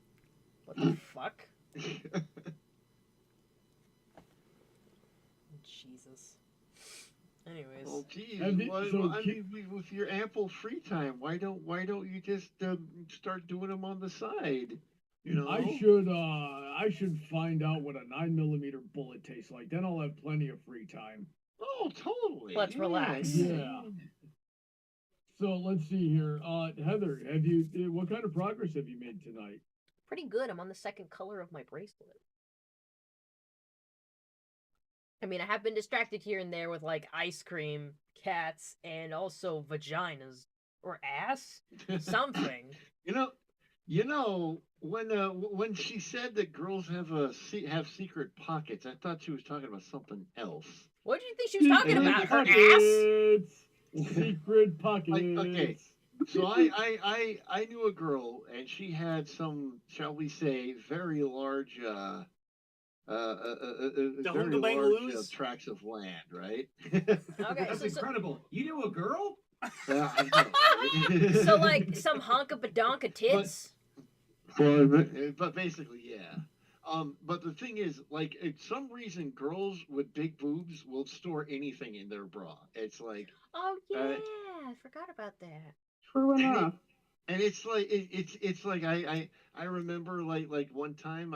What the fuck? Jesus. Anyways. Well, geez, Have you- why, so well, I ki- mean, with your ample free time, why don't you just start doing them on the side? You know, I should find out what a 9mm bullet tastes like. Then I'll have plenty of free time. Oh, totally. Let's relax. Yeah. So let's see here. Heather, what kind of progress have you made tonight? Pretty good. I'm on the second color of my bracelet. I mean, I have been distracted here and there with like ice cream, cats, and also vaginas or ass, something. You know, when she said that girls have secret pockets, I thought she was talking about something else. What do you think she was talking Secret about? Her ass? pockets. Secret pockets. Okay. So I knew a girl, and she had some, shall we say, very large very large Hungabangaloos? tracts of land, right? Okay, That's incredible. You knew a girl? I know. So like some hunk of badonka tits? But basically, yeah. But the thing is, like, for some reason, girls with big boobs will store anything in their bra. It's like, Oh yeah, I forgot about that. True enough. and it's like it's like I remember like one time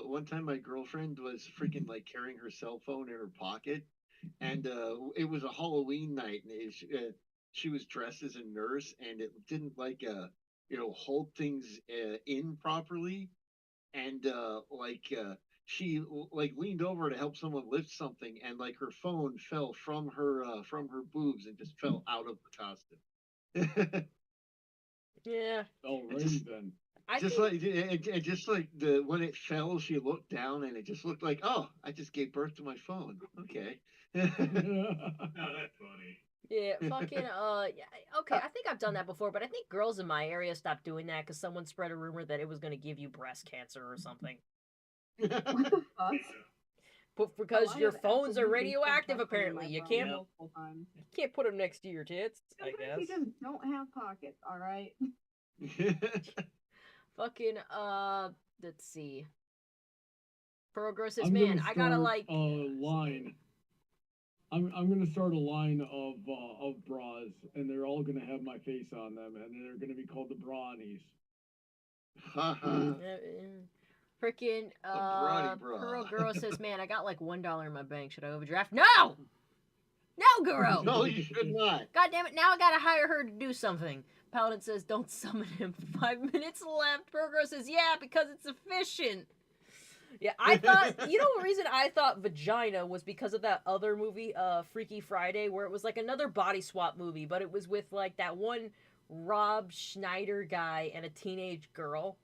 one time my girlfriend was freaking like carrying her cell phone in her pocket, and it was a Halloween night, and she was dressed as a nurse, and it didn't like hold things in properly, and she like leaned over to help someone lift something, and like her phone fell from her boobs and just fell out of the costume. Yeah. Alrighty then. Just like the when it fell, she looked down, and it just looked like, oh, I just gave birth to my phone. Okay. Oh, that's funny. Yeah, fucking, yeah, okay, I think I've done that before, but I think girls in my area stopped doing that because someone spread a rumor that it was going to give you breast cancer or something. What the fuck? But because Oh, I your have phones are absolutely radioactive, stuck testing in apparently. my You bra can't, multiple times. you can't put them next to your tits, I Sometimes guess. you just don't have pockets, alright? Fucking, let's see. Pearl says, I'm man, gonna I gotta, start like... a line. I'm gonna start a line of bras, and they're all gonna have my face on them, and they're gonna be called the Brawnies. Freaking, brawny bra. Pearl Girl says, man, I got like $1 in my bank. Should I overdraft? No! No, Guru! No, you should not. God damn it, now I gotta hire her to do something. Paladin says, don't summon him. 5 minutes left. Pearl Girl says, yeah, because it's efficient. Yeah, I thought, you know the reason I thought vagina was because of that other movie, Freaky Friday, where it was like another body swap movie, but it was with like that one Rob Schneider guy and a teenage girl.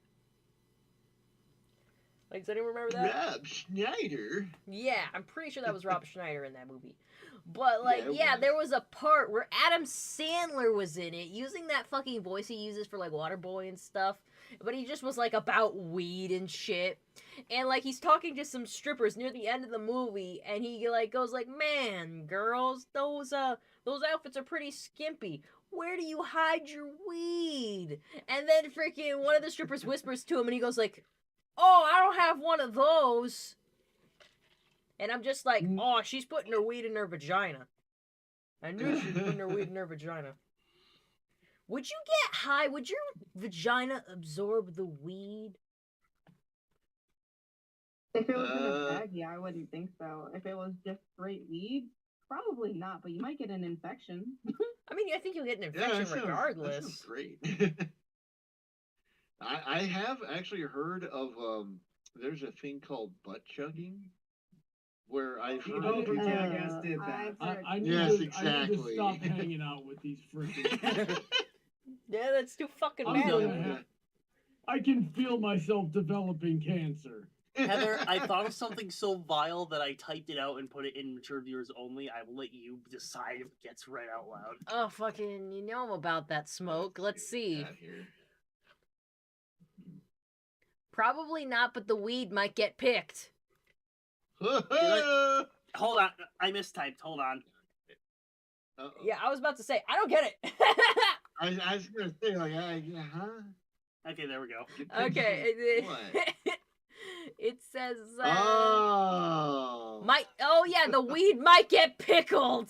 Like, does anyone remember that? Rob Schneider. Yeah, I'm pretty sure that was Rob Schneider in that movie. But, like, Yeah, it was. there was a part where Adam Sandler was in it, using that fucking voice he uses for, like, Waterboy and stuff. But he just was, like, about weed and shit. And, like, he's talking to some strippers near the end of the movie, and he, like, goes, like, man, girls, those outfits are pretty skimpy. Where do you hide your weed? And then freaking one of the strippers whispers to him, and he goes, like, oh, I don't have one of those. And I'm just like, oh, she's putting her weed in her vagina. I knew she was putting her weed in her vagina. Would you get high? Would your vagina absorb the weed? If it was in a bag, yeah, I wouldn't think so. If it was just straight weed, probably not, but you might get an infection. I mean, I think you'll get an Yeah, infection that sounds regardless. great. I have actually heard of there's a thing called butt chugging, where I've heard Oh, people. Jackass did that. I need Yes, to exactly. stop hanging out with these freaking. Yeah, that's too fucking I'm bad. gonna have- I can feel myself developing cancer. Heather, I thought of something so vile that I typed it out and put it in mature viewers only. I will let you decide if it gets read out loud. Oh, fucking, you know about that smoke. Let's see. Out here. Probably not, but the weed might get picked. Hold on, I mistyped. Hold on. Uh-oh. Yeah, I was about to say, I don't get it. I was gonna say like, huh? Okay, there we go. Okay. What? It says, Oh. oh yeah, the weed might get pickled.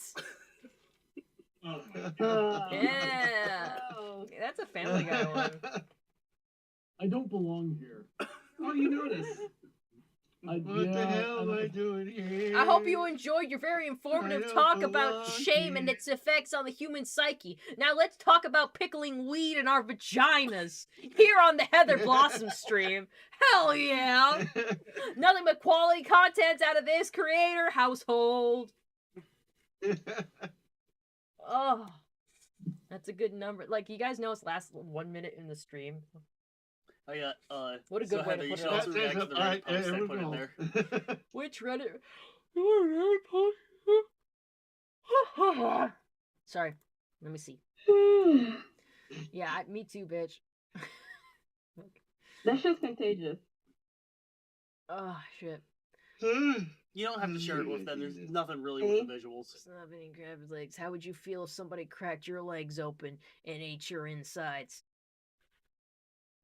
Oh my god. Yeah. Oh. That's a Family Guy one. I don't belong here. Oh, you notice. What the hell am I doing here? I hope you enjoyed your very informative don't talk about belong shame and here. its effects on the human psyche. Now let's talk about pickling weed in our vaginas here on the Heather Blossom stream. Hell yeah! Nothing but quality content out of this creator household. Oh, that's a good number. Like, you guys know it's last 1 minute in the stream. Oh yeah. What a so good way to Heather, you put it should on. also react to the Reddit post I put in there. Which Reddit? Sorry. Let me see. Yeah, me too, bitch. That shit's contagious. Oh, shit. You don't have to share it with them. There's nothing really with the visuals. Somebody grabbed legs. How would you feel if somebody cracked your legs open and ate your insides?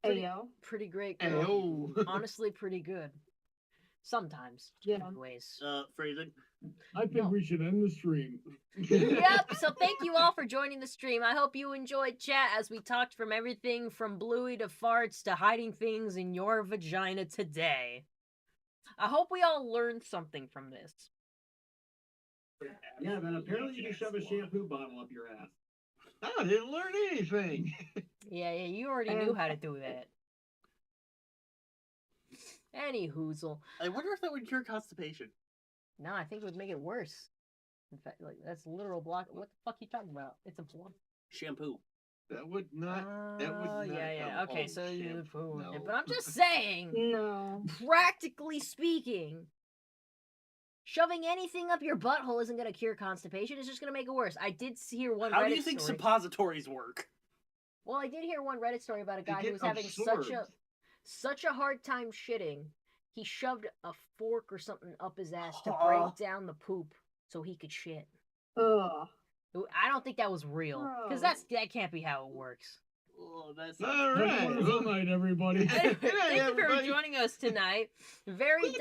Ayo. Pretty great, girl. Ayo. Honestly, pretty good. Sometimes. Yeah. Ways. Phrasing. I think we should end the stream. Yep, so thank you all for joining the stream. I hope you enjoyed chat as we talked from everything from Bluey to farts to hiding things in your vagina today. I hope we all learned something from this. Yeah, man. Apparently you can shove a shampoo bottle up your ass. I didn't learn anything. Yeah, you already knew how to do that. Any hoozle. I wonder if that would cure constipation. No, I think it would make it worse. In fact, like, that's literal block. What the fuck are you talking about? It's a block. Shampoo. That would not. That would not. Yeah. help. Okay, Oh, so you shampoo, no. But I'm just saying, No. practically speaking, shoving anything up your butthole isn't going to cure constipation. It's just going to make it worse. I did hear one How Reddit do you think story. suppositories work? Well, I did hear one Reddit story about a They guy who get was having absorbed. such a hard time shitting. He shoved a fork or something up his ass to break down the poop so he could shit. Ugh. I don't think that was real, because that can't be how it works. Oh, that's All Have a right. wonderful night, everybody. Thank you for everybody. joining us tonight. Very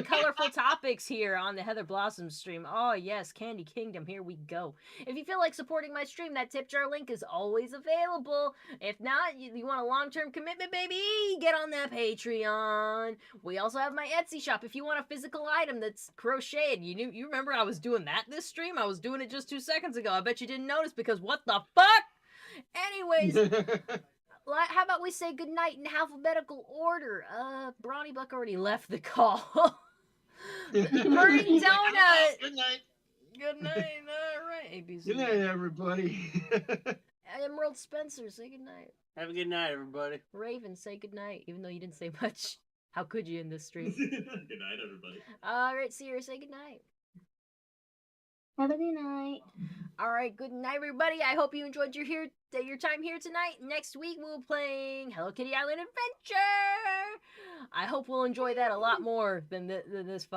colorful topics here on the Heather Blossom stream. Oh yes, Candy Kingdom, here we go. If you feel like supporting my stream, that tip jar link is always available. If not, you want a long-term commitment, baby, get on that Patreon. We also have my Etsy shop if you want a physical item that's crocheted. You remember I was doing that this stream? I was doing it just 2 seconds ago. I bet you didn't notice because what the fuck? Anyways, how about we say goodnight in alphabetical order? Brawny Buck already left the call. Burning Donut. Good night. Good night. All right, ABC. Good night, everybody. Emerald Spencer, say goodnight. Have a good night, everybody. Raven, say goodnight, even though you didn't say much. How could you in this stream? Good night, everybody. All right, Sierra, say goodnight. Have a good night. All right, good night, everybody. I hope you enjoyed your time here tonight. Next week, we'll be playing Hello Kitty Island Adventure. I hope we'll enjoy that a lot more than this.